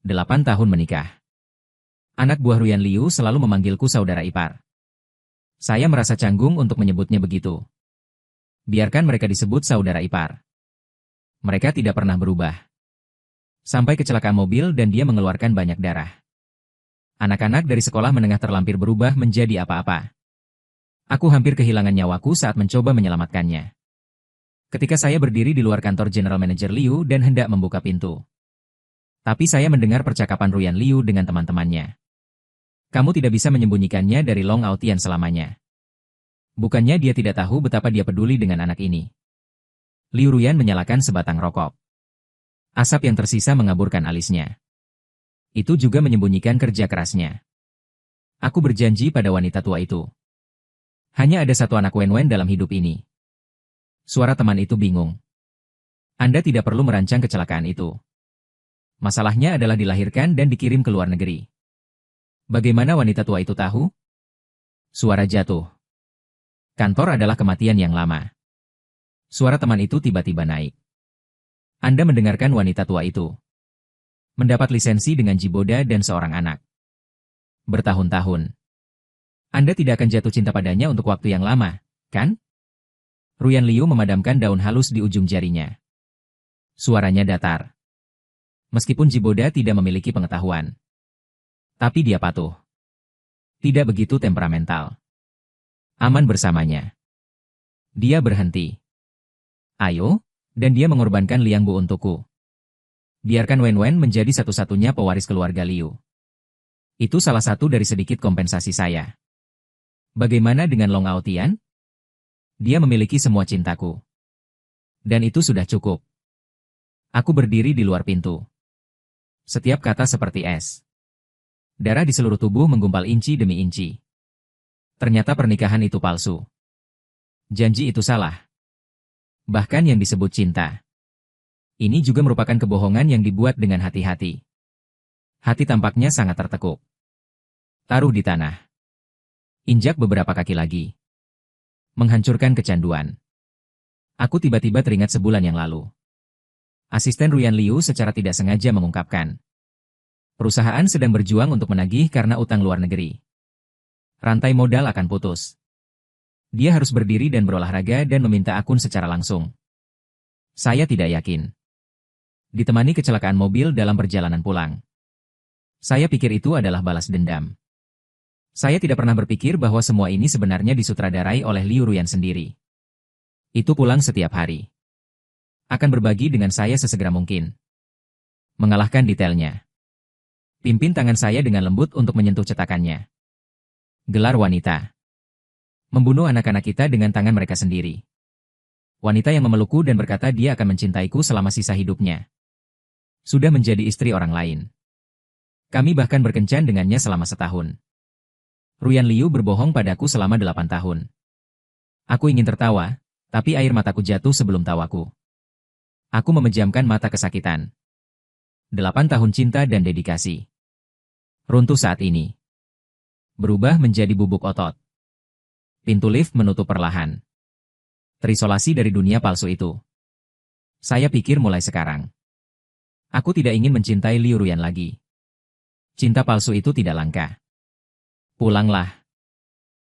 8 tahun menikah. Anak buah Ruyan Liu selalu memanggilku saudara ipar. Saya merasa canggung untuk menyebutnya begitu. Biarkan mereka disebut saudara ipar. Mereka tidak pernah berubah. Sampai kecelakaan mobil dan dia mengeluarkan banyak darah. Anak-anak dari sekolah menengah terlampir berubah menjadi apa-apa. Aku hampir kehilangan nyawaku saat mencoba menyelamatkannya. Ketika saya berdiri di luar kantor General Manager Liu dan hendak membuka pintu. Tapi saya mendengar percakapan Ruyan Liu dengan teman-temannya. Kamu tidak bisa menyembunyikannya dari Long Aotian selamanya. Bukannya dia tidak tahu betapa dia peduli dengan anak ini. Liu Ruyan menyalakan sebatang rokok. Asap yang tersisa mengaburkan alisnya. Itu juga menyembunyikan kerja kerasnya. Aku berjanji pada wanita tua itu. Hanya ada satu anak Wen-Wen dalam hidup ini. Suara teman itu bingung. Anda tidak perlu merancang kecelakaan itu. Masalahnya adalah dilahirkan dan dikirim ke luar negeri. Bagaimana wanita tua itu tahu? Suara jatuh. Kantor adalah kematian yang lama. Suara teman itu tiba-tiba naik. Anda mendengarkan wanita tua itu. Mendapat lisensi dengan Jiboda dan seorang anak. Bertahun-tahun. Anda tidak akan jatuh cinta padanya untuk waktu yang lama, kan? Ruyan Liu memadamkan daun halus di ujung jarinya. Suaranya datar. Meskipun Jiboda tidak memiliki pengetahuan. Tapi dia patuh. Tidak begitu temperamental. Aman bersamanya. Dia berhenti. Ayo, dan dia mengorbankan Liang Bu untukku. Biarkan Wen-Wen menjadi satu-satunya pewaris keluarga Liu. Itu salah satu dari sedikit kompensasi saya. Bagaimana dengan Long Aotian? Dia memiliki semua cintaku. Dan itu sudah cukup. Aku berdiri di luar pintu. Setiap kata seperti es. Darah di seluruh tubuh menggumpal inci demi inci. Ternyata pernikahan itu palsu. Janji itu salah. Bahkan yang disebut cinta. Ini juga merupakan kebohongan yang dibuat dengan hati-hati. Hati tampaknya sangat tertekuk. Taruh di tanah. Injak beberapa kaki lagi. Menghancurkan kecanduan. Aku tiba-tiba teringat sebulan yang lalu. Asisten Ruyan Liu secara tidak sengaja mengungkapkan. Perusahaan sedang berjuang untuk menagih karena utang luar negeri. Rantai modal akan putus. Dia harus berdiri dan berolahraga dan meminta akun secara langsung. Saya tidak yakin. Ditemani kecelakaan mobil dalam perjalanan pulang. Saya pikir itu adalah balas dendam. Saya tidak pernah berpikir bahwa semua ini sebenarnya disutradarai oleh Liu Ruyan sendiri. Itu pulang setiap hari. Akan berbagi dengan saya sesegera mungkin. Mengalahkan detailnya. Pimpin tangan saya dengan lembut untuk menyentuh cetakannya. Gelar wanita. Membunuh anak-anak kita dengan tangan mereka sendiri. Wanita yang memelukku dan berkata dia akan mencintaiku selama sisa hidupnya. Sudah menjadi istri orang lain. Kami bahkan berkencan dengannya selama setahun. Ruyan Liu berbohong padaku selama 8 tahun. Aku ingin tertawa, tapi air mataku jatuh sebelum tawaku. Aku memejamkan mata kesakitan. 8 tahun cinta dan dedikasi. Runtuh saat ini. Berubah menjadi bubuk otot. Pintu lift menutup perlahan. Terisolasi dari dunia palsu itu. Saya pikir mulai sekarang. Aku tidak ingin mencintai Liu Ruyan lagi. Cinta palsu itu tidak langka. Pulanglah.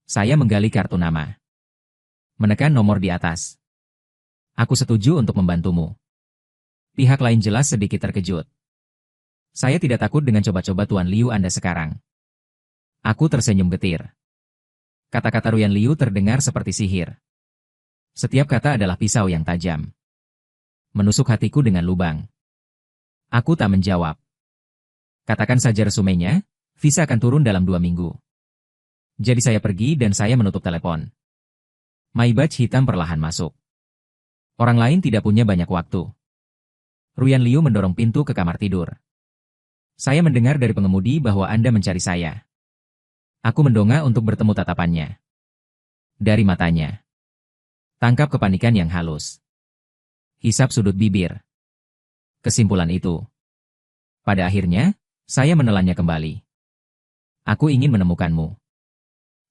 Saya menggali kartu nama. Menekan nomor di atas. Aku setuju untuk membantumu. Pihak lain jelas sedikit terkejut. Saya tidak takut dengan coba-coba Tuan Liu Anda sekarang. Aku tersenyum getir. Kata-kata Ruyan Liu terdengar seperti sihir. Setiap kata adalah pisau yang tajam. Menusuk hatiku dengan lubang. Aku tak menjawab. Katakan saja resumenya, visa akan turun dalam 2 minggu. Jadi saya pergi dan saya menutup telepon. Maibach hitam perlahan masuk. Orang lain tidak punya banyak waktu. Ruyan Liu mendorong pintu ke kamar tidur. Saya mendengar dari pengemudi bahwa Anda mencari saya. Aku mendongak untuk bertemu tatapannya. Dari matanya. Tangkap kepanikan yang halus. Hisap sudut bibir. Kesimpulan itu. Pada akhirnya, saya menelannya kembali. Aku ingin menemukanmu.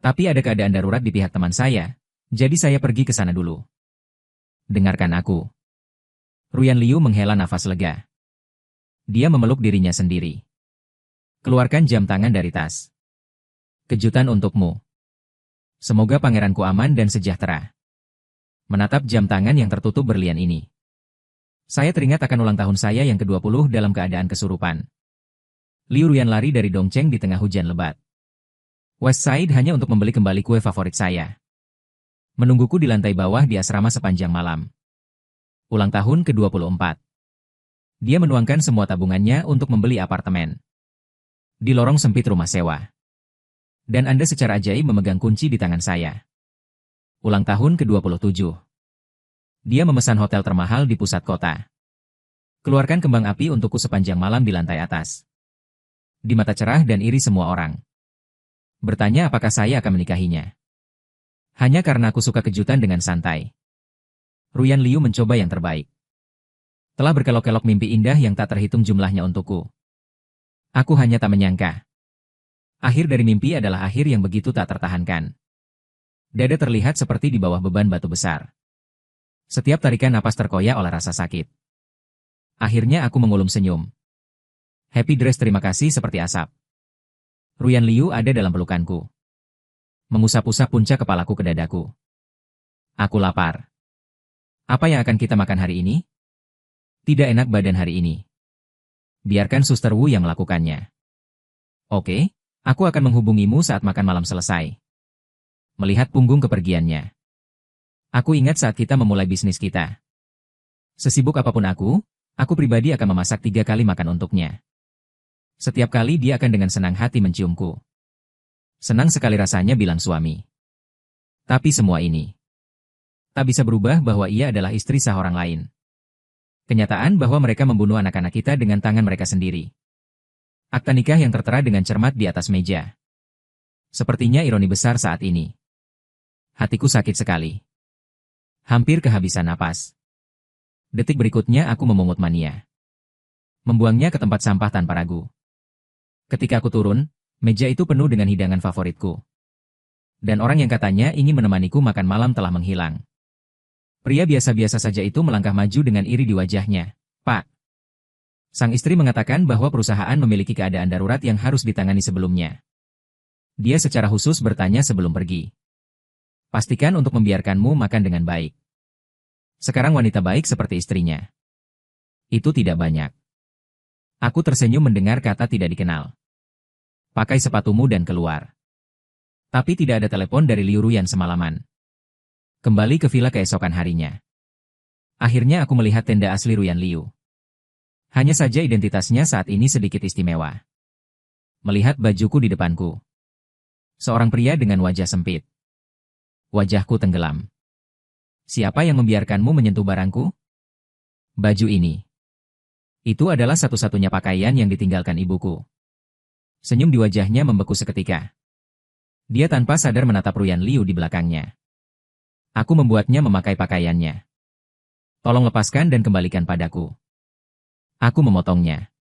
Tapi ada keadaan darurat di pihak teman saya, jadi saya pergi ke sana dulu. Dengarkan aku. Ruyan Liu menghela nafas lega. Dia memeluk dirinya sendiri. Keluarkan jam tangan dari tas. Kejutan untukmu. Semoga pangeranku aman dan sejahtera. Menatap jam tangan yang tertutup berlian ini. Saya teringat akan ulang tahun saya yang ke-20 dalam keadaan kesurupan. Liu Ruyan lari dari Dongcheng di tengah hujan lebat. West Side hanya untuk membeli kembali kue favorit saya. Menungguku di lantai bawah di asrama sepanjang malam. Ulang tahun ke-24. Dia menuangkan semua tabungannya untuk membeli apartemen di lorong sempit rumah sewa. Dan Anda secara ajaib memegang kunci di tangan saya. Ulang tahun ke-27. Dia memesan hotel termahal di pusat kota. Keluarkan kembang api untukku sepanjang malam di lantai atas. Di mata cerah dan iri semua orang. Bertanya apakah saya akan menikahinya. Hanya karena aku suka kejutan dengan santai. Ruyan Liu mencoba yang terbaik. Telah berkelok-kelok mimpi indah yang tak terhitung jumlahnya untukku. Aku hanya tak menyangka. Akhir dari mimpi adalah akhir yang begitu tak tertahankan. Dada terlihat seperti di bawah beban batu besar. Setiap tarikan napas terkoyak oleh rasa sakit. Akhirnya aku mengulum senyum. Happy dress terima kasih seperti asap. Ruyan Liu ada dalam pelukanku. Mengusap-usap puncak kepalaku ke dadaku. Aku lapar. Apa yang akan kita makan hari ini? Tidak enak badan hari ini. Biarkan Suster Wu yang melakukannya. Oke, aku akan menghubungimu saat makan malam selesai. Melihat punggung kepergiannya. Aku ingat saat kita memulai bisnis kita. Sesibuk apapun aku pribadi akan memasak 3 kali makan untuknya. Setiap kali dia akan dengan senang hati menciumku. Senang sekali rasanya bilang suami. Tapi semua ini tak bisa berubah bahwa ia adalah istri sah orang lain. Kenyataan bahwa mereka membunuh anak-anak kita dengan tangan mereka sendiri. Akta nikah yang tertera dengan cermat di atas meja. Sepertinya ironi besar saat ini. Hatiku sakit sekali. Hampir kehabisan napas. Detik berikutnya aku memungut mania. Membuangnya ke tempat sampah tanpa ragu. Ketika aku turun, meja itu penuh dengan hidangan favoritku. Dan orang yang katanya ingin menemaniku makan malam telah menghilang. Pria biasa-biasa saja itu melangkah maju dengan iri di wajahnya. Pak. Sang istri mengatakan bahwa perusahaan memiliki keadaan darurat yang harus ditangani sebelumnya. Dia secara khusus bertanya sebelum pergi. Pastikan untuk membiarkanmu makan dengan baik. Sekarang wanita baik seperti istrinya. Itu tidak banyak. Aku tersenyum mendengar kata tidak dikenal. Pakai sepatumu dan keluar. Tapi tidak ada telepon dari Liu Ruyan semalaman. Kembali ke villa keesokan harinya. Akhirnya aku melihat tenda asli Ruyan Liu. Hanya saja identitasnya saat ini sedikit istimewa. Melihat bajuku di depanku. Seorang pria dengan wajah sempit. Wajahku tenggelam. Siapa yang membiarkanmu menyentuh barangku? Baju ini. Itu adalah satu-satunya pakaian yang ditinggalkan ibuku. Senyum di wajahnya membeku seketika. Dia tanpa sadar menatap Ruyan Liu di belakangnya. Aku membuatnya memakai pakaiannya. Tolong lepaskan dan kembalikan padaku. Aku memotongnya.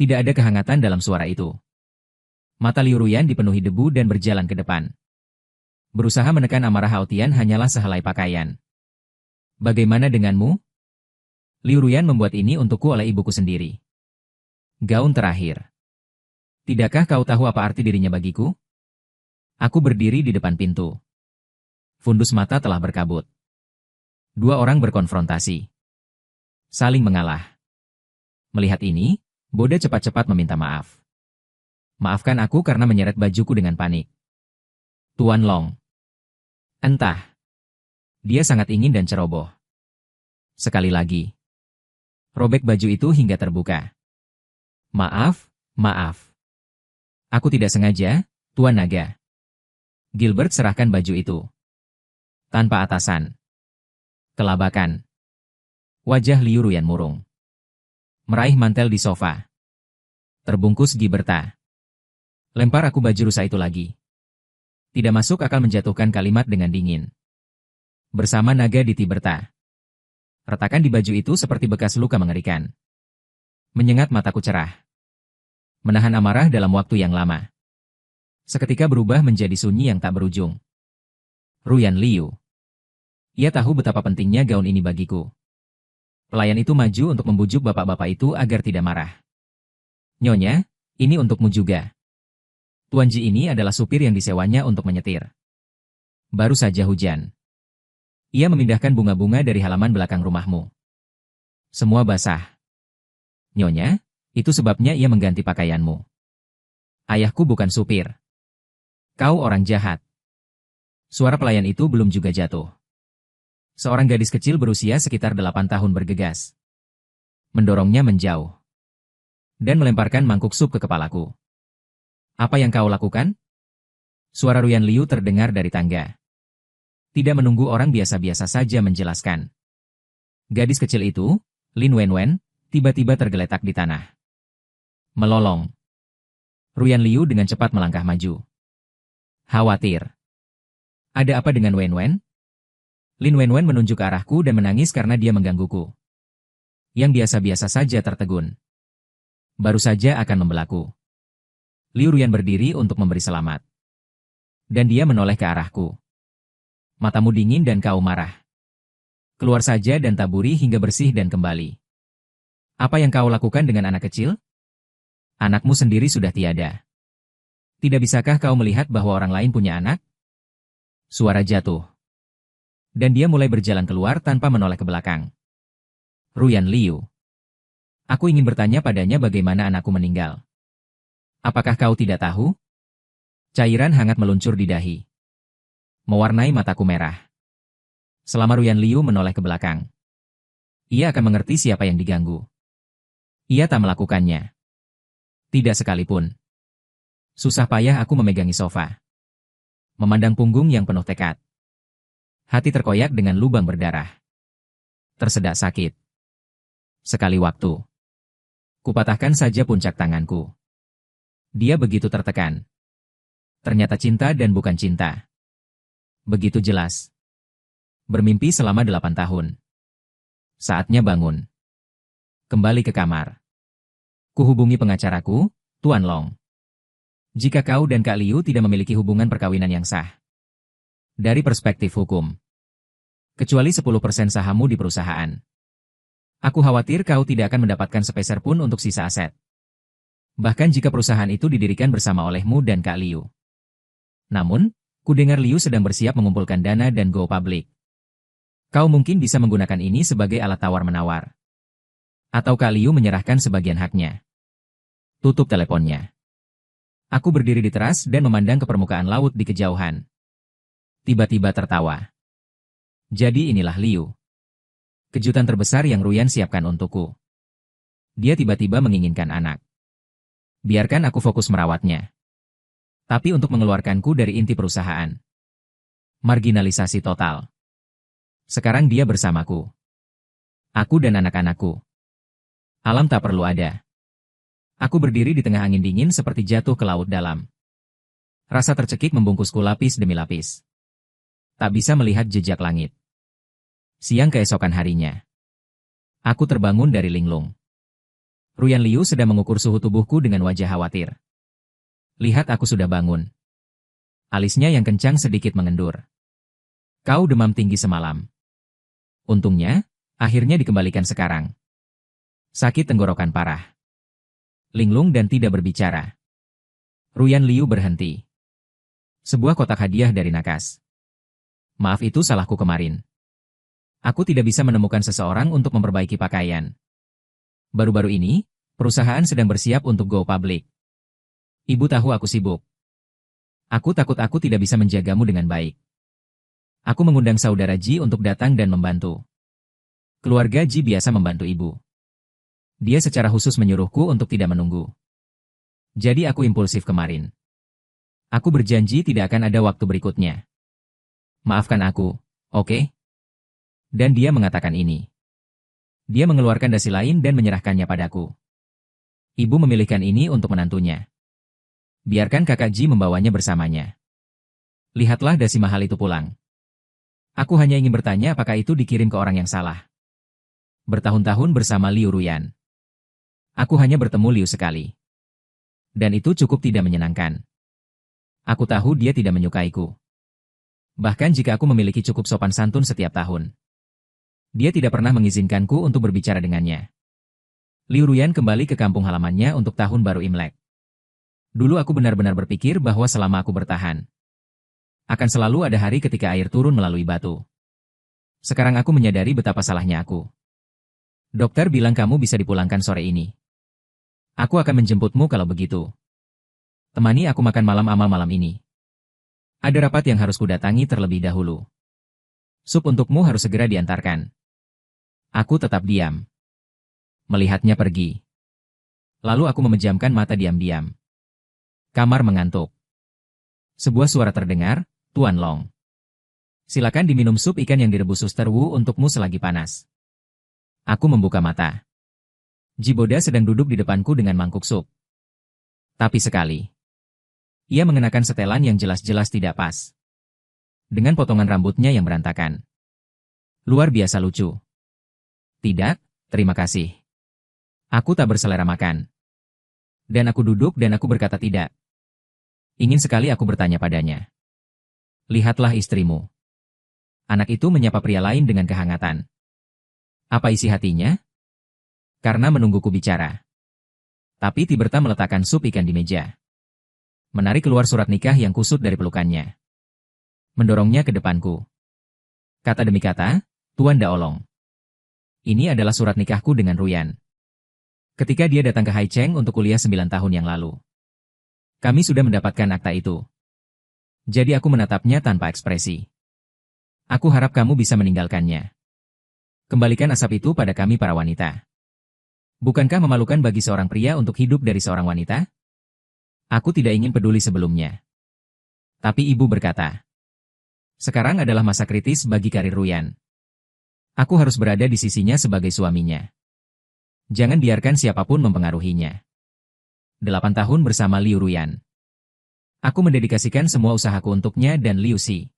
Tidak ada kehangatan dalam suara itu. Mata Liu Ruyan dipenuhi debu dan berjalan ke depan. Berusaha menekan amarah Haotian hanyalah sehelai pakaian. Bagaimana denganmu? Liu Ruyan membuat ini untukku oleh ibuku sendiri. Gaun terakhir. Tidakkah kau tahu apa arti dirinya bagiku? Aku berdiri di depan pintu. Fundus mata telah berkabut. Dua orang berkonfrontasi. Saling mengalah. Melihat ini, Boda cepat-cepat meminta maaf. Maafkan aku karena menyeret bajuku dengan panik. Tuan Long. Entah. Dia sangat ingin dan ceroboh. Sekali lagi. Robek baju itu hingga terbuka. Maaf, maaf. Aku tidak sengaja, Tuan Naga. Gilbert serahkan baju itu. Tanpa atasan. Kelabakan. Wajah Liu Ruyan murung. Meraih mantel di sofa. Terbungkus Giberta. Lempar aku baju rusa itu lagi. Tidak masuk akal menjatuhkan kalimat dengan dingin. Bersama naga di Tiberta. Retakan di baju itu seperti bekas luka mengerikan. Menyengat mataku cerah. Menahan amarah dalam waktu yang lama. Seketika berubah menjadi sunyi yang tak berujung. Ruyan Liu. Ia tahu betapa pentingnya gaun ini bagiku. Pelayan itu maju untuk membujuk bapak-bapak itu agar tidak marah. Nyonya, Ini untukmu juga. Tuan Ji ini adalah supir yang disewanya untuk menyetir. Baru saja hujan. Ia memindahkan bunga-bunga dari halaman belakang rumahmu. Semua basah. Nyonya, itu sebabnya ia mengganti pakaianmu. Ayahku bukan supir. Kau orang jahat. Suara pelayan itu belum juga jatuh. Seorang gadis kecil berusia sekitar 8 tahun bergegas. Mendorongnya menjauh. Dan melemparkan mangkuk sup ke kepalaku. Apa yang kau lakukan? Suara Ruyan Liu terdengar dari tangga. Tidak menunggu orang biasa-biasa saja menjelaskan. Gadis kecil itu, Lin Wenwen, tiba-tiba tergeletak di tanah. Melolong. Ruyan Liu dengan cepat melangkah maju. Khawatir. Ada apa dengan Wenwen? Lin Wenwen menunjuk ke arahku dan menangis karena dia menggangguku. Yang biasa-biasa saja tertegun. Baru saja akan membelaku. Liu Ruyan berdiri untuk memberi selamat. Dan dia menoleh ke arahku. Matamu dingin dan kau marah. Keluar saja dan taburi hingga bersih dan kembali. Apa yang kau lakukan dengan anak kecil? Anakmu sendiri sudah tiada. Tidak bisakah kau melihat bahwa orang lain punya anak? Suara jatuh. Dan dia mulai berjalan keluar tanpa menoleh ke belakang. Ruyan Liu. Aku ingin bertanya padanya bagaimana anakku meninggal. Apakah kau tidak tahu? Cairan hangat meluncur di dahi. Mewarnai mataku merah. Selama Ruyan Liu menoleh ke belakang. Ia akan mengerti siapa yang diganggu. Ia tak melakukannya. Tidak sekalipun. Susah payah aku memegangi sofa. Memandang punggung yang penuh tekad. Hati terkoyak dengan lubang berdarah. Tersedak sakit. Sekali waktu. Kupatahkan saja puncak tanganku. Dia begitu tertekan. Ternyata cinta dan bukan cinta. Begitu jelas. Bermimpi selama 8 tahun. Saatnya bangun. Kembali ke kamar. Kuhubungi pengacaraku, Tuan Long. Jika kau dan Kak Liu tidak memiliki hubungan perkawinan yang sah. Dari perspektif hukum. Kecuali 10% sahammu di perusahaan. Aku khawatir kau tidak akan mendapatkan sepeser pun untuk sisa aset. Bahkan jika perusahaan itu didirikan bersama olehmu dan Kak Liu. Namun, kudengar Liu sedang bersiap mengumpulkan dana dan go public. Kau mungkin bisa menggunakan ini sebagai alat tawar-menawar. Atau Kak Liu menyerahkan sebagian haknya. Tutup teleponnya. Aku berdiri di teras dan memandang ke permukaan laut di kejauhan. Tiba-tiba tertawa. Jadi inilah Liu. Kejutan terbesar yang Ruyan siapkan untukku. Dia tiba-tiba menginginkan anak. Biarkan aku fokus merawatnya. Tapi untuk mengeluarkanku dari inti perusahaan. Marginalisasi total. Sekarang dia bersamaku. Aku dan anak-anakku. Alam tak perlu ada. Aku berdiri di tengah angin dingin seperti jatuh ke laut dalam. Rasa tercekik membungkusku lapis demi lapis. Tak bisa melihat jejak langit. Siang keesokan harinya. Aku terbangun dari linglung. Ruyan Liu sedang mengukur suhu tubuhku dengan wajah khawatir. Lihat aku sudah bangun. Alisnya yang kencang sedikit mengendur. Kau demam tinggi semalam. Untungnya, akhirnya dikembalikan sekarang. Sakit tenggorokan parah. Linglung dan tidak berbicara. Ruyan Liu berhenti. Sebuah kotak hadiah dari Nakas. Maaf itu salahku kemarin. Aku tidak bisa menemukan seseorang untuk memperbaiki pakaian. Baru-baru ini, perusahaan sedang bersiap untuk go public. Ibu tahu aku sibuk. Aku takut aku tidak bisa menjagamu dengan baik. Aku mengundang saudara Ji untuk datang dan membantu. Keluarga Ji biasa membantu ibu. Dia secara khusus menyuruhku untuk tidak menunggu. Jadi aku impulsif kemarin. Aku berjanji tidak akan ada waktu berikutnya. Maafkan aku, oke? Dan dia mengatakan ini. Dia mengeluarkan dasi lain dan menyerahkannya padaku. Ibu memilihkan ini untuk menantunya. Biarkan kakak Ji membawanya bersamanya. Lihatlah dasi mahal itu pulang. Aku hanya ingin bertanya apakah itu dikirim ke orang yang salah. Bertahun-tahun bersama Liu Ruyan. Aku hanya bertemu Liu sekali. Dan itu cukup tidak menyenangkan. Aku tahu dia tidak menyukaiku. Bahkan jika aku memiliki cukup sopan santun setiap tahun. Dia tidak pernah mengizinkanku untuk berbicara dengannya. Liu Ruyan kembali ke kampung halamannya untuk tahun baru Imlek. Dulu aku benar-benar berpikir bahwa selama aku bertahan, akan selalu ada hari ketika air turun melalui batu. Sekarang aku menyadari betapa salahnya aku. Dokter bilang kamu bisa dipulangkan sore ini. Aku akan menjemputmu kalau begitu. Temani aku makan malam amal malam ini. Ada rapat yang harus kudatangi terlebih dahulu. Sup untukmu harus segera diantarkan. Aku tetap diam. Melihatnya pergi. Lalu aku memejamkan mata diam-diam. Kamar mengantuk. Sebuah suara terdengar, Tuan Long. Silakan diminum sup ikan yang direbus Suster Wu untukmu selagi panas. Aku membuka mata. Jiboda sedang duduk di depanku dengan mangkuk sup. Tapi sekali. Ia mengenakan setelan yang jelas-jelas tidak pas. Dengan potongan rambutnya yang berantakan. Luar biasa lucu. Tidak, terima kasih. Aku tak berselera makan. Dan aku duduk dan aku berkata tidak. Ingin sekali aku bertanya padanya. Lihatlah istrimu. Anak itu menyapa pria lain dengan kehangatan. Apa isi hatinya? Karena menungguku bicara. Tapi Tiberta meletakkan sup ikan di meja. Menarik keluar surat nikah yang kusut dari pelukannya. Mendorongnya ke depanku. Kata demi kata, Tuan Daolong. Ini adalah surat nikahku dengan Ruyan. Ketika dia datang ke Haicheng untuk kuliah 9 tahun yang lalu. Kami sudah mendapatkan akta itu. Jadi aku menatapnya tanpa ekspresi. Aku harap kamu bisa meninggalkannya. Kembalikan asap itu pada kami para wanita. Bukankah memalukan bagi seorang pria untuk hidup dari seorang wanita? Aku tidak ingin peduli sebelumnya. Tapi ibu berkata, sekarang adalah masa kritis bagi karir Ruyan. Aku harus berada di sisinya sebagai suaminya. Jangan biarkan siapapun mempengaruhinya. 8 tahun bersama Liu Ruyan. Aku mendedikasikan semua usahaku untuknya dan Liu Si.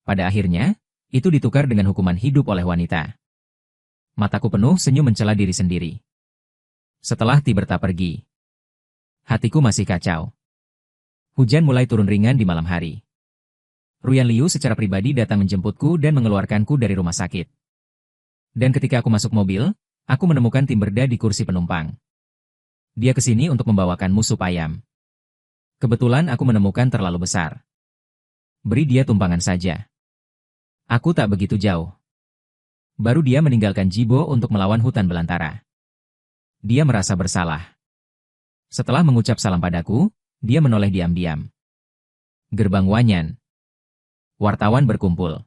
Pada akhirnya, itu ditukar dengan hukuman hidup oleh wanita. Mataku penuh senyum mencela diri sendiri. Setelah Tiberta pergi, hatiku masih kacau. Hujan mulai turun ringan di malam hari. Ruyan Liu secara pribadi datang menjemputku dan mengeluarkanku dari rumah sakit. Dan ketika aku masuk mobil, aku menemukan Timberda di kursi penumpang. Dia kesini untuk membawakanmu sup ayam. Kebetulan aku menemukan terlalu besar. Beri dia tumpangan saja. Aku tak begitu jauh. Baru dia meninggalkan Jibo untuk melawan hutan belantara. Dia merasa bersalah. Setelah mengucap salam padaku, dia menoleh diam-diam. Gerbang Wanyan. Wartawan berkumpul.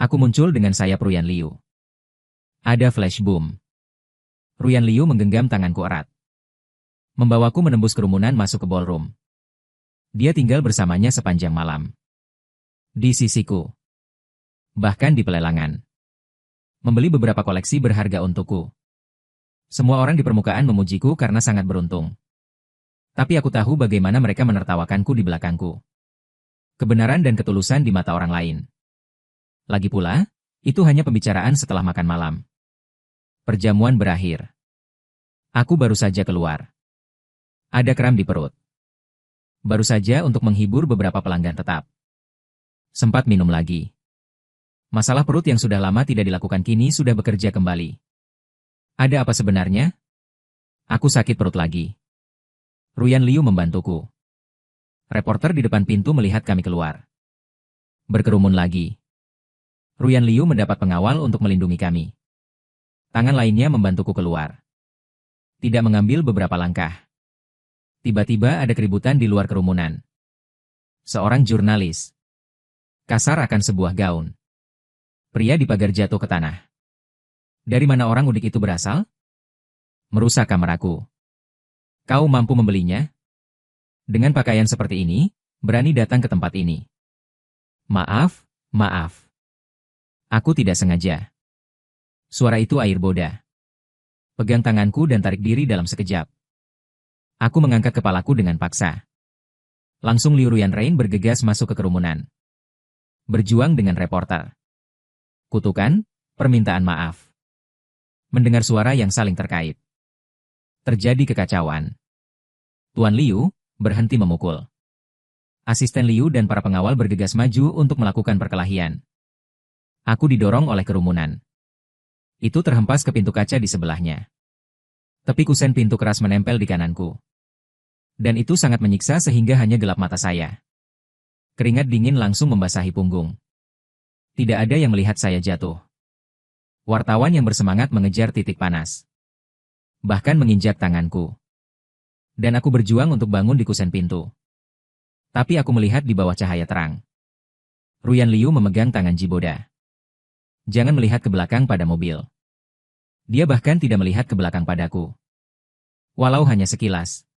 Aku muncul dengan sayap Ruyan Liu. Ada flash boom. Ruyan Liu menggenggam tanganku erat. Membawaku menembus kerumunan masuk ke ballroom. Dia tinggal bersamanya sepanjang malam. Di sisiku. Bahkan di pelelangan. Membeli beberapa koleksi berharga untukku. Semua orang di permukaan memujiku karena sangat beruntung. Tapi aku tahu bagaimana mereka menertawakanku di belakangku. Kebenaran dan ketulusan di mata orang lain. Lagi pula, itu hanya pembicaraan setelah makan malam. Perjamuan berakhir. Aku baru saja keluar. Ada kram di perut. Baru saja untuk menghibur beberapa pelanggan tetap. Sempat minum lagi. Masalah perut yang sudah lama tidak dilakukan kini sudah bekerja kembali. Ada apa sebenarnya? Aku sakit perut lagi. Ruyan Liu membantuku. Reporter di depan pintu melihat kami keluar. Berkerumun lagi. Ruyan Liu mendapat pengawal untuk melindungi kami. Tangan lainnya membantuku keluar. Tidak mengambil beberapa langkah. Tiba-tiba ada keributan di luar kerumunan. Seorang jurnalis. Kasar akan sebuah gaun. Pria di pagar jatuh ke tanah. Dari mana orang udik itu berasal? Merusak kamar aku. Kau mampu membelinya? Dengan pakaian seperti ini, berani datang ke tempat ini. Maaf, maaf. Aku tidak sengaja. Suara itu air boda. Pegang tanganku dan tarik diri dalam sekejap. Aku mengangkat kepalaku dengan paksa. Langsung Liu Ruyan bergegas masuk ke kerumunan. Berjuang dengan reporter. Kutukan, permintaan maaf. Mendengar suara yang saling terkait. Terjadi kekacauan. Tuan Liu berhenti memukul. Asisten Liu dan para pengawal bergegas maju untuk melakukan perkelahian. Aku didorong oleh kerumunan. Itu terhempas ke pintu kaca di sebelahnya. Tepi kusen pintu keras menempel di kananku. Dan itu sangat menyiksa sehingga hanya gelap mata saya. Keringat dingin langsung membasahi punggung. Tidak ada yang melihat saya jatuh. Wartawan yang bersemangat mengejar titik panas. Bahkan menginjak tanganku. Dan aku berjuang untuk bangun di kusen pintu. Tapi aku melihat di bawah cahaya terang. Ruyan Liu memegang tangan Jiboda. Jangan melihat ke belakang pada mobil. Dia bahkan tidak melihat ke belakang padaku. Walau hanya sekilas.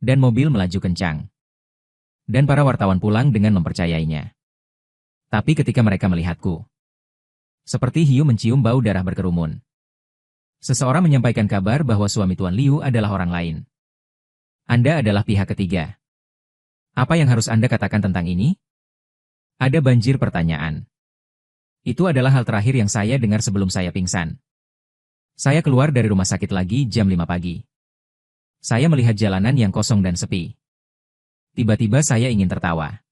Dan mobil melaju kencang. Dan para wartawan pulang dengan mempercayainya. Tapi ketika mereka melihatku, seperti hiu mencium bau darah berkerumun. Seseorang menyampaikan kabar bahwa suami Tuan Liu adalah orang lain. Anda adalah pihak ketiga. Apa yang harus Anda katakan tentang ini? Ada banjir pertanyaan. Itu adalah hal terakhir yang saya dengar sebelum saya pingsan. Saya keluar dari rumah sakit lagi jam 5 pagi. Saya melihat jalanan yang kosong dan sepi. Tiba-tiba saya ingin tertawa.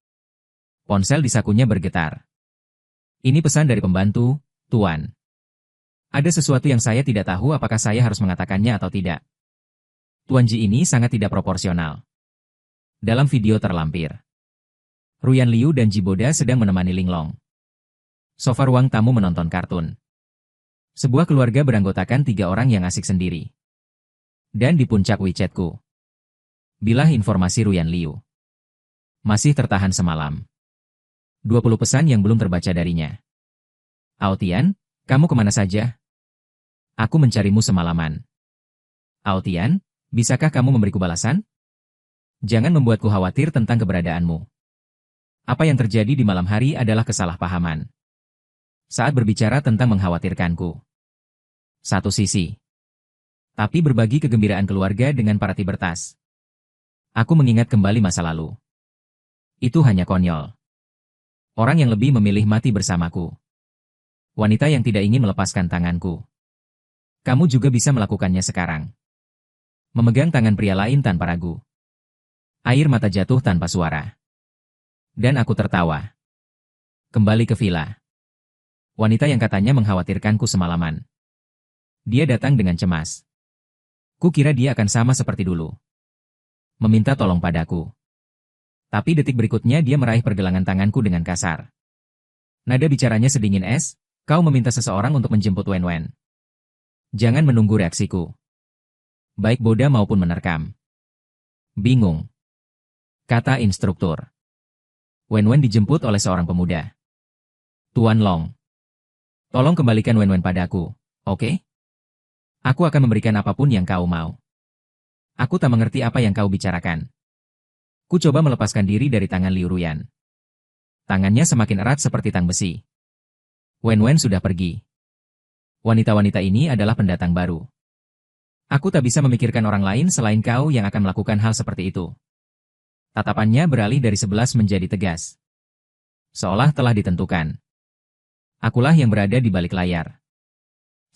Ponsel di sakunya bergetar. Ini pesan dari pembantu, Tuan. Ada sesuatu yang saya tidak tahu apakah saya harus mengatakannya atau tidak. Tuan Ji ini sangat tidak proporsional. Dalam video terlampir, Ruyan Liu dan Jiboda sedang menemani Linglong. Sofa ruang tamu menonton kartun. Sebuah keluarga beranggotakan 3 orang yang asik sendiri. Dan di puncak WeChatku. Bilah informasi Ruyan Liu. Masih tertahan semalam. 20 pesan yang belum terbaca darinya. Aotian, kamu kemana saja? Aku mencarimu semalaman. Aotian, bisakah kamu memberiku balasan? Jangan membuatku khawatir tentang keberadaanmu. Apa yang terjadi di malam hari adalah kesalahpahaman. Saat berbicara tentang mengkhawatirkanku. Satu sisi. Tapi berbagi kegembiraan keluarga dengan para Tibertas. Aku mengingat kembali masa lalu. Itu hanya konyol. Orang yang lebih memilih mati bersamaku. Wanita yang tidak ingin melepaskan tanganku. Kamu juga bisa melakukannya sekarang. Memegang tangan pria lain tanpa ragu. Air mata jatuh tanpa suara. Dan aku tertawa. Kembali ke villa. Wanita yang katanya mengkhawatirkanku semalaman. Dia datang dengan cemas. Kukira dia akan sama seperti dulu. Meminta tolong padaku. Tapi detik berikutnya dia meraih pergelangan tanganku dengan kasar. Nada bicaranya sedingin es, kau meminta seseorang untuk menjemput Wen. Jangan menunggu reaksiku. Baik boda maupun menerkam. Bingung. Kata instruktur. Wen dijemput oleh seorang pemuda. Tuan Long. Tolong kembalikan Wen padaku, oke? Aku akan memberikan apapun yang kau mau. Aku tak mengerti apa yang kau bicarakan. Ku coba melepaskan diri dari tangan Liu Ruyan. Tangannya semakin erat seperti tang besi. Wen sudah pergi. Wanita-wanita ini adalah pendatang baru. Aku tak bisa memikirkan orang lain selain kau yang akan melakukan hal seperti itu. Tatapannya beralih dari 11 menjadi tegas. Seolah telah ditentukan. Akulah yang berada di balik layar.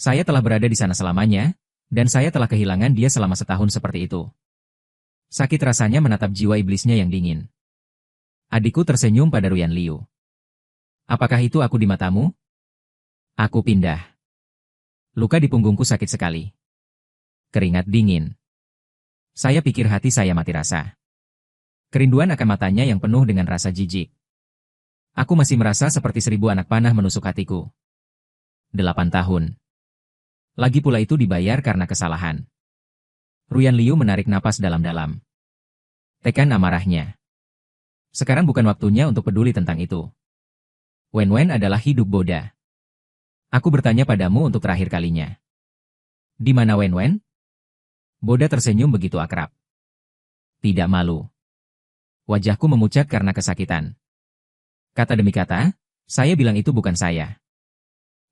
Saya telah berada di sana selamanya, dan saya telah kehilangan dia selama setahun seperti itu. Sakit rasanya menatap jiwa iblisnya yang dingin. Adikku tersenyum pada Ruyan Liu. Apakah itu aku di matamu? Aku pindah. Luka di punggungku sakit sekali. Keringat dingin. Saya pikir hati saya mati rasa. Kerinduan akan matanya yang penuh dengan rasa jijik. Aku masih merasa seperti 1000 anak panah menusuk hatiku. 8 tahun. Lagi pula itu dibayar karena kesalahan. Ruyan Liu menarik napas dalam-dalam. Tekan amarahnya. Sekarang bukan waktunya untuk peduli tentang itu. Wen adalah hidup boda. Aku bertanya padamu untuk terakhir kalinya. Di mana Wen? Boda tersenyum begitu akrab. Tidak malu. Wajahku memucat karena kesakitan. Kata demi kata, saya bilang itu bukan saya.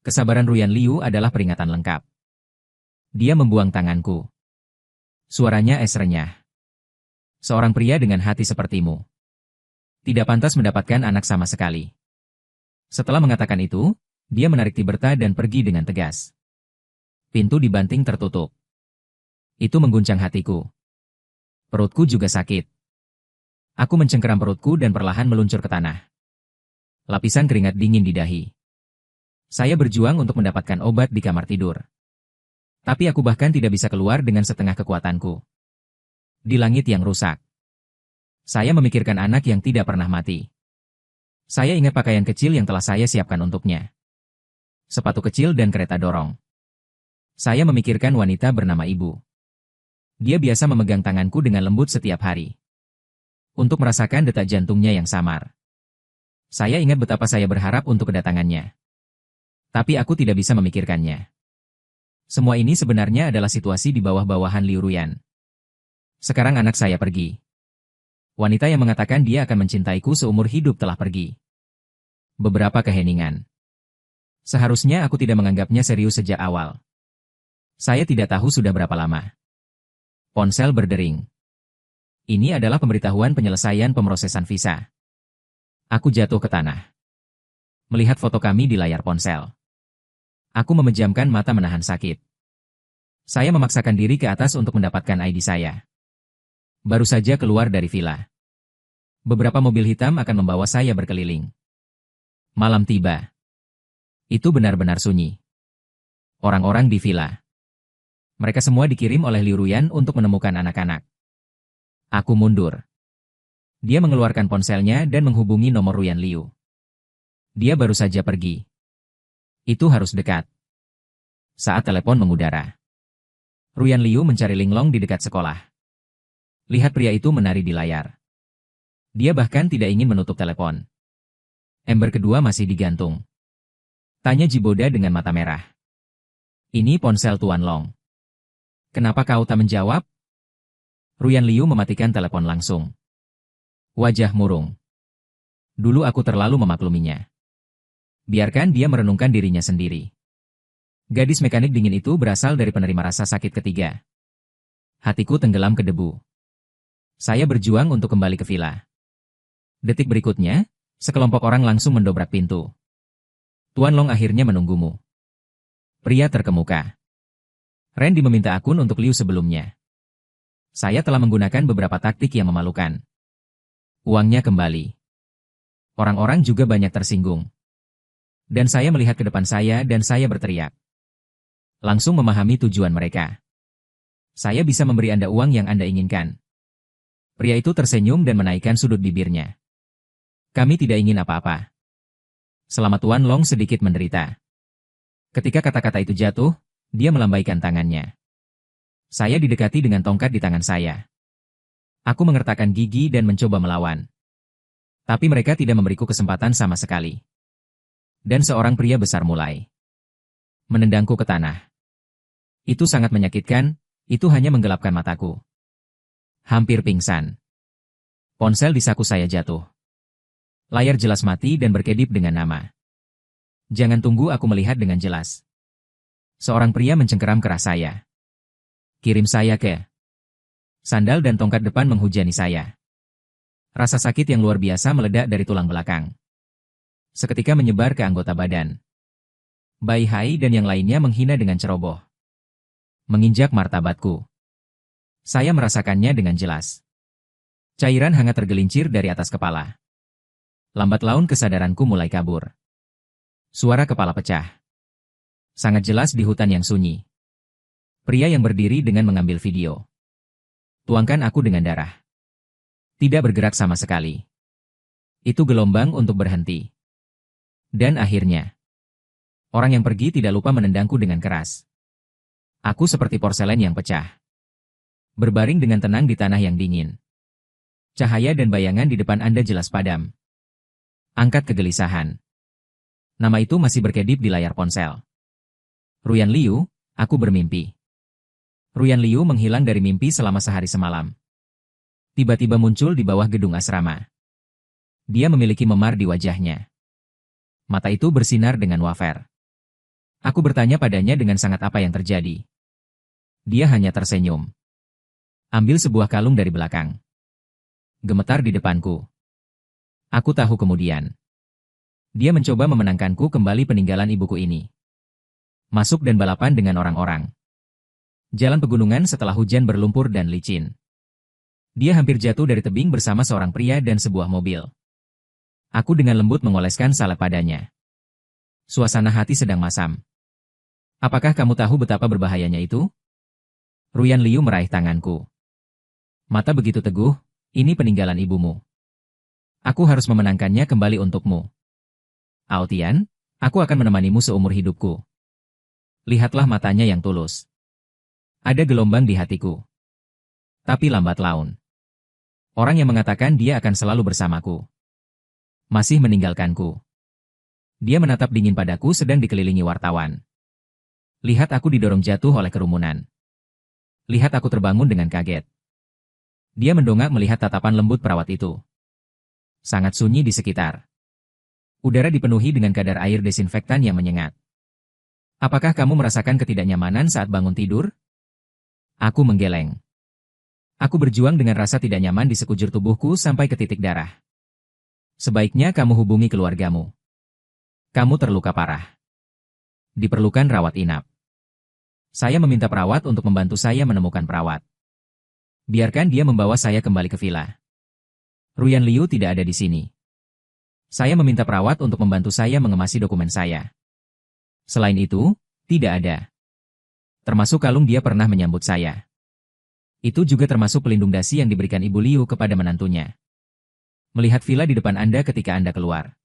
Kesabaran Ruyan Liu adalah peringatan lengkap. Dia membuang tanganku. Suaranya es renyah. Seorang pria dengan hati sepertimu. Tidak pantas mendapatkan anak sama sekali. Setelah mengatakan itu, dia menarik Tiberta dan pergi dengan tegas. Pintu dibanting tertutup. Itu mengguncang hatiku. Perutku juga sakit. Aku mencengkeram perutku dan perlahan meluncur ke tanah. Lapisan keringat dingin di dahi. Saya berjuang untuk mendapatkan obat di kamar tidur. Tapi aku bahkan tidak bisa keluar dengan setengah kekuatanku. Di langit yang rusak. Saya memikirkan anak yang tidak pernah mati. Saya ingat pakaian kecil yang telah saya siapkan untuknya. Sepatu kecil dan kereta dorong. Saya memikirkan wanita bernama Ibu. Dia biasa memegang tanganku dengan lembut setiap hari. Untuk merasakan detak jantungnya yang samar. Saya ingat betapa saya berharap untuk kedatangannya. Tapi aku tidak bisa memikirkannya. Semua ini sebenarnya adalah situasi di bawah-bawahan Liu Ruyan. Sekarang anak saya pergi. Wanita yang mengatakan dia akan mencintaiku seumur hidup telah pergi. Beberapa keheningan. Seharusnya aku tidak menganggapnya serius sejak awal. Saya tidak tahu sudah berapa lama. Ponsel berdering. Ini adalah pemberitahuan penyelesaian pemrosesan visa. Aku jatuh ke tanah. Melihat foto kami di layar ponsel. Aku memejamkan mata menahan sakit. Saya memaksakan diri ke atas untuk mendapatkan ID saya. Baru saja keluar dari villa. Beberapa mobil hitam akan membawa saya berkeliling. Malam tiba. Itu benar-benar sunyi. Orang-orang di villa. Mereka semua dikirim oleh Liu Ruyan untuk menemukan anak-anak. Aku mundur. Dia mengeluarkan ponselnya dan menghubungi nomor Ruyan Liu. Dia baru saja pergi. Itu harus dekat. Saat telepon mengudara. Ruyan Liu mencari linglong di dekat sekolah. Lihat pria itu menari di layar. Dia bahkan tidak ingin menutup telepon. Ember kedua masih digantung. Tanya Jiboda dengan mata merah. Ini ponsel Tuan Long. Kenapa kau tak menjawab? Ruyan Liu mematikan telepon langsung. Wajah murung. Dulu aku terlalu memakluminya. Biarkan dia merenungkan dirinya sendiri. Gadis mekanik dingin itu berasal dari penerima rasa sakit ketiga. Hatiku tenggelam ke debu. Saya berjuang untuk kembali ke villa. Detik berikutnya, sekelompok orang langsung mendobrak pintu. Tuan Long akhirnya menunggumu. Pria terkemuka. Randy meminta akun untuk Liu sebelumnya. Saya telah menggunakan beberapa taktik yang memalukan. Uangnya kembali. Orang-orang juga banyak tersinggung. Dan saya melihat ke depan saya dan saya berteriak. Langsung memahami tujuan mereka. Saya bisa memberi Anda uang yang Anda inginkan. Pria itu tersenyum dan menaikkan sudut bibirnya. Kami tidak ingin apa-apa. Selama Tuan Long sedikit menderita. Ketika kata-kata itu jatuh, dia melambaikan tangannya. Saya didekati dengan tongkat di tangan saya. Aku mengertakkan gigi dan mencoba melawan. Tapi mereka tidak memberiku kesempatan sama sekali. Dan seorang pria besar mulai menendangku ke tanah. Itu sangat menyakitkan, itu hanya menggelapkan mataku. Hampir pingsan. Ponsel di saku saya jatuh. Layar jelas mati dan berkedip dengan nama. Jangan tunggu aku melihat dengan jelas. Seorang pria mencengkeram keras saya. Kirim saya ke. Sandal dan tongkat depan menghujani saya. Rasa sakit yang luar biasa meledak dari tulang belakang. Seketika menyebar ke anggota badan. Bai Hai dan yang lainnya menghina dengan ceroboh. Menginjak martabatku. Saya merasakannya dengan jelas. Cairan hangat tergelincir dari atas kepala. Lambat laun kesadaranku mulai kabur. Suara kepala pecah. Sangat jelas di hutan yang sunyi. Pria yang berdiri dengan mengambil video. Tuangkan aku dengan darah. Tidak bergerak sama sekali. Itu gelombang untuk berhenti. Dan akhirnya, orang yang pergi tidak lupa menendangku dengan keras. Aku seperti porselen yang pecah. Berbaring dengan tenang di tanah yang dingin. Cahaya dan bayangan di depan Anda jelas padam. Angkat kegelisahan. Nama itu masih berkedip di layar ponsel. Ruyan Liu, aku bermimpi. Ruyan Liu menghilang dari mimpi selama sehari semalam. Tiba-tiba muncul di bawah gedung asrama. Dia memiliki memar di wajahnya. Mata itu bersinar dengan wafer. Aku bertanya padanya dengan sangat apa yang terjadi. Dia hanya tersenyum. Ambil sebuah kalung dari belakang. Gemetar di depanku. Aku tahu kemudian. Dia mencoba memenangkanku kembali peninggalan ibuku ini. Masuk dan balapan dengan orang-orang. Jalan pegunungan setelah hujan berlumpur dan licin. Dia hampir jatuh dari tebing bersama seorang pria dan sebuah mobil. Aku dengan lembut mengoleskan salep padanya. Suasana hati sedang masam. Apakah kamu tahu betapa berbahayanya itu? Ruyan Liu meraih tanganku. Mata begitu teguh, ini peninggalan ibumu. Aku harus memenangkannya kembali untukmu. Aotian, aku akan menemanimu seumur hidupku. Lihatlah matanya yang tulus. Ada gelombang di hatiku. Tapi lambat laun. Orang yang mengatakan dia akan selalu bersamaku. Masih meninggalkanku. Dia menatap dingin padaku sedang dikelilingi wartawan. Lihat aku didorong jatuh oleh kerumunan. Lihat aku terbangun dengan kaget. Dia mendongak melihat tatapan lembut perawat itu. Sangat sunyi di sekitar. Udara dipenuhi dengan kadar air desinfektan yang menyengat. Apakah kamu merasakan ketidaknyamanan saat bangun tidur? Aku menggeleng. Aku berjuang dengan rasa tidak nyaman di sekujur tubuhku sampai ke titik darah. Sebaiknya kamu hubungi keluargamu. Kamu terluka parah. Diperlukan rawat inap. Saya meminta perawat untuk membantu saya menemukan perawat. Biarkan dia membawa saya kembali ke villa. Ruyan Liu tidak ada di sini. Saya meminta perawat untuk membantu saya mengemasi dokumen saya. Selain itu, tidak ada. Termasuk kalung dia pernah menyambut saya. Itu juga termasuk pelindung dasi yang diberikan Ibu Liu kepada menantunya. Melihat villa di depan Anda ketika Anda keluar.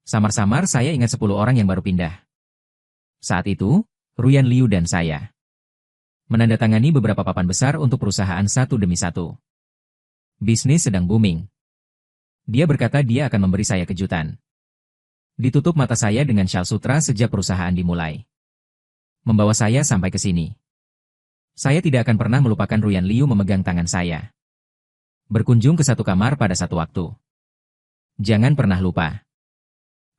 Samar-samar saya ingat 10 orang yang baru pindah. Saat itu, Ruyan Liu dan saya menandatangani beberapa papan besar untuk perusahaan satu demi satu. Bisnis sedang booming. Dia berkata dia akan memberi saya kejutan. Ditutup mata saya dengan syal sutra sejak perusahaan dimulai. Membawa saya sampai ke sini. Saya tidak akan pernah melupakan Ruyan Liu memegang tangan saya. Berkunjung ke satu kamar pada satu waktu. Jangan pernah lupa.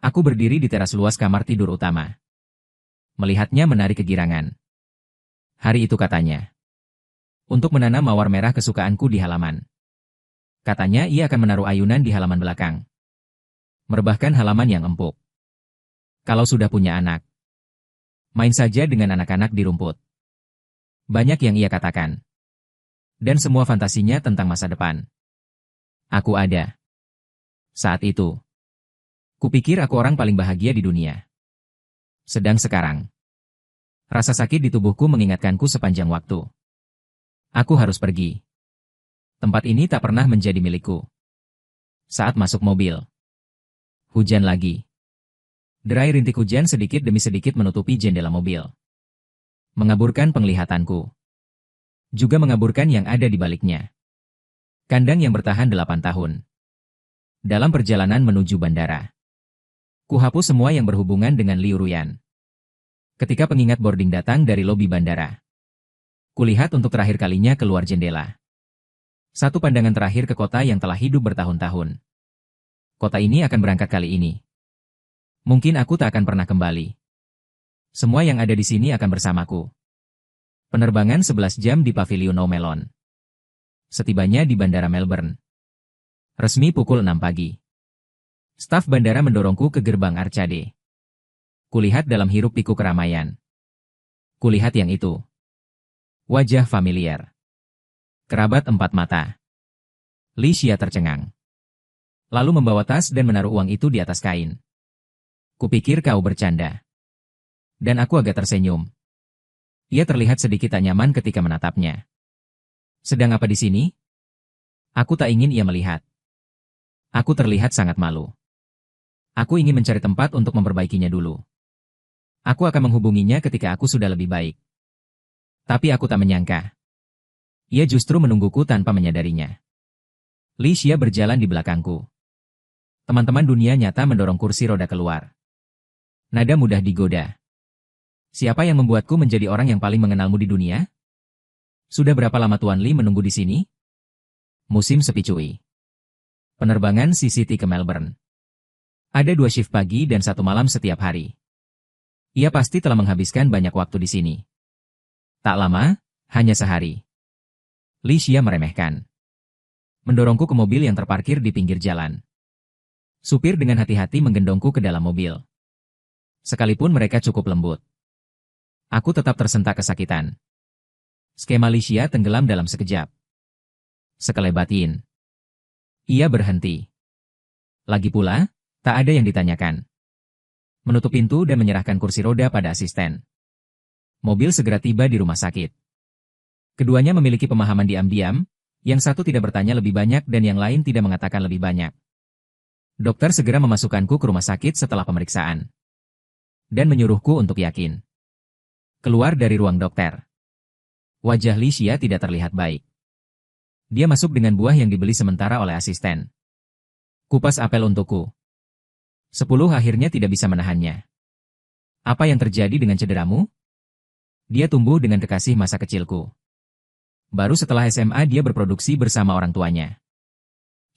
Aku berdiri di teras luas kamar tidur utama. Melihatnya menarik kegirangan. Hari itu katanya. Untuk menanam mawar merah kesukaanku di halaman. Katanya ia akan menaruh ayunan di halaman belakang. Merebahkan halaman yang empuk. Kalau sudah punya anak. Main saja dengan anak-anak di rumput. Banyak yang ia katakan. Dan semua fantasinya tentang masa depan. Aku ada. Saat itu. Kupikir aku orang paling bahagia di dunia. Sedang sekarang. Rasa sakit di tubuhku mengingatkanku sepanjang waktu. Aku harus pergi. Tempat ini tak pernah menjadi milikku. Saat masuk mobil. Hujan lagi. Derai rintik hujan sedikit demi sedikit menutupi jendela mobil. Mengaburkan penglihatanku. Juga mengaburkan yang ada di baliknya. Kandang yang bertahan 8 tahun. Dalam perjalanan menuju bandara. Kuhapus semua yang berhubungan dengan Liu Ruyan. Ketika pengingat boarding datang dari lobi bandara. Kulihat untuk terakhir kalinya keluar jendela. Satu pandangan terakhir ke kota yang telah hidup bertahun-tahun. Kota ini akan berangkat kali ini. Mungkin aku tak akan pernah kembali. Semua yang ada di sini akan bersamaku. Penerbangan 11 jam di Pavilion Omelon. Setibanya di Bandara Melbourne. Resmi pukul 6 pagi. Staf bandara mendorongku ke gerbang Arcade. Kulihat dalam hiruk pikuk keramaian. Kulihat yang itu. Wajah familiar. Kerabat 4 mata. Li Xia tercengang. Lalu membawa tas dan menaruh uang itu di atas kain. Kupikir kau bercanda. Dan aku agak tersenyum. Ia terlihat sedikit tak nyaman ketika menatapnya. Sedang apa di sini? Aku tak ingin ia melihat. Aku terlihat sangat malu. Aku ingin mencari tempat untuk memperbaikinya dulu. Aku akan menghubunginya ketika aku sudah lebih baik. Tapi aku tak menyangka. Ia justru menungguku tanpa menyadarinya. Li Xia berjalan di belakangku. Teman-teman dunia nyata mendorong kursi roda keluar. Nada mudah digoda. Siapa yang membuatku menjadi orang yang paling mengenalmu di dunia? Sudah berapa lama Tuan Li menunggu di sini? Musim sepi cuy. Penerbangan CCT ke Melbourne. Ada 2 shift pagi dan 1 malam setiap hari. Ia pasti telah menghabiskan banyak waktu di sini. Tak lama, hanya sehari. Li Xia meremehkan. Mendorongku ke mobil yang terparkir di pinggir jalan. Supir dengan hati-hati menggendongku ke dalam mobil. Sekalipun mereka cukup lembut. Aku tetap tersentak kesakitan. Skema Li Xia tenggelam dalam sekejap. Sekelebatin. Ia berhenti. Lagi pula, tak ada yang ditanyakan. Menutup pintu dan menyerahkan kursi roda pada asisten. Mobil segera tiba di rumah sakit. Keduanya memiliki pemahaman diam-diam, Yang satu tidak bertanya lebih banyak dan yang lain tidak mengatakan lebih banyak. Dokter segera memasukkanku ke rumah sakit setelah pemeriksaan. Dan menyuruhku untuk yakin. Keluar dari ruang dokter. Wajah Li Xia tidak terlihat baik. Dia masuk dengan buah yang dibeli sementara oleh asisten. Kupas apel untukku. 10 akhirnya tidak bisa menahannya. Apa yang terjadi dengan cederamu? Dia tumbuh dengan kekasih masa kecilku. Baru setelah SMA dia berproduksi bersama orang tuanya.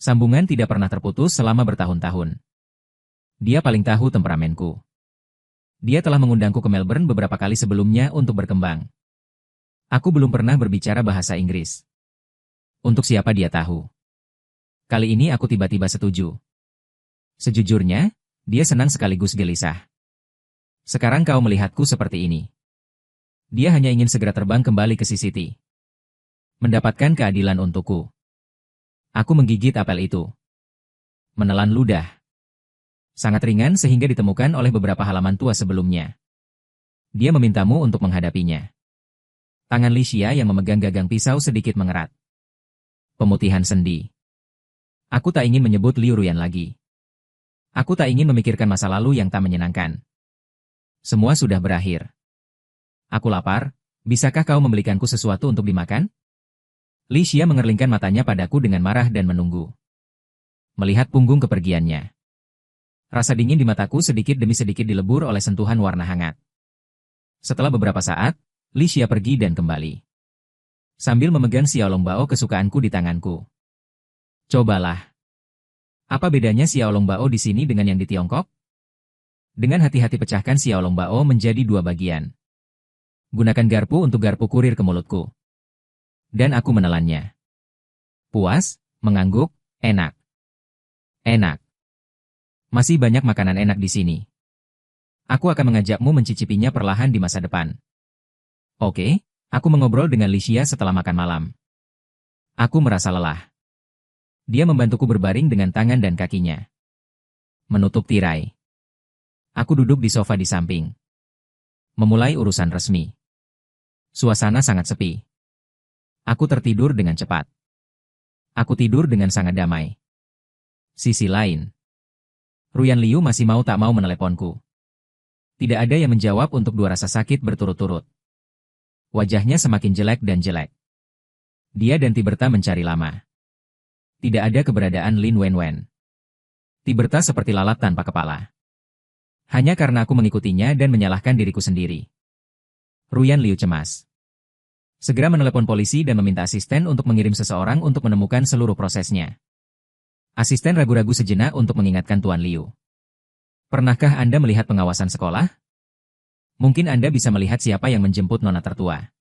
Sambungan tidak pernah terputus selama bertahun-tahun. Dia paling tahu temperamenku. Dia telah mengundangku ke Melbourne beberapa kali sebelumnya untuk berkembang. Aku belum pernah berbicara bahasa Inggris. Untuk siapa dia tahu. Kali ini aku tiba-tiba setuju. Sejujurnya, dia senang sekaligus gelisah. Sekarang kau melihatku seperti ini. Dia hanya ingin segera terbang kembali ke CCT. Mendapatkan keadilan untukku. Aku menggigit apel itu. Menelan ludah. Sangat ringan sehingga ditemukan oleh beberapa halaman tua sebelumnya. Dia memintamu untuk menghadapinya. Tangan Li Xia yang memegang gagang pisau sedikit mengerat. Pemutihan sendi. Aku tak ingin menyebut Liu Ruyan lagi. Aku tak ingin memikirkan masa lalu yang tak menyenangkan. Semua sudah berakhir. Aku lapar, bisakah kau membelikanku sesuatu untuk dimakan? Li Xia mengerlingkan matanya padaku dengan marah dan menunggu. Melihat punggung kepergiannya. Rasa dingin di mataku sedikit demi sedikit dilebur oleh sentuhan warna hangat. Setelah beberapa saat, Li Xia pergi dan kembali. Sambil memegang xiaolongbao kesukaanku di tanganku. Cobalah. Apa bedanya xiaolongbao di sini dengan yang di Tiongkok? Dengan hati-hati pecahkan xiaolongbao menjadi 2 bagian. Gunakan garpu untuk garpu kurir ke mulutku. Dan aku menelannya. Puas, mengangguk, enak. Enak. Masih banyak makanan enak di sini. Aku akan mengajakmu mencicipinya perlahan di masa depan. Oke, aku mengobrol dengan Li Xia setelah makan malam. Aku merasa lelah. Dia membantuku berbaring dengan tangan dan kakinya. Menutup tirai. Aku duduk di sofa di samping. Memulai urusan resmi. Suasana sangat sepi. Aku tertidur dengan cepat. Aku tidur dengan sangat damai. Sisi lain. Ruyan Liu masih mau tak mau meneleponku. Tidak ada yang menjawab untuk 2 rasa sakit berturut-turut. Wajahnya semakin jelek dan jelek. Dia dan Tiberta mencari lama. Tidak ada keberadaan Lin Wenwen. Tiberta seperti lalat tanpa kepala. Hanya karena aku mengikutinya dan menyalahkan diriku sendiri. Ruyan Liu cemas. Segera menelepon polisi dan meminta asisten untuk mengirim seseorang untuk menemukan seluruh prosesnya. Asisten ragu-ragu sejenak untuk mengingatkan Tuan Liu. Pernahkah Anda melihat pengawasan sekolah? Mungkin Anda bisa melihat siapa yang menjemput nona tertua.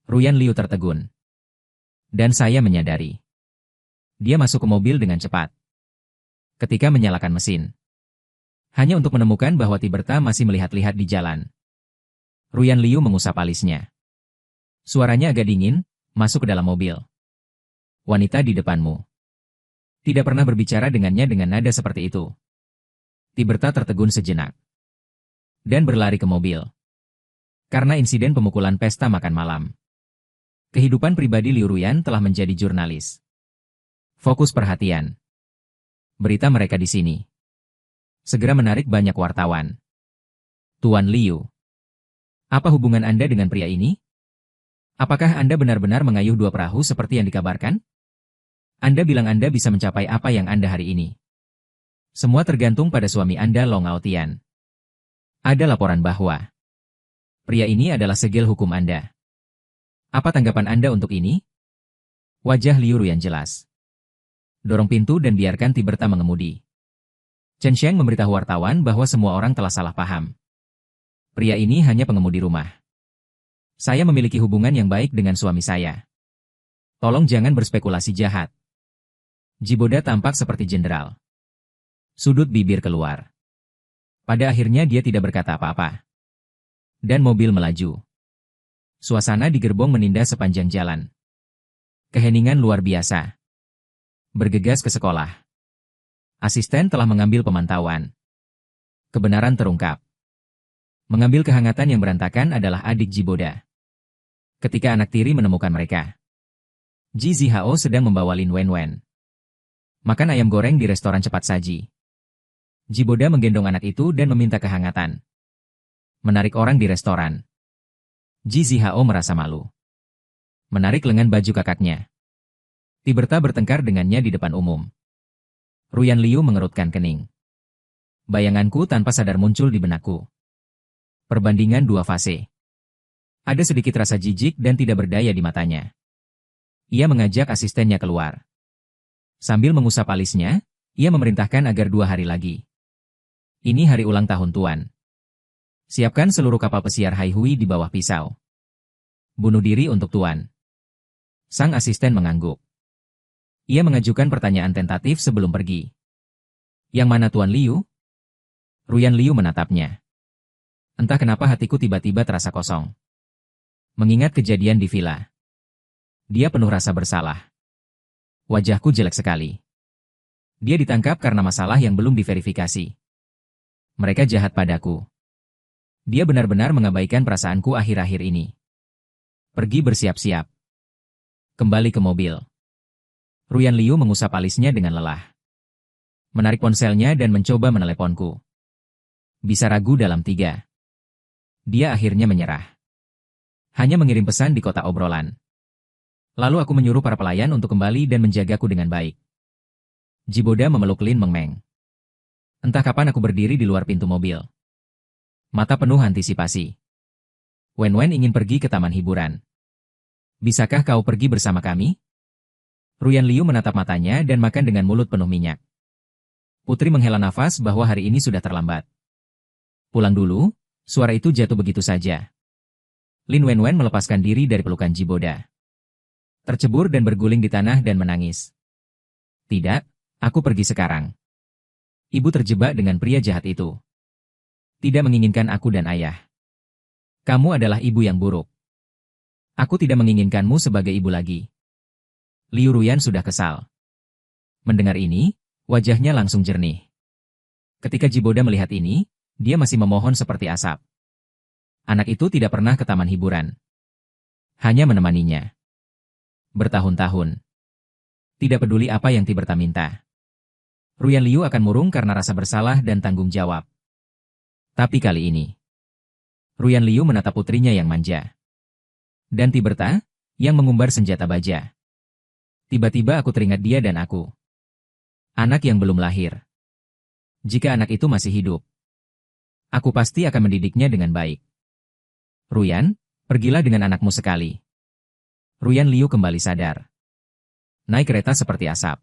Ruyan Liu tertegun. Dan saya menyadari. Dia masuk ke mobil dengan cepat. Ketika menyalakan mesin. Hanya untuk menemukan bahwa Tiberta masih melihat-lihat di jalan. Ruyan Liu mengusap alisnya. Suaranya agak dingin, masuk ke dalam mobil. Wanita di depanmu. Tidak pernah berbicara dengannya dengan nada seperti itu. Tiberta tertegun sejenak. Dan berlari ke mobil. Karena insiden pemukulan pesta makan malam. Kehidupan pribadi Liu Ruyan telah menjadi jurnalis. Fokus perhatian. Berita mereka di sini. Segera menarik banyak wartawan. Tuan Liu. Apa hubungan Anda dengan pria ini? Apakah Anda benar-benar mengayuh 2 perahu seperti yang dikabarkan? Anda bilang Anda bisa mencapai apa yang Anda hari ini. Semua tergantung pada suami Anda Long Aotian. Ada laporan bahwa pria ini adalah segel hukum Anda. Apa tanggapan Anda untuk ini? Wajah Liu Ruyan jelas. Dorong pintu dan biarkan Tiberta mengemudi. Chen Xiang memberitahu wartawan bahwa semua orang telah salah paham. Pria ini hanya pengemudi rumah. Saya memiliki hubungan yang baik dengan suami saya. Tolong jangan berspekulasi jahat. Jiboda tampak seperti jenderal. Sudut bibir keluar. Pada akhirnya dia tidak berkata apa-apa. Dan mobil melaju. Suasana di gerbong menindas sepanjang jalan. Keheningan luar biasa. Bergegas ke sekolah. Asisten telah mengambil pemantauan. Kebenaran terungkap. Mengambil kehangatan yang berantakan adalah adik Jiboda. Ketika anak tiri menemukan mereka. Ji Zihao sedang membawa Lin Wenwen makan ayam goreng di restoran cepat saji. Jiboda menggendong anak itu dan meminta kehangatan. Menarik orang di restoran. Ji Zihao merasa malu. Menarik lengan baju kakaknya. Tiberta bertengkar dengannya di depan umum. Ruyan Liu mengerutkan kening. Bayanganku tanpa sadar muncul di benakku. Perbandingan dua fase. Ada sedikit rasa jijik dan tidak berdaya di matanya. Ia mengajak asistennya keluar. Sambil mengusap alisnya, ia memerintahkan agar 2 hari lagi. Ini hari ulang tahun Tuan. Siapkan seluruh kapal pesiar Haihui di bawah pisau. Bunuh diri untuk Tuan. Sang asisten mengangguk. Ia mengajukan pertanyaan tentatif sebelum pergi. Yang mana Tuan Liu? Ruyan Liu menatapnya. Entah kenapa hatiku tiba-tiba terasa kosong. Mengingat kejadian di villa. Dia penuh rasa bersalah. Wajahku jelek sekali. Dia ditangkap karena masalah yang belum diverifikasi. Mereka jahat padaku. Dia benar-benar mengabaikan perasaanku akhir-akhir ini. Pergi bersiap-siap. Kembali ke mobil. Ruyan Liu mengusap alisnya dengan lelah. Menarik ponselnya dan mencoba meneleponku. Bisa ragu dalam 3. Dia akhirnya menyerah. Hanya mengirim pesan di kotak obrolan. Lalu aku menyuruh para pelayan untuk kembali dan menjagaku dengan baik. Jiboda memeluk Lin Mengmeng. Entah kapan aku berdiri di luar pintu mobil. Mata penuh antisipasi. Wenwen ingin pergi ke taman hiburan. Bisakah kau pergi bersama kami? Ruyan Liu menatap matanya dan makan dengan mulut penuh minyak. Putri menghela nafas bahwa hari ini sudah terlambat. Pulang dulu, suara itu jatuh begitu saja. Lin Wenwen melepaskan diri dari pelukan Jiboda. Tercebur dan berguling di tanah dan menangis. Tidak, aku pergi sekarang. Ibu terjebak dengan pria jahat itu. Tidak menginginkan aku dan ayah. Kamu adalah ibu yang buruk. Aku tidak menginginkanmu sebagai ibu lagi. Liu Ruyan sudah kesal. Mendengar ini, wajahnya langsung jernih. Ketika Jiboda melihat ini, dia masih memohon seperti asap. Anak itu tidak pernah ke taman hiburan. Hanya menemaninya. Bertahun-tahun. Tidak peduli apa yang Tiberta minta. Ruyan Liu akan murung karena rasa bersalah dan tanggung jawab. Tapi kali ini, Ruyan Liu menatap putrinya yang manja. Dan Tiberta, yang mengumbar senjata baja. Tiba-tiba aku teringat dia dan aku. Anak yang belum lahir. Jika anak itu masih hidup, aku pasti akan mendidiknya dengan baik. Ruyan, pergilah dengan anakmu sekali. Ruyan Liu kembali sadar. Naik kereta seperti asap.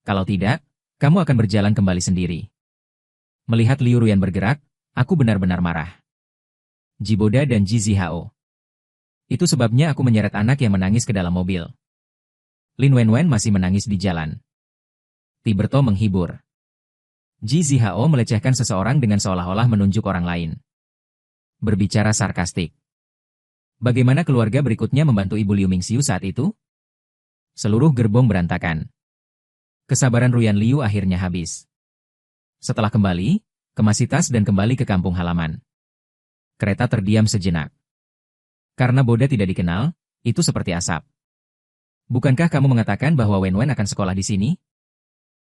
Kalau tidak, kamu akan berjalan kembali sendiri. Melihat Liu Ruyan bergerak, aku benar-benar marah. Jiboda dan Ji Zihao. Itu sebabnya aku menyeret anak yang menangis ke dalam mobil. Lin Wenwen masih menangis di jalan. Tiberto menghibur. Ji Zihao melecehkan seseorang dengan seolah-olah menunjuk orang lain. Berbicara sarkastik. Bagaimana keluarga berikutnya membantu Ibu Liu Mingxiu saat itu? Seluruh gerbong berantakan. Kesabaran Ruyan Liu akhirnya habis. Setelah kembali, kemasi tas dan kembali ke kampung halaman. Kereta terdiam sejenak. Karena Boda tidak dikenal, itu seperti asap. Bukankah kamu mengatakan bahwa Wenwen akan sekolah di sini?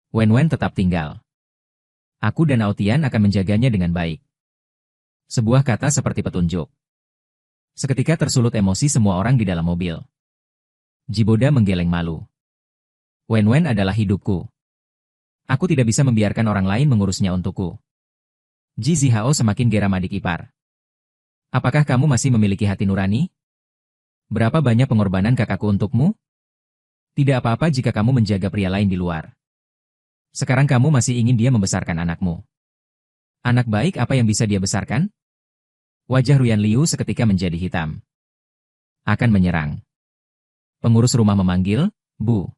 Wenwen tetap tinggal. Aku dan Aotian akan menjaganya dengan baik. Sebuah kata seperti petunjuk. Seketika tersulut emosi semua orang di dalam mobil. Jiboda menggeleng malu. Wenwen adalah hidupku. Aku tidak bisa membiarkan orang lain mengurusnya untukku. Ji Zihao semakin geram adik ipar. Apakah kamu masih memiliki hati nurani? Berapa banyak pengorbanan kakakku untukmu? Tidak apa-apa jika kamu menjaga pria lain di luar. Sekarang kamu masih ingin dia membesarkan anakmu. Anak baik apa yang bisa dia besarkan? Wajah Ruyan Liu seketika menjadi hitam. Akan menyerang. Pengurus rumah memanggil, Bu.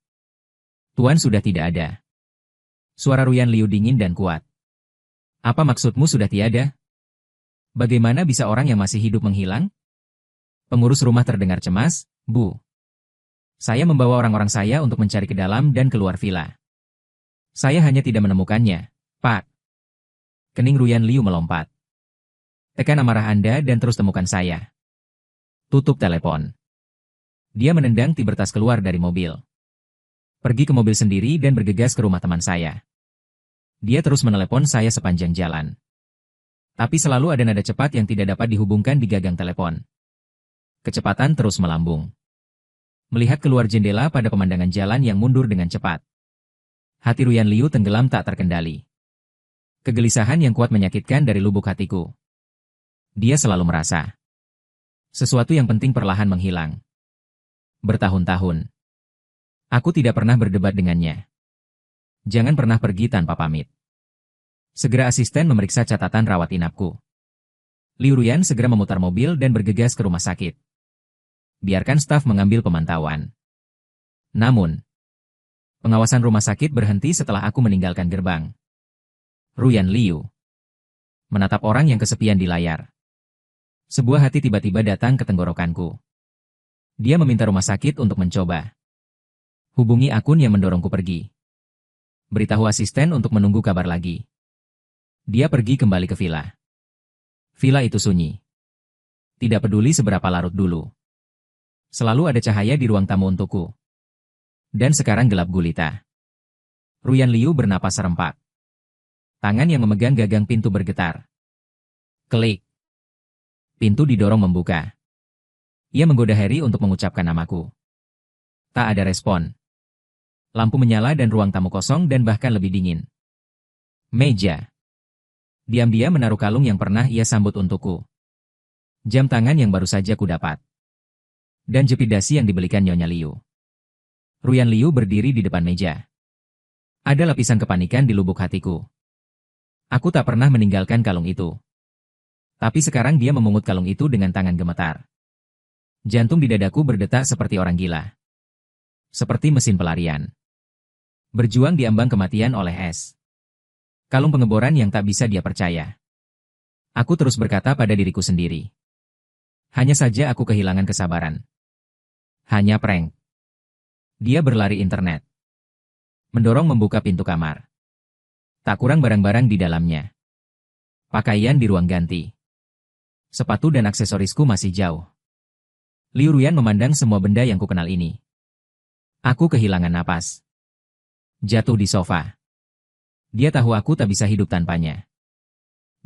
Tuan sudah tidak ada. Suara Ruyan Liu dingin dan kuat. Apa maksudmu sudah tiada? Bagaimana bisa orang yang masih hidup menghilang? Pengurus rumah terdengar cemas, Bu. Saya membawa orang-orang saya untuk mencari ke dalam dan keluar villa. Saya hanya tidak menemukannya, Pak. Kening Ruyan Liu melompat. Tekan amarah Anda dan terus temukan saya. Tutup telepon. Dia menendang Tibertas keluar dari mobil. Pergi ke mobil sendiri dan bergegas ke rumah teman saya. Dia terus menelepon saya sepanjang jalan. Tapi selalu ada nada cepat yang tidak dapat dihubungkan di gagang telepon. Kecepatan terus melambung. Melihat keluar jendela pada pemandangan jalan yang mundur dengan cepat. Hati Ruyan Liu tenggelam tak terkendali. Kegelisahan yang kuat menyakitkan dari lubuk hatiku. Dia selalu merasa sesuatu yang penting perlahan menghilang. Bertahun-tahun. Aku tidak pernah berdebat dengannya. Jangan pernah pergi tanpa pamit. Segera asisten memeriksa catatan rawat inapku. Liu Ruyan segera memutar mobil dan bergegas ke rumah sakit. Biarkan staf mengambil pemantauan. Namun, pengawasan rumah sakit berhenti setelah aku meninggalkan gerbang. Ruyan Liu menatap orang yang kesepian di layar. Sebuah hati tiba-tiba datang ke tenggorokanku. Dia meminta rumah sakit untuk mencoba. Hubungi akun yang mendorongku pergi. Beritahu asisten untuk menunggu kabar lagi. Dia pergi kembali ke villa. Villa itu sunyi. Tidak peduli seberapa larut dulu. Selalu ada cahaya di ruang tamu untukku. Dan sekarang gelap gulita. Ruyan Liu bernapas serempak. Tangan yang memegang gagang pintu bergetar. Klik. Pintu didorong membuka. Ia menggoda Harry untuk mengucapkan namaku. Tak ada respon. Lampu menyala dan ruang tamu kosong dan bahkan lebih dingin. Meja. Diam-diam menaruh kalung yang pernah ia sambut untukku. Jam tangan yang baru saja ku dapat. Dan jepit dasi yang dibelikan Nyonya Liu. Ruyan Liu berdiri di depan meja. Ada lapisan kepanikan di lubuk hatiku. Aku tak pernah meninggalkan kalung itu. Tapi sekarang dia memungut kalung itu dengan tangan gemetar. Jantung di dadaku berdetak seperti orang gila. Seperti mesin pelarian. Berjuang di ambang kematian oleh es. Kalung pengeboran yang tak bisa dia percaya. Aku terus berkata pada diriku sendiri. Hanya saja aku kehilangan kesabaran. Hanya prank. Dia berlari internet. Mendorong membuka pintu kamar. Tak kurang barang-barang di dalamnya. Pakaian di ruang ganti. Sepatu dan aksesorisku masih jauh. Liu Ruyan memandang semua benda yang kukenal ini. Aku kehilangan napas. Jatuh di sofa. Dia tahu aku tak bisa hidup tanpanya.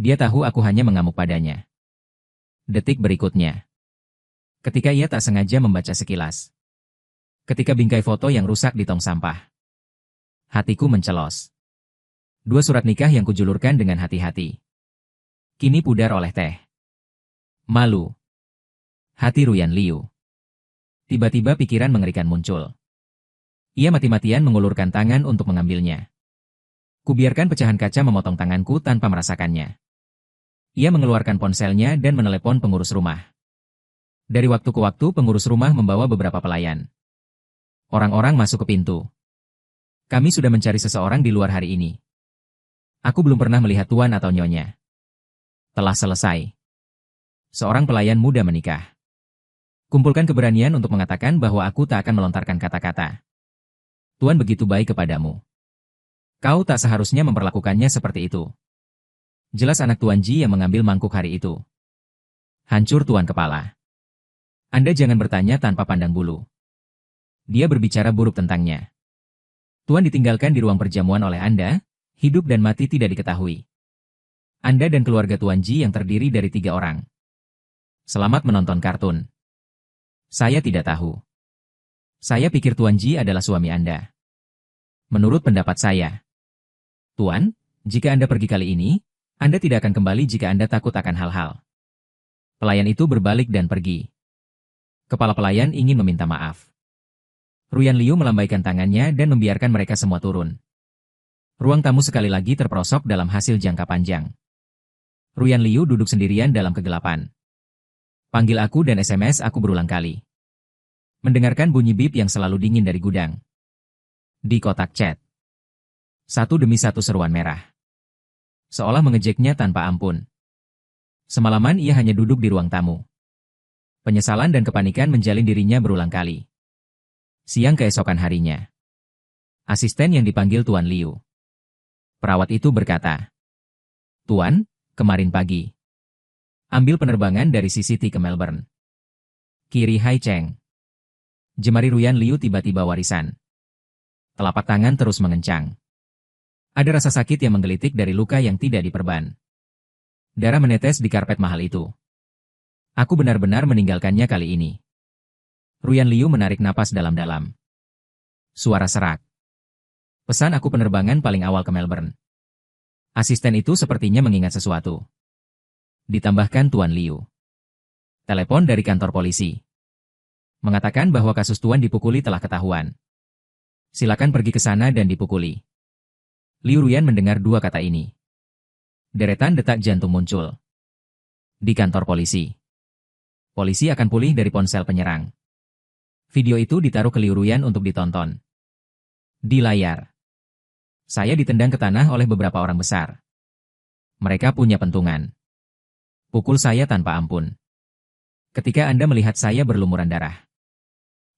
Dia tahu aku hanya mengamuk padanya. Detik berikutnya. Ketika ia tak sengaja membaca sekilas. Ketika bingkai foto yang rusak di tong sampah. Hatiku mencelos. 2 surat nikah yang kujulurkan dengan hati-hati. Kini pudar oleh teh. Malu. Hati Ruyan Liu. Tiba-tiba pikiran mengerikan muncul. Ia mati-matian mengulurkan tangan untuk mengambilnya. Kubiarkan pecahan kaca memotong tanganku tanpa merasakannya. Ia mengeluarkan ponselnya dan menelepon pengurus rumah. Dari waktu ke waktu pengurus rumah membawa beberapa pelayan. Orang-orang masuk ke pintu. Kami sudah mencari seseorang di luar hari ini. Aku belum pernah melihat tuan atau nyonya. Telah selesai. Seorang pelayan muda menikah. Kumpulkan keberanian untuk mengatakan bahwa aku tak akan melontarkan kata-kata. Tuan begitu baik kepadamu. Kau tak seharusnya memperlakukannya seperti itu. Jelas anak Tuan Ji yang mengambil mangkuk hari itu. Hancur tuan kepala. Anda jangan bertanya tanpa pandang bulu. Dia berbicara buruk tentangnya. Tuan ditinggalkan di ruang perjamuan oleh Anda, hidup dan mati tidak diketahui. Anda dan keluarga Tuan Ji yang terdiri dari 3 orang. Selamat menonton kartun. Saya tidak tahu. Saya pikir Tuan Ji adalah suami Anda. Menurut pendapat saya. Tuan, jika Anda pergi kali ini, Anda tidak akan kembali jika Anda takut akan hal-hal. Pelayan itu berbalik dan pergi. Kepala pelayan ingin meminta maaf. Ruyan Liu melambaikan tangannya dan membiarkan mereka semua turun. Ruang tamu sekali lagi terperosok dalam hasil jangka panjang. Ruyan Liu duduk sendirian dalam kegelapan. Panggil aku dan SMS aku berulang kali. Mendengarkan bunyi bip yang selalu dingin dari gudang. Di kotak chat. 1 demi 1 seruan merah. Seolah mengejeknya tanpa ampun. Semalaman ia hanya duduk di ruang tamu. Penyesalan dan kepanikan menjalin dirinya berulang kali. Siang keesokan harinya. Asisten yang dipanggil Tuan Liu. Perawat itu berkata, Tuan, kemarin pagi. Ambil penerbangan dari CCT ke Melbourne. Kiri Hai Cheng. Jemari Ruyan Liu tiba-tiba warisan. Telapak tangan terus mengencang. Ada rasa sakit yang menggelitik dari luka yang tidak diperban. Darah menetes di karpet mahal itu. Aku benar-benar meninggalkannya kali ini. Ruyan Liu menarik napas dalam-dalam. Suara serak. Pesan aku penerbangan paling awal ke Melbourne. Asisten itu sepertinya mengingat sesuatu. Ditambahkan Tuan Liu. Telepon dari kantor polisi. Mengatakan bahwa kasus Tuan dipukuli telah ketahuan. Silakan pergi ke sana dan dipukuli. Liu Ruyan mendengar dua kata ini. Deretan detak jantung muncul. Di kantor polisi. Polisi akan pulih dari ponsel penyerang. Video itu ditaruh ke Liu Ruyan untuk ditonton. Di layar. Saya ditendang ke tanah oleh beberapa orang besar. Mereka punya pentungan. Pukul saya tanpa ampun. Ketika Anda melihat saya berlumuran darah.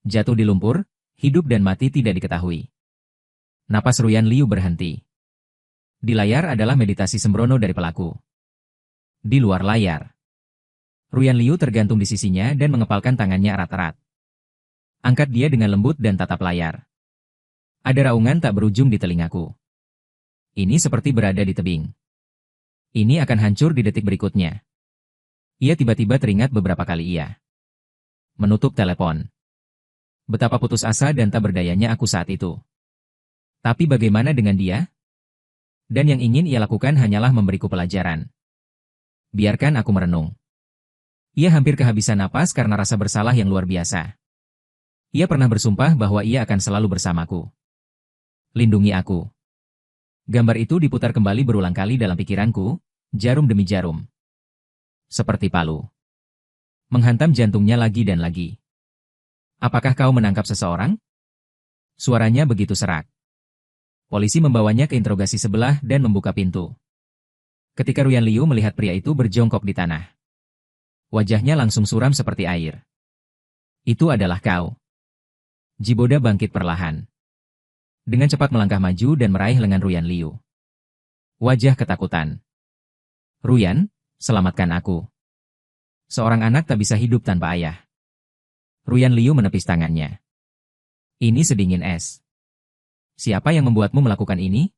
Jatuh di lumpur, hidup dan mati tidak diketahui. Napas Ruyan Liu berhenti. Di layar adalah meditasi sembrono dari pelaku. Di luar layar. Ruyan Liu tergantung di sisinya dan mengepalkan tangannya erat-erat. Angkat dia dengan lembut dan tatap layar. Ada raungan tak berujung di telingaku. Ini seperti berada di tebing. Ini akan hancur di detik berikutnya. Ia tiba-tiba teringat beberapa kali ia menutup telepon. Betapa putus asa dan tak berdayanya aku saat itu. Tapi bagaimana dengan dia? Dan yang ingin ia lakukan hanyalah memberiku pelajaran. Biarkan aku merenung. Ia hampir kehabisan napas karena rasa bersalah yang luar biasa. Ia pernah bersumpah bahwa ia akan selalu bersamaku. Lindungi aku. Gambar itu diputar kembali berulang kali dalam pikiranku, jarum demi jarum. Seperti palu. Menghantam jantungnya lagi dan lagi. Apakah kau menangkap seseorang? Suaranya begitu serak. Polisi membawanya ke interogasi sebelah dan membuka pintu. Ketika Ruyan Liu melihat pria itu berjongkok di tanah. Wajahnya langsung suram seperti air. Itu adalah kau. Jiboda bangkit perlahan. Dengan cepat melangkah maju dan meraih lengan Ruyan Liu. Wajah ketakutan. Ruyan, selamatkan aku. Seorang anak tak bisa hidup tanpa ayah. Ruyan Liu menepis tangannya. Ini sedingin es. Siapa yang membuatmu melakukan ini?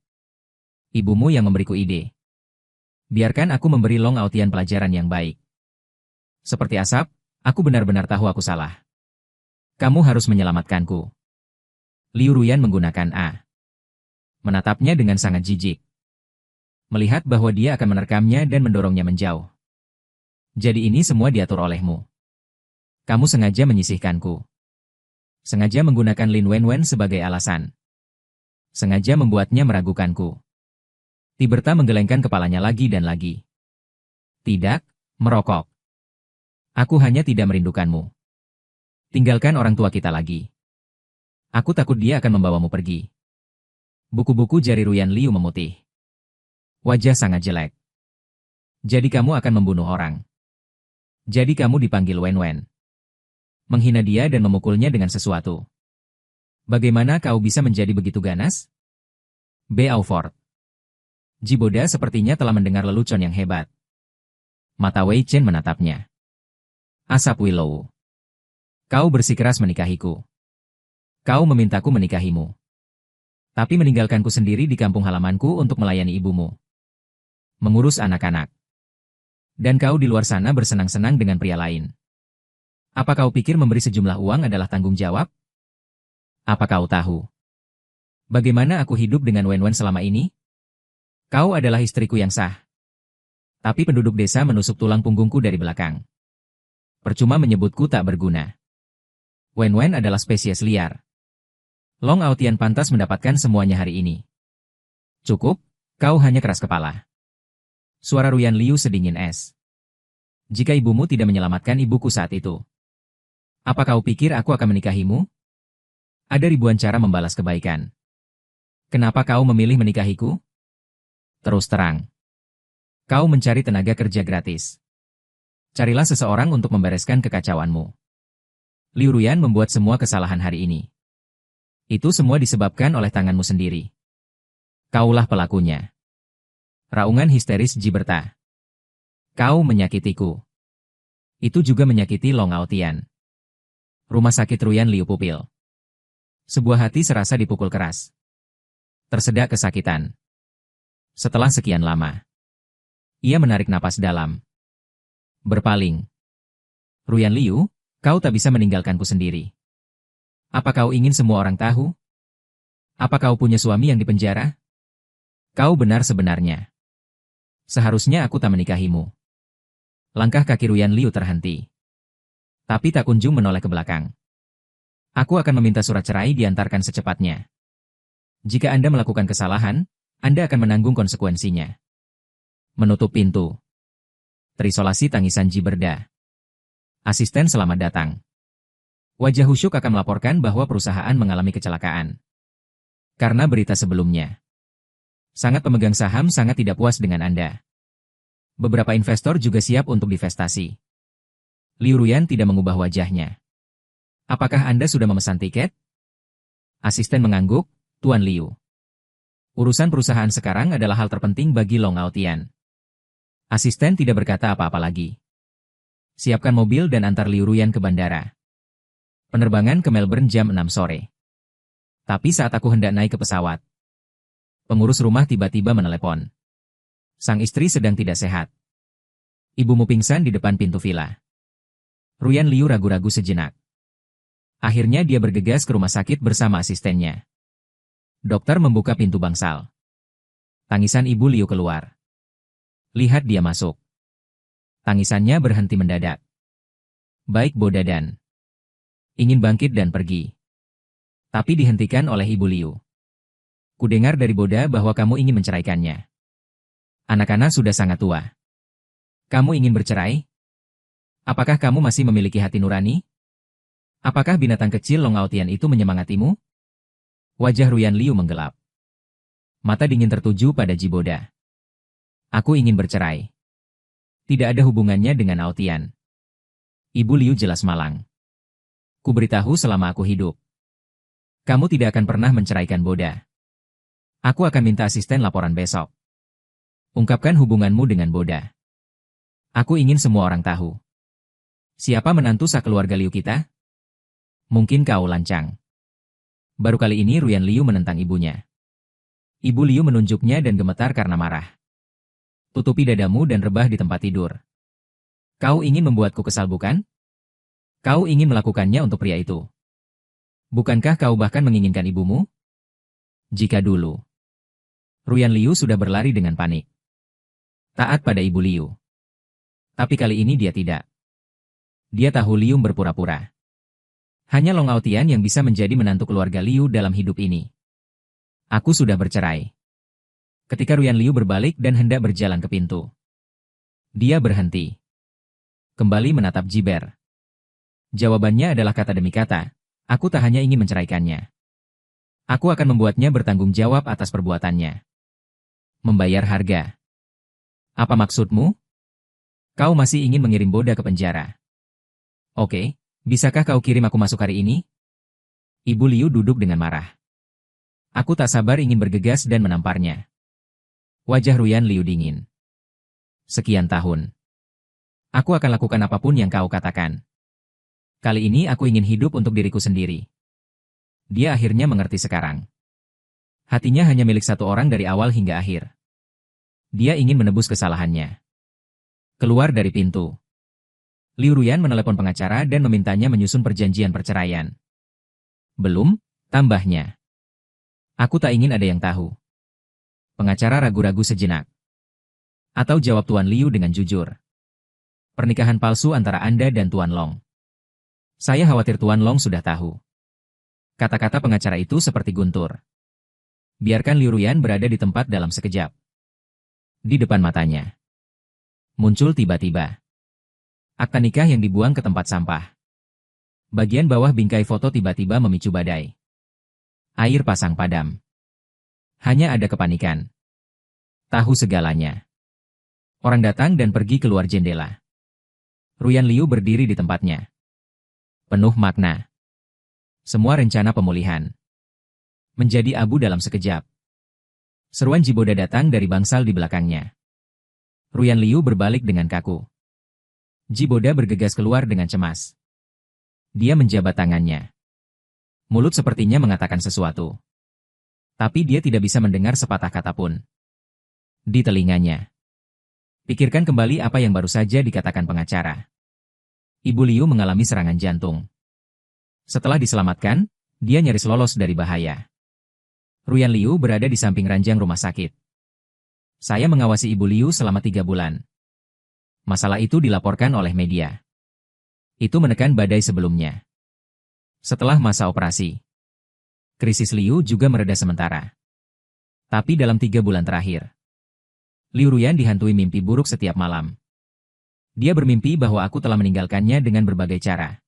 Ibumu yang memberiku ide. Biarkan aku memberi Long Aotian pelajaran yang baik. Seperti asap, aku benar-benar tahu aku salah. Kamu harus menyelamatkanku. Liu Ruyan menggunakan A. Menatapnya dengan sangat jijik. Melihat bahwa dia akan menerkamnya dan mendorongnya menjauh. Jadi ini semua diatur olehmu. Kamu sengaja menyisihkanku. Sengaja menggunakan Lin Wenwen sebagai alasan. Sengaja membuatnya meragukanku. Tiberta menggelengkan kepalanya lagi dan lagi. Tidak, merokok. Aku hanya tidak merindukanmu. Tinggalkan orang tua kita lagi. Aku takut dia akan membawamu pergi. Buku-buku jari Ruyan Liu memutih. Wajah sangat jelek. Jadi kamu akan membunuh orang. Jadi kamu dipanggil Wenwen. Menghina dia dan memukulnya dengan sesuatu. Bagaimana kau bisa menjadi begitu ganas? B. Aufort. Jiboda sepertinya telah mendengar lelucon yang hebat. Mata Wei Chen menatapnya. Asap Willow. Kau bersikeras menikahiku. Kau memintaku menikahimu. Tapi meninggalkanku sendiri di kampung halamanku untuk melayani ibumu. Mengurus anak-anak. Dan kau di luar sana bersenang-senang dengan pria lain. Apa kau pikir memberi sejumlah uang adalah tanggung jawab? Apa kau tahu? Bagaimana aku hidup dengan Wenwen selama ini? Kau adalah istriku yang sah. Tapi penduduk desa menusuk tulang punggungku dari belakang. Percuma menyebutku tak berguna. Wenwen adalah spesies liar. Long Aotian pantas mendapatkan semuanya hari ini. Cukup, kau hanya keras kepala. Suara Ruyan Liu sedingin es. Jika ibumu tidak menyelamatkan ibuku saat itu, apa kau pikir aku akan menikahimu? Ada ribuan cara membalas kebaikan. Kenapa kau memilih menikahiku? Terus terang. Kau mencari tenaga kerja gratis. Carilah seseorang untuk membereskan kekacauanmu. Liu Ruyan membuat semua kesalahan hari ini. Itu semua disebabkan oleh tanganmu sendiri. Kaulah pelakunya. Raungan histeris Jiberta. Kau menyakitiku. Itu juga menyakiti Long Aotian. Rumah sakit Ruyan Liu Pupil. Sebuah hati serasa dipukul keras. Tersedak kesakitan. Setelah sekian lama, ia menarik napas dalam. Berpaling. Ruyan Liu, kau tak bisa meninggalkanku sendiri. Apa kau ingin semua orang tahu? Apa kau punya suami yang dipenjara? Kau benar sebenarnya. Seharusnya aku tak menikahimu. Langkah kaki Ruyan Liu terhenti. Tapi tak kunjung menoleh ke belakang. Aku akan meminta surat cerai diantarkan secepatnya. Jika Anda melakukan kesalahan, Anda akan menanggung konsekuensinya. Menutup pintu. Terisolasi tangisan Jiberda. Asisten selamat datang. Wajah Husyuk akan melaporkan bahwa perusahaan mengalami kecelakaan. Karena berita sebelumnya. Sangat pemegang saham sangat tidak puas dengan Anda. Beberapa investor juga siap untuk divestasi. Liu Ruyan tidak mengubah wajahnya. Apakah Anda sudah memesan tiket? Asisten mengangguk, Tuan Liu. Urusan perusahaan sekarang adalah hal terpenting bagi Long Aotian. Asisten tidak berkata apa-apa lagi. Siapkan mobil dan antar Liu Ruyan ke bandara. Penerbangan ke Melbourne jam 6 sore. Tapi saat aku hendak naik ke pesawat, pengurus rumah tiba-tiba menelepon. Sang istri sedang tidak sehat. Ibumu pingsan di depan pintu villa. Ruyan Liu ragu-ragu sejenak. Akhirnya dia bergegas ke rumah sakit bersama asistennya. Dokter membuka pintu bangsal. Tangisan ibu Liu keluar. Lihat dia masuk. Tangisannya berhenti mendadak. Baik Boda dan ingin bangkit dan pergi. Tapi dihentikan oleh ibu Liu. Kudengar dari Boda bahwa kamu ingin menceraikannya. Anak-anak sudah sangat tua. Kamu ingin bercerai? Apakah kamu masih memiliki hati nurani? Apakah binatang kecil Long Aotian itu menyemangatimu? Wajah Ruyan Liu menggelap. Mata dingin tertuju pada Jiboda. Aku ingin bercerai. Tidak ada hubungannya dengan Aotian. Ibu Liu jelas malang. Ku beritahu selama aku hidup. Kamu tidak akan pernah menceraikan Boda. Aku akan minta asisten laporan besok. Ungkapkan hubunganmu dengan Boda. Aku ingin semua orang tahu. Siapa menantu sakeluarga Liu kita? Mungkin kau lancang. Baru kali ini Ruyan Liu menentang ibunya. Ibu Liu menunjuknya dan gemetar karena marah. Tutupi dadamu dan rebah di tempat tidur. Kau ingin membuatku kesal bukan? Kau ingin melakukannya untuk pria itu. Bukankah kau bahkan menginginkan ibumu? Jika dulu. Ruyan Liu sudah berlari dengan panik. Taat pada ibu Liu. Tapi kali ini dia tidak. Dia tahu Liu berpura-pura. Hanya Long Aotian yang bisa menjadi menantu keluarga Liu dalam hidup ini. Aku sudah bercerai. Ketika Ruyan Liu berbalik dan hendak berjalan ke pintu, dia berhenti. Kembali menatap Jiber. Jawabannya adalah kata demi kata, aku tak hanya ingin menceraikannya. Aku akan membuatnya bertanggung jawab atas perbuatannya. Membayar harga. Apa maksudmu? Kau masih ingin mengirim Boda ke penjara? Oke, bisakah kau kirim aku masuk hari ini? Ibu Liu duduk dengan marah. Aku tak sabar ingin bergegas dan menamparnya. Wajah Ruyan Liu dingin. Sekian tahun. Aku akan lakukan apapun yang kau katakan. Kali ini aku ingin hidup untuk diriku sendiri. Dia akhirnya mengerti sekarang. Hatinya hanya milik satu orang dari awal hingga akhir. Dia ingin menebus kesalahannya. Keluar dari pintu. Liu Ruyan menelepon pengacara dan memintanya menyusun perjanjian perceraian. Belum, tambahnya. Aku tak ingin ada yang tahu. Pengacara ragu-ragu sejenak. Atau jawab Tuan Liu dengan jujur. Pernikahan palsu antara Anda dan Tuan Long. Saya khawatir Tuan Long sudah tahu. Kata-kata pengacara itu seperti guntur. Biarkan Liu Ruyan berada di tempat dalam sekejap. Di depan matanya. Muncul tiba-tiba akta nikah yang dibuang ke tempat sampah. Bagian bawah bingkai foto tiba-tiba memicu badai. Air pasang padam. Hanya ada kepanikan. Tahu segalanya. Orang datang dan pergi keluar jendela. Ruyan Liu berdiri di tempatnya. Penuh makna. Semua rencana pemulihan menjadi abu dalam sekejap. Seruan Jiboda datang dari bangsal di belakangnya. Ruyan Liu berbalik dengan kaku. Jiboda bergegas keluar dengan cemas. Dia menjabat tangannya. Mulut sepertinya mengatakan sesuatu. Tapi dia tidak bisa mendengar sepatah kata pun. Di telinganya. Pikirkan kembali apa yang baru saja dikatakan pengacara. Ibu Liu mengalami serangan jantung. Setelah diselamatkan, dia nyaris lolos dari bahaya. Ruyan Liu berada di samping ranjang rumah sakit. Saya mengawasi Ibu Liu selama 3 bulan. Masalah itu dilaporkan oleh media. Itu menekan badai sebelumnya. Setelah masa operasi, krisis Liu juga mereda sementara. Tapi dalam 3 bulan terakhir, Liu Ruyan dihantui mimpi buruk setiap malam. Dia bermimpi bahwa aku telah meninggalkannya dengan berbagai cara.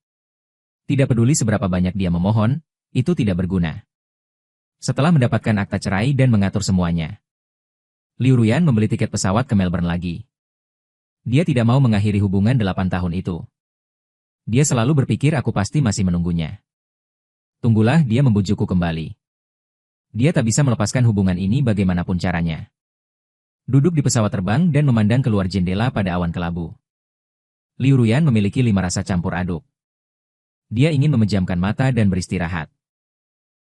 Tidak peduli seberapa banyak dia memohon, itu tidak berguna. Setelah mendapatkan akta cerai dan mengatur semuanya, Liu Ruyan membeli tiket pesawat ke Melbourne lagi. Dia tidak mau mengakhiri hubungan 8 tahun itu. Dia selalu berpikir aku pasti masih menunggunya. Tunggulah dia membujukku kembali. Dia tak bisa melepaskan hubungan ini bagaimanapun caranya. Duduk di pesawat terbang dan memandang keluar jendela pada awan kelabu. Liu Ruyan memiliki 5 rasa campur aduk. Dia ingin memejamkan mata dan beristirahat.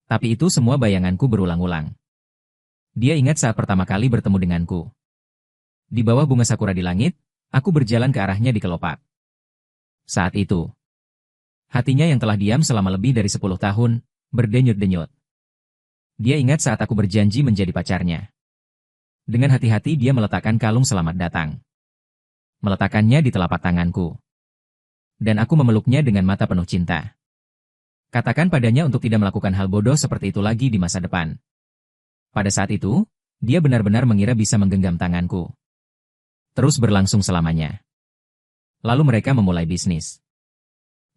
Tapi itu semua bayanganku berulang-ulang. Dia ingat saat pertama kali bertemu denganku. Di bawah bunga sakura di langit, aku berjalan ke arahnya di kelopak. Saat itu, hatinya yang telah diam selama lebih dari 10 tahun, berdenyut-denyut. Dia ingat saat aku berjanji menjadi pacarnya. Dengan hati-hati dia meletakkan kalung selamat datang. Meletakkannya di telapak tanganku. Dan aku memeluknya dengan mata penuh cinta. Katakan padanya untuk tidak melakukan hal bodoh seperti itu lagi di masa depan. Pada saat itu, dia benar-benar mengira bisa menggenggam tanganku. Terus berlangsung selamanya. Lalu mereka memulai bisnis.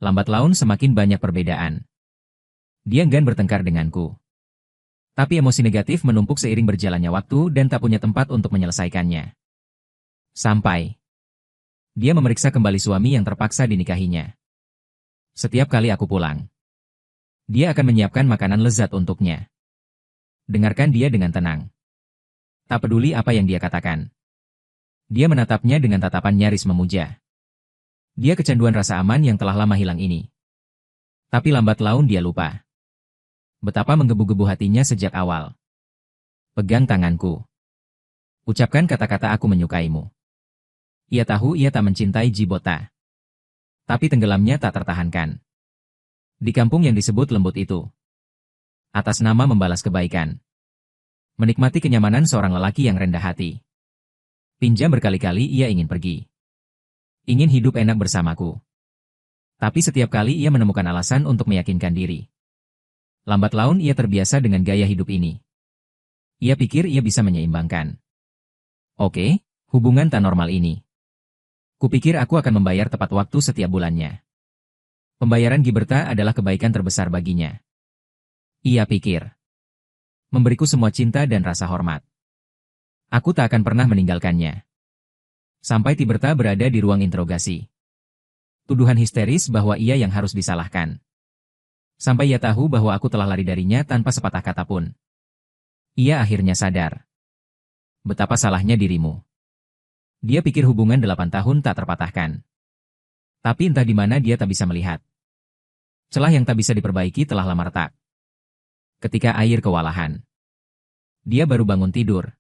Lambat laun semakin banyak perbedaan. Dia enggan bertengkar denganku. Tapi emosi negatif menumpuk seiring berjalannya waktu dan tak punya tempat untuk menyelesaikannya. Sampai dia memeriksa kembali suami yang terpaksa dinikahinya. Setiap kali aku pulang, dia akan menyiapkan makanan lezat untuknya. Dengarkan dia dengan tenang. Tak peduli apa yang dia katakan. Dia menatapnya dengan tatapan nyaris memuja. Dia kecanduan rasa aman yang telah lama hilang ini. Tapi lambat laun dia lupa. Betapa menggebu-gebu hatinya sejak awal. Pegang tanganku. Ucapkan kata-kata aku menyukaimu. Ia tahu ia tak mencintai Jibota. Tapi tenggelamnya tak tertahankan. Di kampung yang disebut lembut itu. Atas nama membalas kebaikan. Menikmati kenyamanan seorang lelaki yang rendah hati. Pinjam berkali-kali ia ingin pergi. Ingin hidup enak bersamaku. Tapi setiap kali ia menemukan alasan untuk meyakinkan diri. Lambat laun ia terbiasa dengan gaya hidup ini. Ia pikir ia bisa menyeimbangkan. Oke, hubungan tak normal ini. Kupikir aku akan membayar tepat waktu setiap bulannya. Pembayaran Giberta adalah kebaikan terbesar baginya. Ia pikir. Memberiku semua cinta dan rasa hormat. Aku tak akan pernah meninggalkannya. Sampai Tiberta berada di ruang interogasi. Tuduhan histeris bahwa ia yang harus disalahkan. Sampai ia tahu bahwa aku telah lari darinya tanpa sepatah kata pun. Ia akhirnya sadar. Betapa salahnya dirimu. Dia pikir hubungan 8 tahun tak terpatahkan. Tapi entah di mana dia tak bisa melihat. Celah yang tak bisa diperbaiki telah lama retak. Ketika air kewalahan. Dia baru bangun tidur.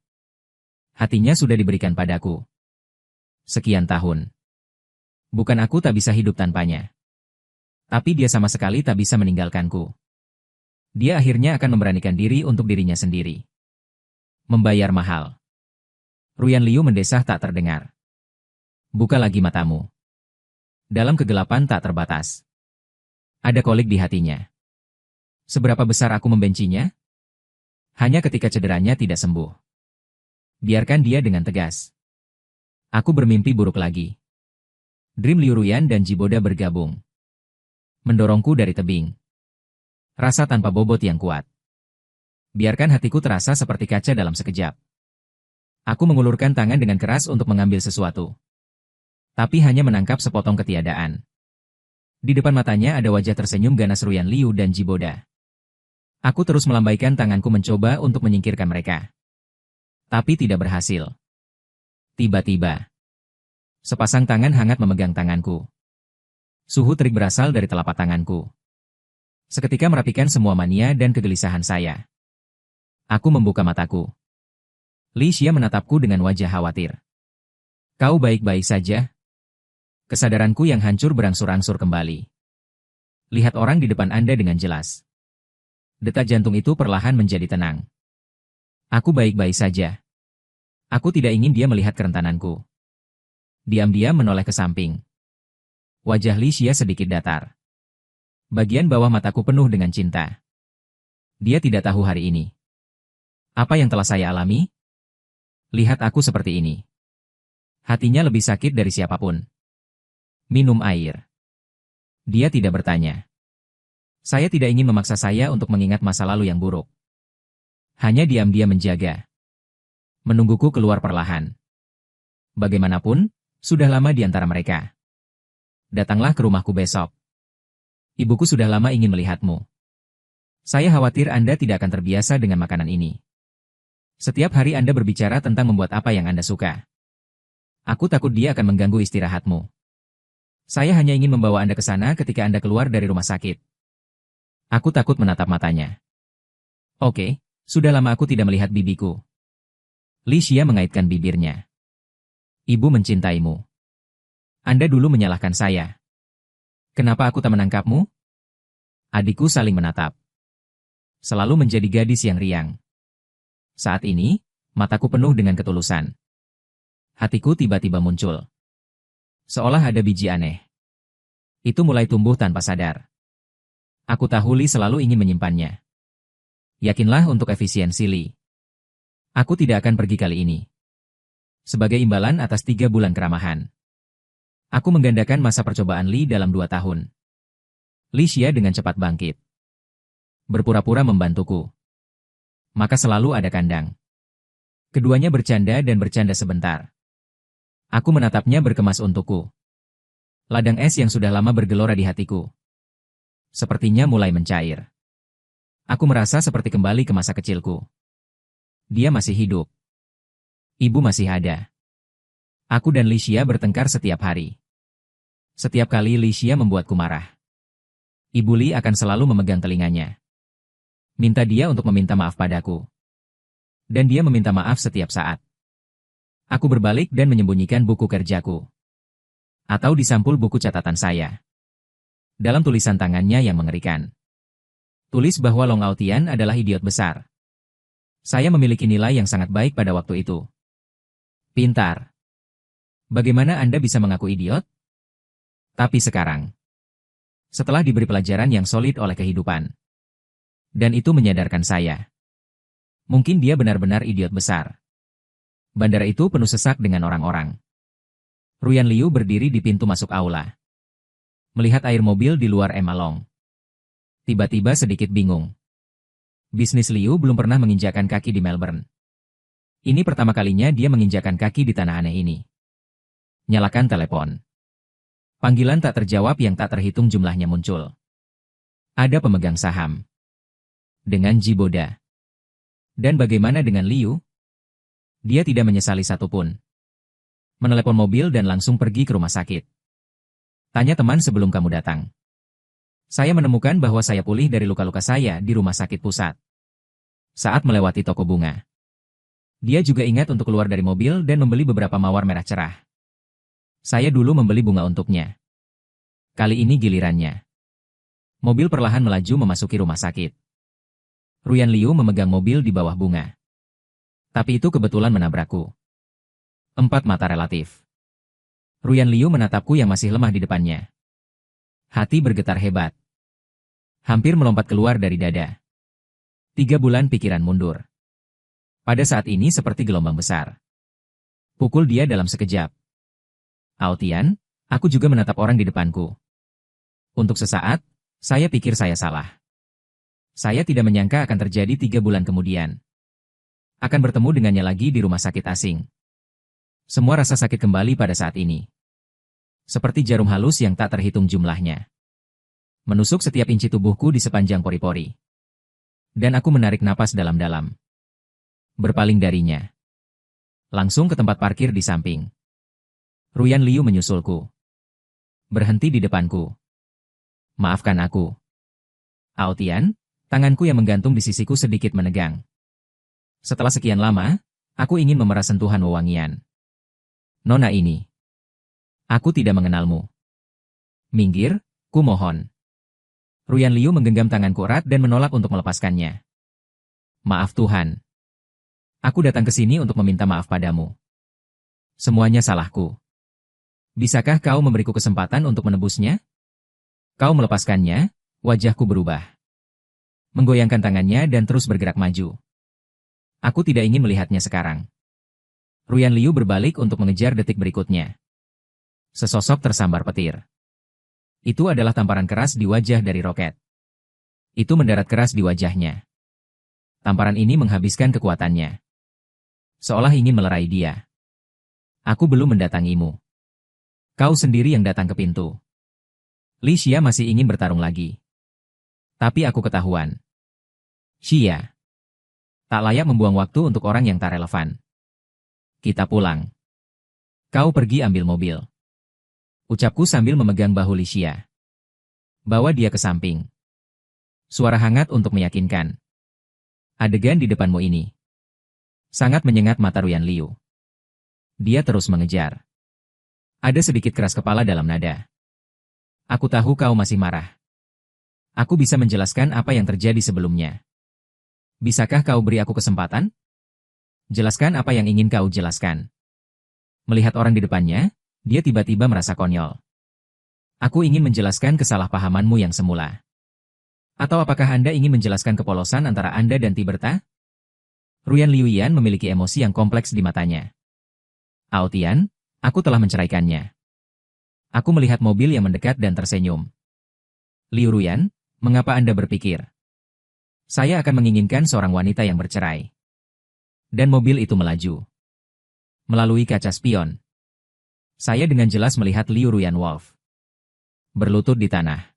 Hatinya sudah diberikan padaku. Sekian tahun. Bukan aku tak bisa hidup tanpanya. Tapi dia sama sekali tak bisa meninggalkanku. Dia akhirnya akan memberanikan diri untuk dirinya sendiri. Membayar mahal. Ruyan Liu mendesah tak terdengar. Buka lagi matamu. Dalam kegelapan tak terbatas. Ada kolik di hatinya. Seberapa besar aku membencinya? Hanya ketika cederanya tidak sembuh. Biarkan dia dengan tegas. Aku bermimpi buruk lagi. Dream Liu Ruyan dan Jiboda bergabung. Mendorongku dari tebing. Rasa tanpa bobot yang kuat. Biarkan hatiku terasa seperti kaca dalam sekejap. Aku mengulurkan tangan dengan keras untuk mengambil sesuatu. Tapi hanya menangkap sepotong ketiadaan. Di depan matanya ada wajah tersenyum ganas Ruyan Liu dan Jiboda. Aku terus melambaikan tanganku mencoba untuk menyingkirkan mereka. Tapi tidak berhasil. Tiba-tiba, sepasang tangan hangat memegang tanganku. Suhu terik berasal dari telapak tanganku. Seketika merapikan semua mania dan kegelisahan saya. Aku membuka mataku. Li Xia menatapku dengan wajah khawatir. Kau baik-baik saja? Kesadaranku yang hancur berangsur-angsur kembali. Lihat orang di depan Anda dengan jelas. Detak jantung itu perlahan menjadi tenang. Aku baik-baik saja. Aku tidak ingin dia melihat kerentananku. Diam-diam menoleh ke samping. Wajah Li Xia sedikit datar. Bagian bawah mataku penuh dengan cinta. Dia tidak tahu hari ini. Apa yang telah saya alami? Lihat aku seperti ini. Hatinya lebih sakit dari siapapun. Minum air. Dia tidak bertanya. Saya tidak ingin memaksa saya untuk mengingat masa lalu yang buruk. Hanya diam-diam menjaga. Menungguku keluar perlahan. Bagaimanapun, sudah lama di antara mereka. Datanglah ke rumahku besok. Ibuku sudah lama ingin melihatmu. Saya khawatir Anda tidak akan terbiasa dengan makanan ini. Setiap hari Anda berbicara tentang membuat apa yang Anda suka. Aku takut dia akan mengganggu istirahatmu. Saya hanya ingin membawa Anda ke sana ketika Anda keluar dari rumah sakit. Aku takut menatap matanya. Oke, sudah lama aku tidak melihat bibiku. Li Xia mengaitkan bibirnya. Ibu mencintaimu. Anda dulu menyalahkan saya. Kenapa aku tak menangkapmu? Adikku saling menatap. Selalu menjadi gadis yang riang. Saat ini, mataku penuh dengan ketulusan. Hatiku tiba-tiba muncul. Seolah ada biji aneh. Itu mulai tumbuh tanpa sadar. Aku tahu Li selalu ingin menyimpannya. Yakinlah untuk efisiensi Li. Aku tidak akan pergi kali ini. Sebagai imbalan atas 3 bulan keramahan. Aku menggandakan masa percobaan Li dalam 2 tahun. Li Xia dengan cepat bangkit. Berpura-pura membantuku. Maka selalu ada kandang. Keduanya bercanda dan bercanda sebentar. Aku menatapnya berkemas untukku. Ladang es yang sudah lama bergelora di hatiku. Sepertinya mulai mencair. Aku merasa seperti kembali ke masa kecilku. Dia masih hidup. Ibu masih ada. Aku dan Li Xia bertengkar setiap hari. Setiap kali Li Xia membuatku marah. Ibu Li akan selalu memegang telinganya. Minta dia untuk meminta maaf padaku. Dan dia meminta maaf setiap saat. Aku berbalik dan menyembunyikan buku kerjaku. Atau di sampul buku catatan saya. Dalam tulisan tangannya yang mengerikan. Tulis bahwa Long Aotian adalah idiot besar. Saya memiliki nilai yang sangat baik pada waktu itu. Pintar. Bagaimana Anda bisa mengaku idiot? Tapi sekarang. Setelah diberi pelajaran yang solid oleh kehidupan. Dan itu menyadarkan saya. Mungkin dia benar-benar idiot besar. Bandara itu penuh sesak dengan orang-orang. Ruyan Liu berdiri di pintu masuk aula. Melihat air mobil di luar Emalong. Tiba-tiba sedikit bingung. Bisnis Liu belum pernah menginjakan kaki di Melbourne. Ini pertama kalinya dia menginjakan kaki di tanah aneh ini. Nyalakan telepon. Panggilan tak terjawab yang tak terhitung jumlahnya muncul. Ada pemegang saham. Dengan Jiboda. Dan bagaimana dengan Liu? Dia tidak menyesali satupun. Menelepon mobil dan langsung pergi ke rumah sakit. Tanya teman sebelum kamu datang. Saya menemukan bahwa saya pulih dari luka-luka saya di rumah sakit pusat. Saat melewati toko bunga. Dia juga ingat untuk keluar dari mobil dan membeli beberapa mawar merah cerah. Saya dulu membeli bunga untuknya. Kali ini gilirannya. Mobil perlahan melaju memasuki rumah sakit. Ruyan Liu memegang mobil di bawah bunga. Tapi itu kebetulan menabrakku. 4 mata relatif. Ruyan Liu menatapku yang masih lemah di depannya. Hati bergetar hebat. Hampir melompat keluar dari dada. 3 bulan pikiran mundur. Pada saat ini seperti gelombang besar. Pukul dia dalam sekejap. Aotian, aku juga menatap orang di depanku. Untuk sesaat, saya pikir saya salah. Saya tidak menyangka akan terjadi 3 bulan kemudian. Akan bertemu dengannya lagi di rumah sakit asing. Semua rasa sakit kembali pada saat ini. Seperti jarum halus yang tak terhitung jumlahnya. Menusuk setiap inci tubuhku di sepanjang pori-pori. Dan aku menarik napas dalam-dalam. Berpaling darinya. Langsung ke tempat parkir di samping. Ruyan Liu menyusulku. Berhenti di depanku. Maafkan aku. Aotian, tanganku yang menggantung di sisiku sedikit menegang. Setelah sekian lama, aku ingin memeras sentuhan wewangian. Nona ini. Aku tidak mengenalmu. Minggir, ku mohon. Ruyan Liu menggenggam tanganku erat dan menolak untuk melepaskannya. Maaf Tuhan. Aku datang ke sini untuk meminta maaf padamu. Semuanya salahku. Bisakah kau memberiku kesempatan untuk menebusnya? Kau melepaskannya, wajahku berubah. Menggoyangkan tangannya dan terus bergerak maju. Aku tidak ingin melihatnya sekarang. Ruyan Liu berbalik untuk mengejar detik berikutnya. Sesosok tersambar petir. Itu adalah tamparan keras di wajah dari roket. Itu mendarat keras di wajahnya. Tamparan ini menghabiskan kekuatannya. Seolah ingin melerai dia. Aku belum mendatangimu. Kau sendiri yang datang ke pintu. Li Xia masih ingin bertarung lagi. Tapi aku ketahuan. Xia. Tak layak membuang waktu untuk orang yang tak relevan. Kita pulang. Kau pergi ambil mobil. Ucapku sambil memegang bahu Li Xia. Bawa dia ke samping. Suara hangat untuk meyakinkan. Adegan di depanmu ini. Sangat menyengat mata Ruyan Liu. Dia terus mengejar. Ada sedikit keras kepala dalam nada. Aku tahu kau masih marah. Aku bisa menjelaskan apa yang terjadi sebelumnya. Bisakah kau beri aku kesempatan? Jelaskan apa yang ingin kau jelaskan. Melihat orang di depannya, dia tiba-tiba merasa konyol. Aku ingin menjelaskan kesalahpahamanmu yang semula. Atau apakah Anda ingin menjelaskan kepolosan antara Anda dan Tiberta? Ruyan Liu Yan memiliki emosi yang kompleks di matanya. Aotian, aku telah menceraikannya. Aku melihat mobil yang mendekat dan tersenyum. Liu Ruyan, mengapa Anda berpikir? Saya akan menginginkan seorang wanita yang bercerai. Dan mobil itu melaju. Melalui kaca spion. Saya dengan jelas melihat Liu Ruyan Wolf. Berlutut di tanah.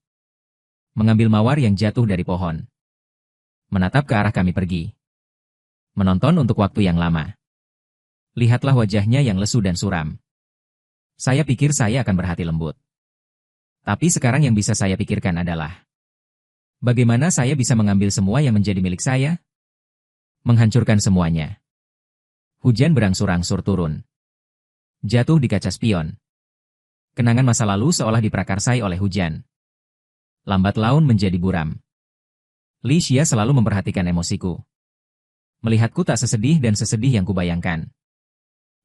Mengambil mawar yang jatuh dari pohon. Menatap ke arah kami pergi. Menonton untuk waktu yang lama. Lihatlah wajahnya yang lesu dan suram. Saya pikir saya akan berhati lembut. Tapi sekarang yang bisa saya pikirkan adalah, bagaimana saya bisa mengambil semua yang menjadi milik saya? Menghancurkan semuanya. Hujan berangsur-angsur turun. Jatuh di kaca spion. Kenangan masa lalu seolah diprakarsai oleh hujan. Lambat laun menjadi buram. Li Xia selalu memperhatikan emosiku. Melihatku tak sesedih dan sesedih yang kubayangkan.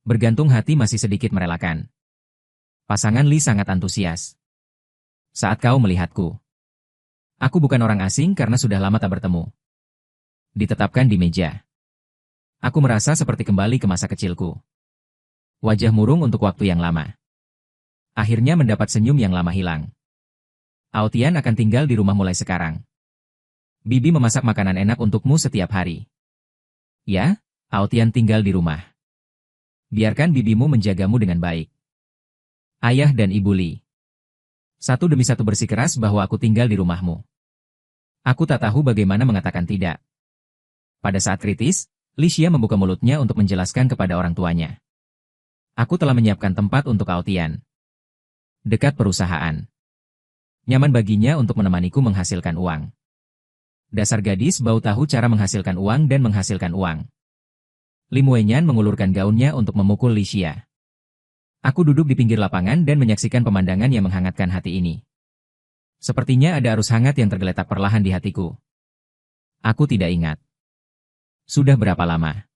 Bergantung hati masih sedikit merelakan. Pasangan Li sangat antusias. Saat kau melihatku. Aku bukan orang asing karena sudah lama tak bertemu. Ditetapkan di meja. Aku merasa seperti kembali ke masa kecilku. Wajah murung untuk waktu yang lama. Akhirnya mendapat senyum yang lama hilang. Aotian akan tinggal di rumah mulai sekarang. Bibi memasak makanan enak untukmu setiap hari. Ya, Aotian tinggal di rumah. Biarkan bibimu menjagamu dengan baik. Ayah dan Ibu Li. Satu demi satu bersikeras bahwa aku tinggal di rumahmu. Aku tak tahu bagaimana mengatakan tidak. Pada saat kritis, Li Xia membuka mulutnya untuk menjelaskan kepada orang tuanya. Aku telah menyiapkan tempat untuk Aotian. Dekat perusahaan. Nyaman baginya untuk menemaniku menghasilkan uang. Dasar gadis bau tahu cara menghasilkan uang dan menghasilkan uang. Li Muenyan mengulurkan gaunnya untuk memukul Li Xia. Aku duduk di pinggir lapangan dan menyaksikan pemandangan yang menghangatkan hati ini. Sepertinya ada arus hangat yang tergeletak perlahan di hatiku. Aku tidak ingat. Sudah berapa lama?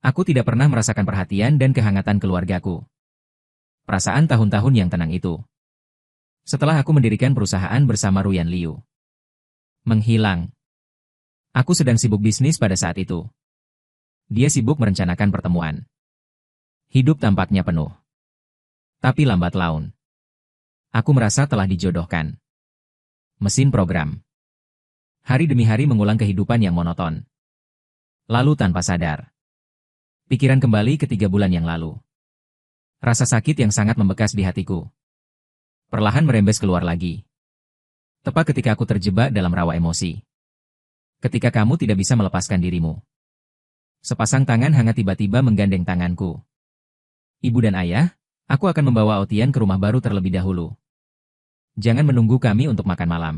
Aku tidak pernah merasakan perhatian dan kehangatan keluargaku. Perasaan tahun-tahun yang tenang itu. Setelah aku mendirikan perusahaan bersama Ruyan Liu. Menghilang. Aku sedang sibuk bisnis pada saat itu. Dia sibuk merencanakan pertemuan. Hidup tampaknya penuh. Tapi lambat laun. Aku merasa telah dijodohkan. Mesin program. Hari demi hari mengulang kehidupan yang monoton. Lalu tanpa sadar. Pikiran kembali ke 3 bulan yang lalu. Rasa sakit yang sangat membekas di hatiku. Perlahan merembes keluar lagi. Tepat ketika aku terjebak dalam rawa emosi. Ketika kamu tidak bisa melepaskan dirimu. Sepasang tangan hangat tiba-tiba menggandeng tanganku. Ibu dan ayah, aku akan membawa Aotian ke rumah baru terlebih dahulu. Jangan menunggu kami untuk makan malam.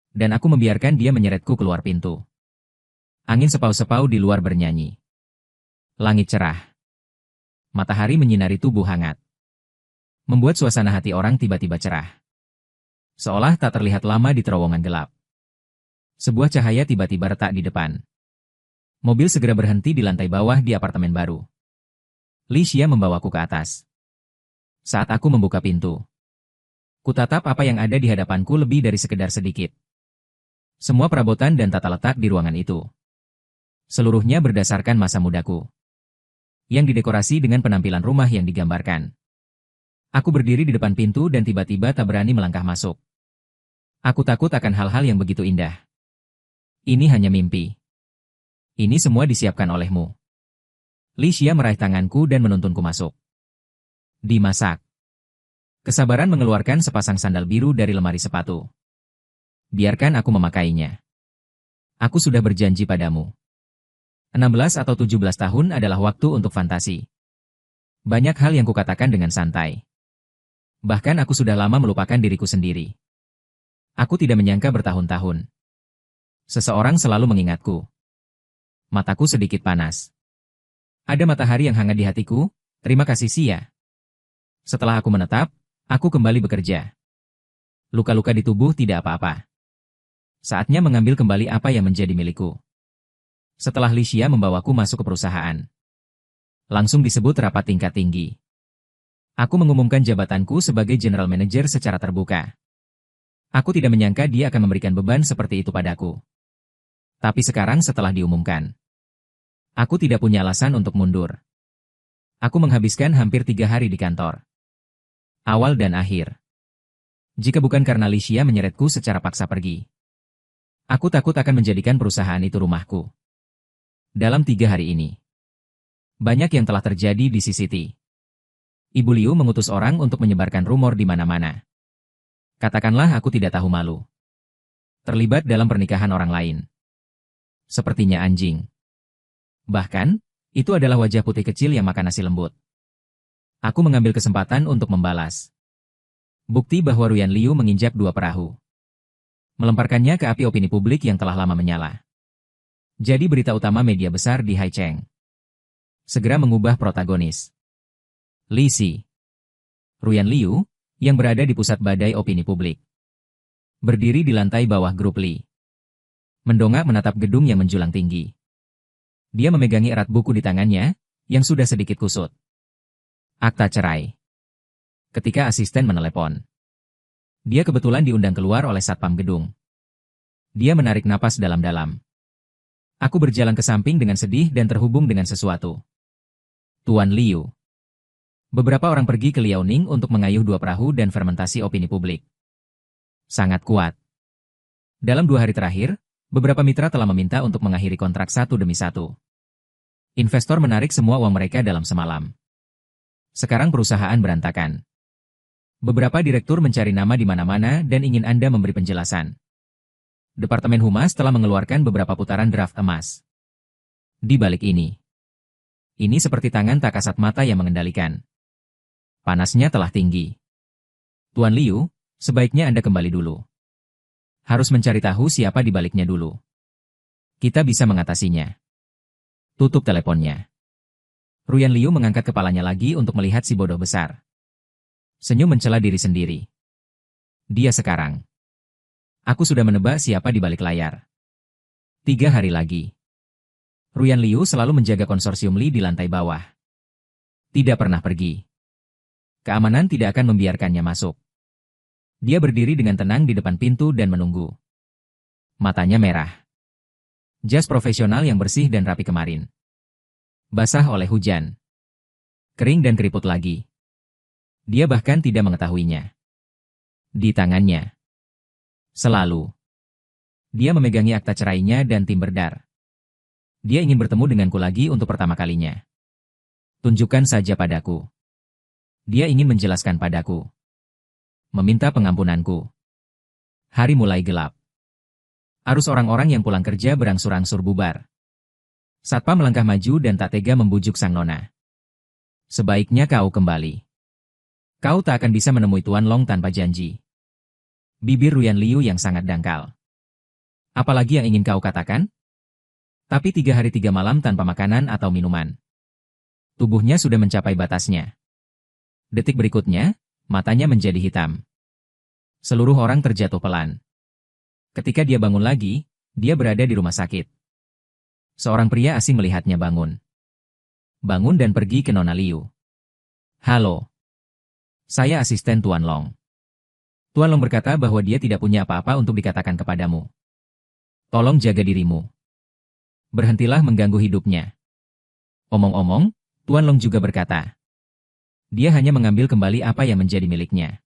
Dan aku membiarkan dia menyeretku keluar pintu. Angin sepau-sepau di luar bernyanyi. Langit cerah. Matahari menyinari tubuh hangat. Membuat suasana hati orang tiba-tiba cerah. Seolah tak terlihat lama di terowongan gelap. Sebuah cahaya tiba-tiba retak di depan. Mobil segera berhenti di lantai bawah di apartemen baru. Li Xia membawaku ke atas. Saat aku membuka pintu, kutatap apa yang ada di hadapanku lebih dari sekedar sedikit. Semua perabotan dan tata letak di ruangan itu. Seluruhnya berdasarkan masa mudaku. Yang didekorasi dengan penampilan rumah yang digambarkan. Aku berdiri di depan pintu dan tiba-tiba tak berani melangkah masuk. Aku takut akan hal-hal yang begitu indah. Ini hanya mimpi. Ini semua disiapkan olehmu. Li Xia meraih tanganku dan menuntunku masuk. Dimasak. Kesabaran mengeluarkan sepasang sandal biru dari lemari sepatu. Biarkan aku memakainya. Aku sudah berjanji padamu. 16 atau 17 tahun adalah waktu untuk fantasi. Banyak hal yang kukatakan dengan santai. Bahkan aku sudah lama melupakan diriku sendiri. Aku tidak menyangka bertahun-tahun. Seseorang selalu mengingatku. Mataku sedikit panas. Ada matahari yang hangat di hatiku, terima kasih Xia. Setelah aku menetap, aku kembali bekerja. Luka-luka di tubuh tidak apa-apa. Saatnya mengambil kembali apa yang menjadi milikku. Setelah Li Xia membawaku masuk ke perusahaan. Langsung disebut rapat tingkat tinggi. Aku mengumumkan jabatanku sebagai General Manager secara terbuka. Aku tidak menyangka dia akan memberikan beban seperti itu padaku. Tapi sekarang setelah diumumkan, aku tidak punya alasan untuk mundur. Aku menghabiskan hampir 3 hari di kantor. Awal dan akhir. Jika bukan karena Li Xia menyeretku secara paksa pergi, aku takut akan menjadikan perusahaan itu rumahku. Dalam 3 hari ini, banyak yang telah terjadi di CCT. Ibu Liu mengutus orang untuk menyebarkan rumor di mana-mana. Katakanlah aku tidak tahu malu. Terlibat dalam pernikahan orang lain. Sepertinya anjing. Bahkan, itu adalah wajah putih kecil yang makan nasi lembut. Aku mengambil kesempatan untuk membalas. Bukti bahwa Ruyan Liu menginjak 2 perahu. Melemparkannya ke api opini publik yang telah lama menyala. Jadi berita utama media besar di Haicheng. Segera mengubah protagonis. Li Si. Ruyan Liu, yang berada di pusat badai opini publik. Berdiri di lantai bawah grup Li. Mendongak menatap gedung yang menjulang tinggi. Dia memegangi erat buku di tangannya, yang sudah sedikit kusut. Akta cerai. Ketika asisten menelepon. Dia kebetulan diundang keluar oleh satpam gedung. Dia menarik napas dalam-dalam. Aku berjalan ke samping dengan sedih dan terhubung dengan sesuatu. Tuan Liu. Beberapa orang pergi ke Liaoning untuk mengayuh 2 perahu dan fermentasi opini publik. Sangat kuat. Dalam 2 hari terakhir, beberapa mitra telah meminta untuk mengakhiri kontrak satu demi satu. Investor menarik semua uang mereka dalam semalam. Sekarang perusahaan berantakan. Beberapa direktur mencari nama di mana-mana dan ingin Anda memberi penjelasan. Departemen Humas telah mengeluarkan beberapa putaran draft emas. Di balik ini seperti tangan tak kasat mata yang mengendalikan. Panasnya telah tinggi. Tuan Liu, sebaiknya Anda kembali dulu. Harus mencari tahu siapa di baliknya dulu. Kita bisa mengatasinya. Tutup teleponnya. Ruyan Liu mengangkat kepalanya lagi untuk melihat si bodoh besar. Senyum mencela diri sendiri. Dia sekarang. Aku sudah menebak siapa di balik layar. 3 hari lagi. Ruyan Liu selalu menjaga konsorsium Li di lantai bawah. Tidak pernah pergi. Keamanan tidak akan membiarkannya masuk. Dia berdiri dengan tenang di depan pintu dan menunggu. Matanya merah. Jas profesional yang bersih dan rapi kemarin. Basah oleh hujan. Kering dan keriput lagi. Dia bahkan tidak mengetahuinya. Di tangannya. Selalu. Dia memegangi akta cerainya dan tim berdar. Dia ingin bertemu denganku lagi untuk pertama kalinya. Tunjukkan saja padaku. Dia ingin menjelaskan padaku. Meminta pengampunanku. Hari mulai gelap. Arus orang-orang yang pulang kerja berangsur-angsur bubar. Satpam melangkah maju dan tak tega membujuk sang nona. Sebaiknya kau kembali. Kau tak akan bisa menemui Tuan Long tanpa janji. Bibir Ruyan Liu yang sangat dangkal. Apalagi yang ingin kau katakan? Tapi 3 hari 3 malam tanpa makanan atau minuman. Tubuhnya sudah mencapai batasnya. Detik berikutnya, matanya menjadi hitam. Seluruh orang terjatuh pelan. Ketika dia bangun lagi, dia berada di rumah sakit. Seorang pria asing melihatnya bangun. Bangun dan pergi ke Nona Liu. Halo. Saya asisten Tuan Long. Tuan Long berkata bahwa dia tidak punya apa-apa untuk dikatakan kepadamu. Tolong jaga dirimu. Berhentilah mengganggu hidupnya. Omong-omong, Tuan Long juga berkata. Dia hanya mengambil kembali apa yang menjadi miliknya.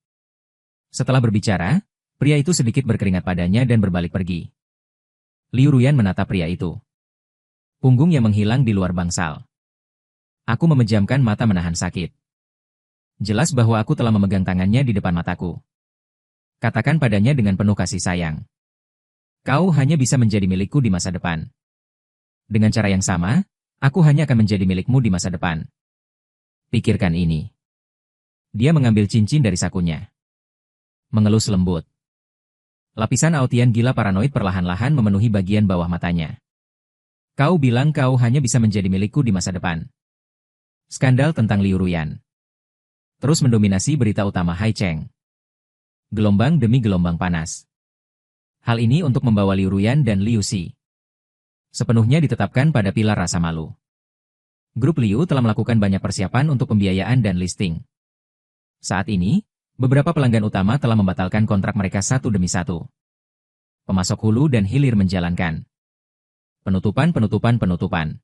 Setelah berbicara, pria itu sedikit berkeringat padanya dan berbalik pergi. Liu Ruyan menatap pria itu. Punggungnya menghilang di luar bangsal. Aku memejamkan mata menahan sakit. Jelas bahwa aku telah memegang tangannya di depan mataku. Katakan padanya dengan penuh kasih sayang. Kau hanya bisa menjadi milikku di masa depan. Dengan cara yang sama, aku hanya akan menjadi milikmu di masa depan. Pikirkan ini. Dia mengambil cincin dari sakunya. Mengelus lembut. Lapisan autian gila paranoid perlahan-lahan memenuhi bagian bawah matanya. Kau bilang kau hanya bisa menjadi milikku di masa depan. Skandal tentang Liu Ruyan terus mendominasi berita utama Hai Cheng. Gelombang demi gelombang panas. Hal ini untuk membawa Liu Ruyan dan Liu Xi sepenuhnya ditetapkan pada pilar rasa malu. Grup Liu telah melakukan banyak persiapan untuk pembiayaan dan listing. Saat ini, beberapa pelanggan utama telah membatalkan kontrak mereka satu demi satu. Pemasok hulu dan hilir menjalankan penutupan.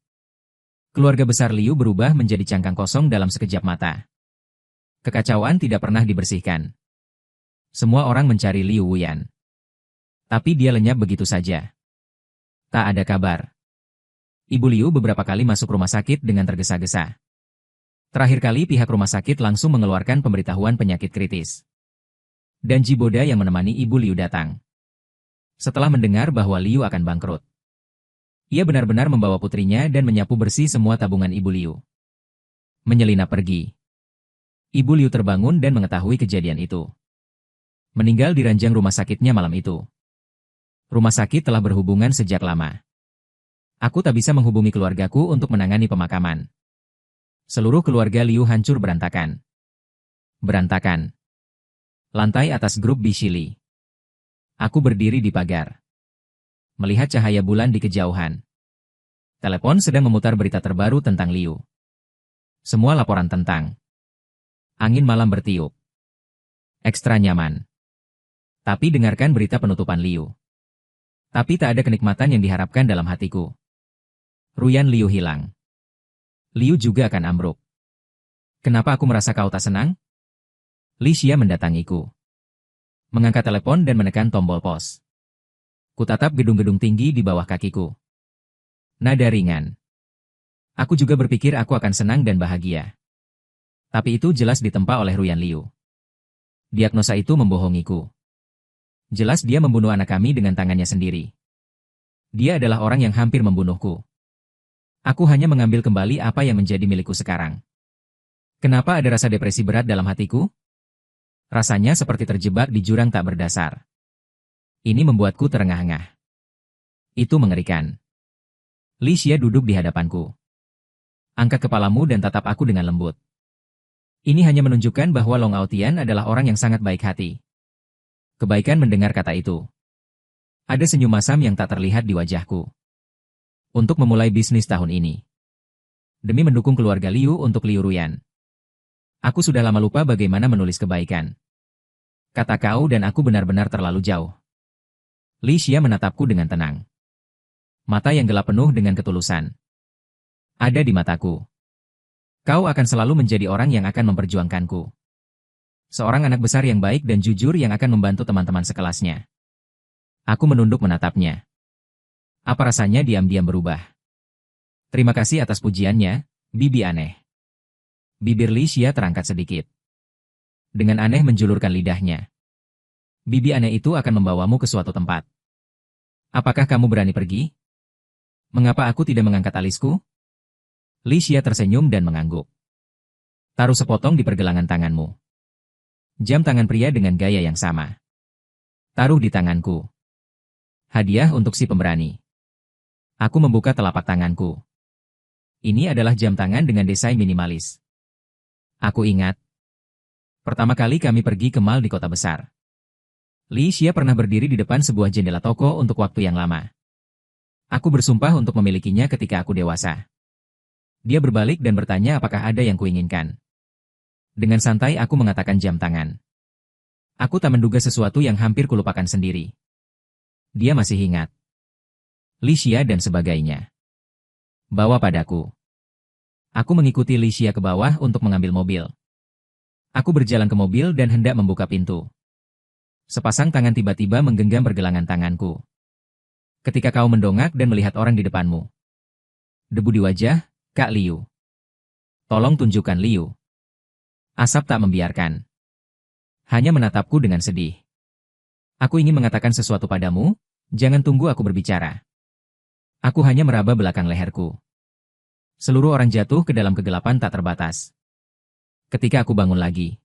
Keluarga besar Liu berubah menjadi cangkang kosong dalam sekejap mata. Kekacauan tidak pernah dibersihkan. Semua orang mencari Liu Wuyan. Tapi dia lenyap begitu saja. Tak ada kabar. Ibu Liu beberapa kali masuk rumah sakit dengan tergesa-gesa. Terakhir kali pihak rumah sakit langsung mengeluarkan pemberitahuan penyakit kritis. Dan Jiboda yang menemani Ibu Liu datang. Setelah mendengar bahwa Liu akan bangkrut. Ia benar-benar membawa putrinya dan menyapu bersih semua tabungan Ibu Liu. Menyelinap pergi. Ibu Liu terbangun dan mengetahui kejadian itu. Meninggal di ranjang rumah sakitnya malam itu. Rumah sakit telah berhubungan sejak lama. Aku tak bisa menghubungi keluargaku untuk menangani pemakaman. Seluruh keluarga Liu hancur berantakan. Berantakan. Lantai atas grup Bishili. Aku berdiri di pagar. Melihat cahaya bulan di kejauhan. Telepon sedang memutar berita terbaru tentang Liu. Semua laporan tentang angin malam bertiup. Ekstra nyaman. Tapi dengarkan berita penutupan Liu. Tapi tak ada kenikmatan yang diharapkan dalam hatiku. Ruyan Liu hilang. Liu juga akan ambruk. Kenapa aku merasa kau tak senang? Li Xia mendatangiku. Mengangkat telepon dan menekan tombol pos. Kutatap gedung-gedung tinggi di bawah kakiku. Nada ringan. Aku juga berpikir aku akan senang dan bahagia. Tapi itu jelas ditempa oleh Ruyan Liu. Diagnosa itu membohongiku. Jelas dia membunuh anak kami dengan tangannya sendiri. Dia adalah orang yang hampir membunuhku. Aku hanya mengambil kembali apa yang menjadi milikku sekarang. Kenapa ada rasa depresi berat dalam hatiku? Rasanya seperti terjebak di jurang tak berdasar. Ini membuatku terengah-engah. Itu mengerikan. Li Xia duduk di hadapanku. Angkat kepalamu dan tatap aku dengan lembut. Ini hanya menunjukkan bahwa Long Aotian adalah orang yang sangat baik hati. Kebaikan mendengar kata itu. Ada senyum masam yang tak terlihat di wajahku. Untuk memulai bisnis tahun ini. Demi mendukung keluarga Liu untuk Liu Ruyan. Aku sudah lama lupa bagaimana menulis kebaikan. Kata kau dan aku benar-benar terlalu jauh. Li Xia menatapku dengan tenang. Mata yang gelap penuh dengan ketulusan. Ada di mataku. Kau akan selalu menjadi orang yang akan memperjuangkanku. Seorang anak besar yang baik dan jujur yang akan membantu teman-teman sekelasnya. Aku menunduk menatapnya. Apa rasanya diam-diam berubah? Terima kasih atas pujiannya, bibi aneh. Bibir Li Xia terangkat sedikit. Dengan aneh menjulurkan lidahnya. Bibi aneh itu akan membawamu ke suatu tempat. Apakah kamu berani pergi? Mengapa aku tidak mengangkat alisku? Li Xia tersenyum dan mengangguk. Taruh sepotong di pergelangan tanganmu. Jam tangan pria dengan gaya yang sama. Taruh di tanganku. Hadiah untuk si pemberani. Aku membuka telapak tanganku. Ini adalah jam tangan dengan desain minimalis. Aku ingat. Pertama kali kami pergi ke mall di kota besar. Li Xia pernah berdiri di depan sebuah jendela toko untuk waktu yang lama. Aku bersumpah untuk memilikinya ketika aku dewasa. Dia berbalik dan bertanya apakah ada yang kuinginkan. Dengan santai aku mengatakan jam tangan. Aku tak menduga sesuatu yang hampir kulupakan sendiri. Dia masih ingat. Li Xia dan sebagainya. Bawa padaku. Aku mengikuti Li Xia ke bawah untuk mengambil mobil. Aku berjalan ke mobil dan hendak membuka pintu. Sepasang tangan tiba-tiba menggenggam pergelangan tanganku. Ketika kau mendongak dan melihat orang di depanmu. Debu di wajah, Kak Liu. Tolong tunjukkan Liu. Asap tak membiarkan. Hanya menatapku dengan sedih. Aku ingin mengatakan sesuatu padamu, jangan tunggu aku berbicara. Aku hanya meraba belakang leherku. Seluruh orang jatuh ke dalam kegelapan tak terbatas. Ketika aku bangun lagi.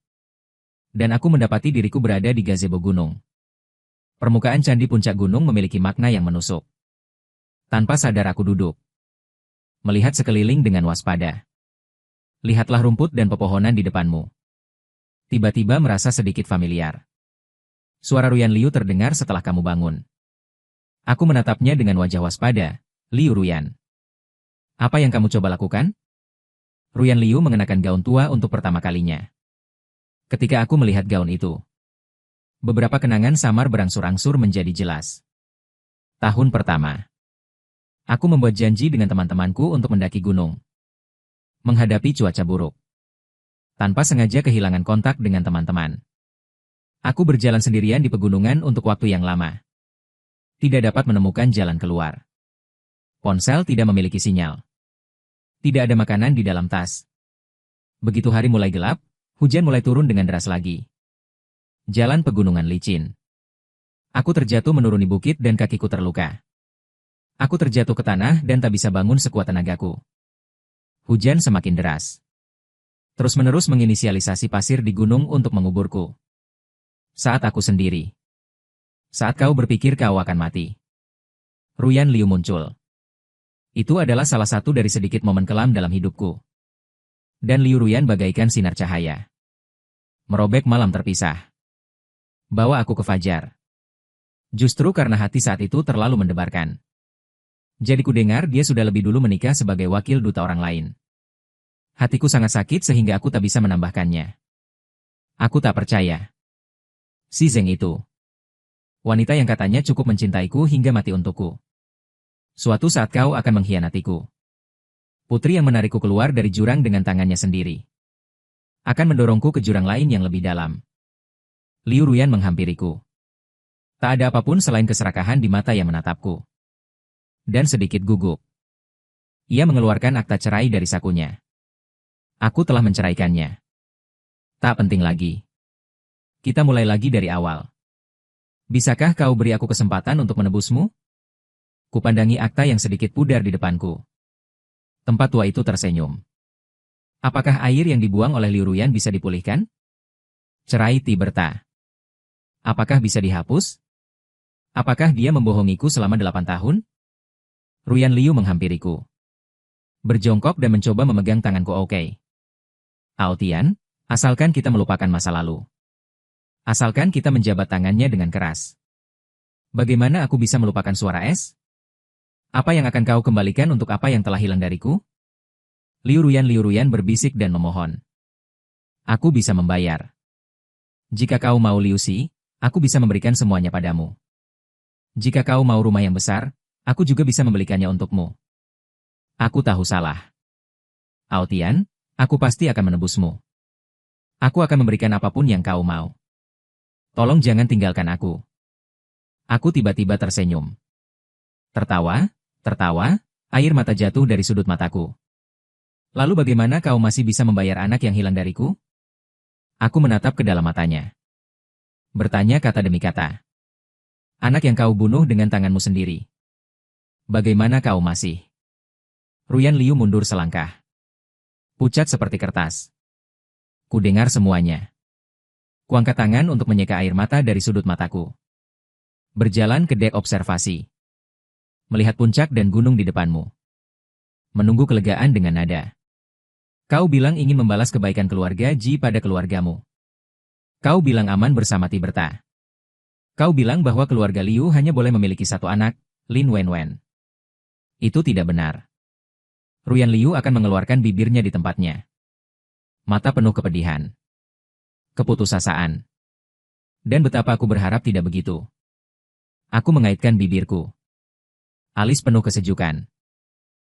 Dan aku mendapati diriku berada di gazebo gunung. Permukaan candi puncak gunung memiliki makna yang menusuk. Tanpa sadar aku duduk. Melihat sekeliling dengan waspada. Lihatlah rumput dan pepohonan di depanmu. Tiba-tiba merasa sedikit familiar. Suara Ruyan Liu terdengar setelah kamu bangun. Aku menatapnya dengan wajah waspada. Liu Ruyan. Apa yang kamu coba lakukan? Ruyan Liu mengenakan gaun tua untuk pertama kalinya. Ketika aku melihat gaun itu. Beberapa kenangan samar berangsur-angsur menjadi jelas. Tahun pertama. Aku membuat janji dengan teman-temanku untuk mendaki gunung. Menghadapi cuaca buruk. Tanpa sengaja kehilangan kontak dengan teman-teman. Aku berjalan sendirian di pegunungan untuk waktu yang lama. Tidak dapat menemukan jalan keluar. Ponsel tidak memiliki sinyal. Tidak ada makanan di dalam tas. Begitu hari mulai gelap, hujan mulai turun dengan deras lagi. Jalan pegunungan licin. Aku terjatuh menuruni bukit dan kakiku terluka. Aku terjatuh ke tanah dan tak bisa bangun sekuat tenagaku. Hujan semakin deras. Terus-menerus menginisialisasi pasir di gunung untuk menguburku. Saat aku sendiri. Saat kau berpikir kau akan mati. Ruyan Liu muncul. Itu adalah salah satu dari sedikit momen kelam dalam hidupku. Dan Liu Ruyan bagaikan sinar cahaya. Merobek malam terpisah. Bawa aku ke fajar. Justru karena hati saat itu terlalu mendebarkan. Jadi ku dengar dia sudah lebih dulu menikah sebagai wakil duta orang lain. Hatiku sangat sakit sehingga aku tak bisa menambahkannya. Aku tak percaya. Si Zeng itu. Wanita yang katanya cukup mencintaiku hingga mati untukku. Suatu saat kau akan mengkhianatiku. Putri yang menarikku keluar dari jurang dengan tangannya sendiri. Akan mendorongku ke jurang lain yang lebih dalam. Liu Ruyan menghampiriku. Tak ada apapun selain keserakahan di mata yang menatapku. Dan sedikit gugup. Ia mengeluarkan akta cerai dari sakunya. Aku telah menceraikannya. Tak penting lagi. Kita mulai lagi dari awal. Bisakah kau beri aku kesempatan untuk menebusmu? Kupandangi akta yang sedikit pudar di depanku. Tempat tua itu tersenyum. Apakah air yang dibuang oleh Liu Ruyan bisa dipulihkan? Cerai Tiberta. Apakah bisa dihapus? Apakah dia membohongiku selama 8 tahun? Ruyan Liu menghampiriku. Berjongkok dan mencoba memegang tanganku. Oke. Aotian, asalkan kita melupakan masa lalu. Asalkan kita menjabat tangannya dengan keras. Bagaimana aku bisa melupakan suara es? Apa yang akan kau kembalikan untuk apa yang telah hilang dariku? Liu Ruyan berbisik dan memohon. Aku bisa membayar. Jika kau mau Liu Si, aku bisa memberikan semuanya padamu. Jika kau mau rumah yang besar, aku juga bisa membelikannya untukmu. Aku tahu salah. Aotian, aku pasti akan menebusmu. Aku akan memberikan apapun yang kau mau. Tolong jangan tinggalkan aku. Aku tiba-tiba tersenyum. Tertawa, air mata jatuh dari sudut mataku. Lalu bagaimana kau masih bisa membayar anak yang hilang dariku? Aku menatap ke dalam matanya. Bertanya kata demi kata. Anak yang kau bunuh dengan tanganmu sendiri. Bagaimana kau masih? Ruyan Liu mundur selangkah. Pucat seperti kertas. Ku dengar semuanya. Kuangkat tangan untuk menyeka air mata dari sudut mataku. Berjalan ke dek observasi. Melihat puncak dan gunung di depanmu. Menunggu kelegaan dengan nada. Kau bilang ingin membalas kebaikan keluarga Ji pada keluargamu. Kau bilang aman bersama Tiberta. Kau bilang bahwa keluarga Liu hanya boleh memiliki satu anak, Lin Wenwen. Itu tidak benar. Ruyan Liu akan mengeluarkan bibirnya di tempatnya. Mata penuh kepedihan. Keputusasaan. Dan betapa aku berharap tidak begitu. Aku mengaitkan bibirku. Alis penuh kesejukan.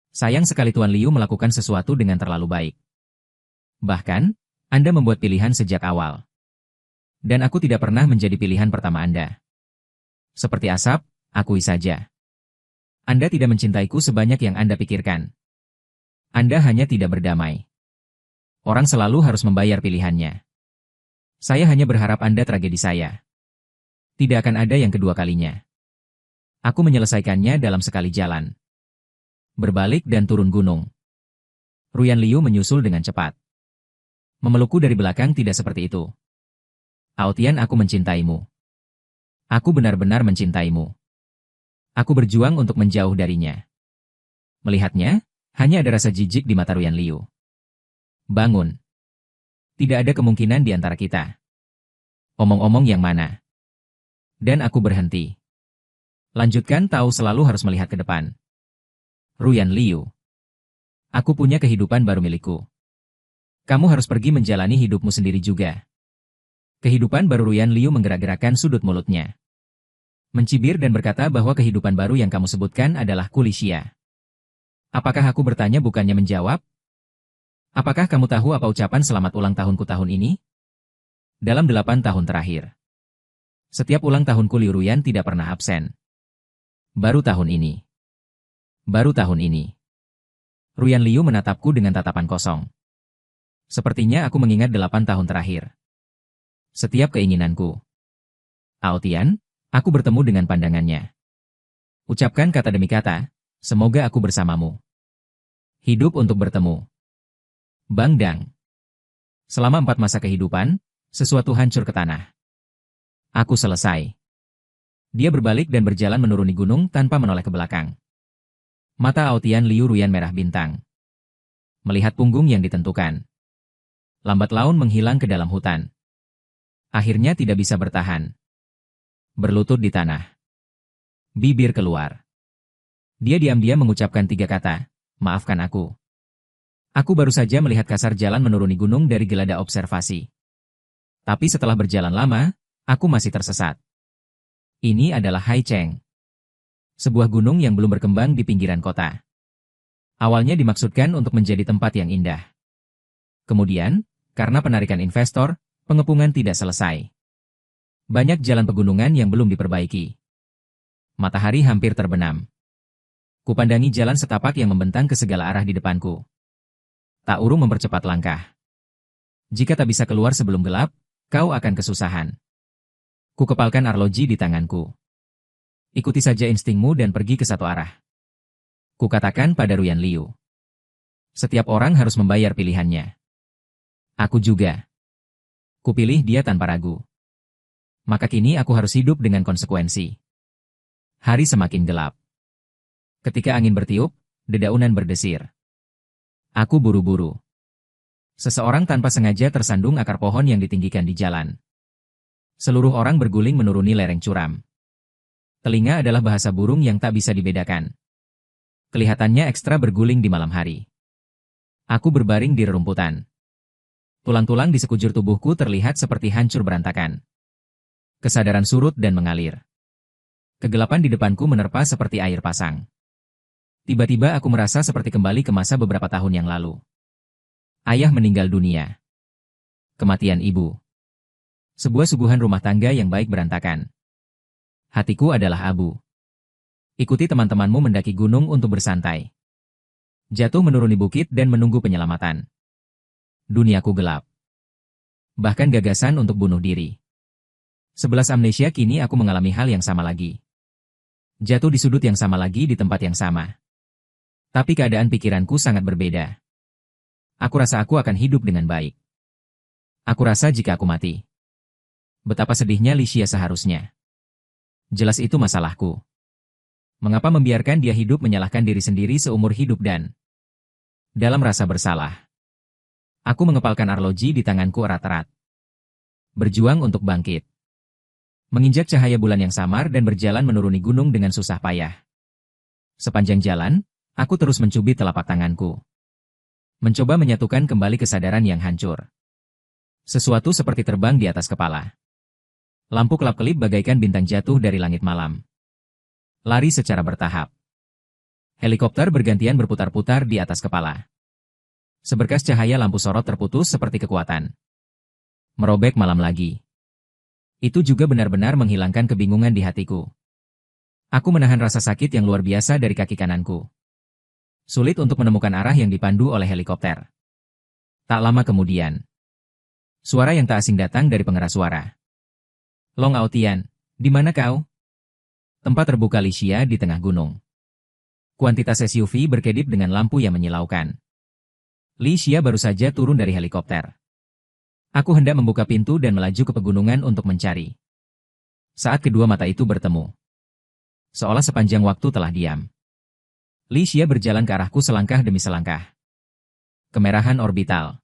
Sayang sekali Tuan Liu melakukan sesuatu dengan terlalu baik. Bahkan, Anda membuat pilihan sejak awal. Dan aku tidak pernah menjadi pilihan pertama Anda. Seperti asap, akui saja. Anda tidak mencintaiku sebanyak yang Anda pikirkan. Anda hanya tidak berdamai. Orang selalu harus membayar pilihannya. Saya hanya berharap Anda tragedi saya. Tidak akan ada yang kedua kalinya. Aku menyelesaikannya dalam sekali jalan. Berbalik dan turun gunung. Ruyan Liu menyusul dengan cepat. Memelukku dari belakang tidak seperti itu. Aotian, aku mencintaimu. Aku benar-benar mencintaimu. Aku berjuang untuk menjauh darinya. Melihatnya, hanya ada rasa jijik di mata Ruyan Liu. Bangun. Tidak ada kemungkinan di antara kita. Omong-omong yang mana? Dan aku berhenti. Lanjutkan, tahu selalu harus melihat ke depan. Ruyan Liu. Aku punya kehidupan baru milikku. Kamu harus pergi menjalani hidupmu sendiri juga. Kehidupan baru. Ruyan Liu menggerak-gerakkan sudut mulutnya. Mencibir dan berkata bahwa kehidupan baru yang kamu sebutkan adalah Kulisia. Apakah aku bertanya bukannya menjawab? Apakah kamu tahu apa ucapan selamat ulang tahunku tahun ini? Dalam 8 tahun terakhir. Setiap ulang tahunku Liu Ruyan tidak pernah absen. Baru tahun ini. Baru tahun ini. Ruyan Liu menatapku dengan tatapan kosong. Sepertinya aku mengingat 8 tahun terakhir. Setiap keinginanku. Aotian, aku bertemu dengan pandangannya. Ucapkan kata demi kata, semoga aku bersamamu. Hidup untuk bertemu. Bang Dang. Selama 4 masa kehidupan, sesuatu hancur ke tanah. Aku selesai. Dia berbalik dan berjalan menuruni gunung tanpa menoleh ke belakang. Mata Aotian Liu Ruyan merah bintang. Melihat punggung yang ditentukan. Lambat laun menghilang ke dalam hutan. Akhirnya tidak bisa bertahan. Berlutut di tanah. Bibir keluar. Dia diam-diam mengucapkan 3 kata, maafkan aku. Aku baru saja melihat kasar jalan menuruni gunung dari gelada observasi. Tapi setelah berjalan lama, aku masih tersesat. Ini adalah Hai Cheng. Sebuah gunung yang belum berkembang di pinggiran kota. Awalnya dimaksudkan untuk menjadi tempat yang indah. Kemudian, karena penarikan investor, pengepungan tidak selesai. Banyak jalan pegunungan yang belum diperbaiki. Matahari hampir terbenam. Kupandangi jalan setapak yang membentang ke segala arah di depanku. Tak urung mempercepat langkah. Jika tak bisa keluar sebelum gelap, kau akan kesusahan. Ku kepalkan arloji di tanganku. Ikuti saja instingmu dan pergi ke satu arah. Ku katakan pada Ruyan Liu. Setiap orang harus membayar pilihannya. Aku juga. Ku pilih dia tanpa ragu. Maka kini aku harus hidup dengan konsekuensi. Hari semakin gelap. Ketika angin bertiup, dedaunan berdesir. Aku buru-buru. Seseorang tanpa sengaja tersandung akar pohon yang ditinggikan di jalan. Seluruh orang berguling menuruni lereng curam. Telinga adalah bahasa burung yang tak bisa dibedakan. Kelihatannya ekstra berguling di malam hari. Aku berbaring di rerumputan. Tulang-tulang di sekujur tubuhku terlihat seperti hancur berantakan. Kesadaran surut dan mengalir. Kegelapan di depanku menerpa seperti air pasang. Tiba-tiba aku merasa seperti kembali ke masa beberapa tahun yang lalu. Ayah meninggal dunia. Kematian ibu. Sebuah suguhan rumah tangga yang baik berantakan. Hatiku adalah abu. Ikuti teman-temanmu mendaki gunung untuk bersantai. Jatuh menuruni bukit dan menunggu penyelamatan. Duniaku gelap. Bahkan gagasan untuk bunuh diri. 11 amnesia kini aku mengalami hal yang sama lagi. Jatuh di sudut yang sama lagi di tempat yang sama. Tapi keadaan pikiranku sangat berbeda. Aku rasa aku akan hidup dengan baik. Aku rasa jika aku mati. Betapa sedihnya Licia seharusnya. Jelas itu masalahku. Mengapa membiarkan dia hidup menyalahkan diri sendiri seumur hidup dan dalam rasa bersalah. Aku mengepalkan arloji di tanganku erat-erat. Berjuang untuk bangkit. Menginjak cahaya bulan yang samar dan berjalan menuruni gunung dengan susah payah. Sepanjang jalan, aku terus mencubit telapak tanganku. Mencoba menyatukan kembali kesadaran yang hancur. Sesuatu seperti terbang di atas kepala. Lampu kelap-kelip bagaikan bintang jatuh dari langit malam. Lari secara bertahap. Helikopter bergantian berputar-putar di atas kepala. Seberkas cahaya lampu sorot terputus seperti kekuatan. Merobek malam lagi. Itu juga benar-benar menghilangkan kebingungan di hatiku. Aku menahan rasa sakit yang luar biasa dari kaki kananku. Sulit untuk menemukan arah yang dipandu oleh helikopter. Tak lama kemudian, suara yang tak asing datang dari pengeras suara. Long Aotian, di mana kau? Tempat terbuka Licia di tengah gunung. Kuantitas SUV berkedip dengan lampu yang menyilaukan. Licia baru saja turun dari helikopter. Aku hendak membuka pintu dan melaju ke pegunungan untuk mencari. Saat kedua mata itu bertemu, seolah sepanjang waktu telah diam. Licia berjalan ke arahku selangkah demi selangkah. Kemerahan orbital.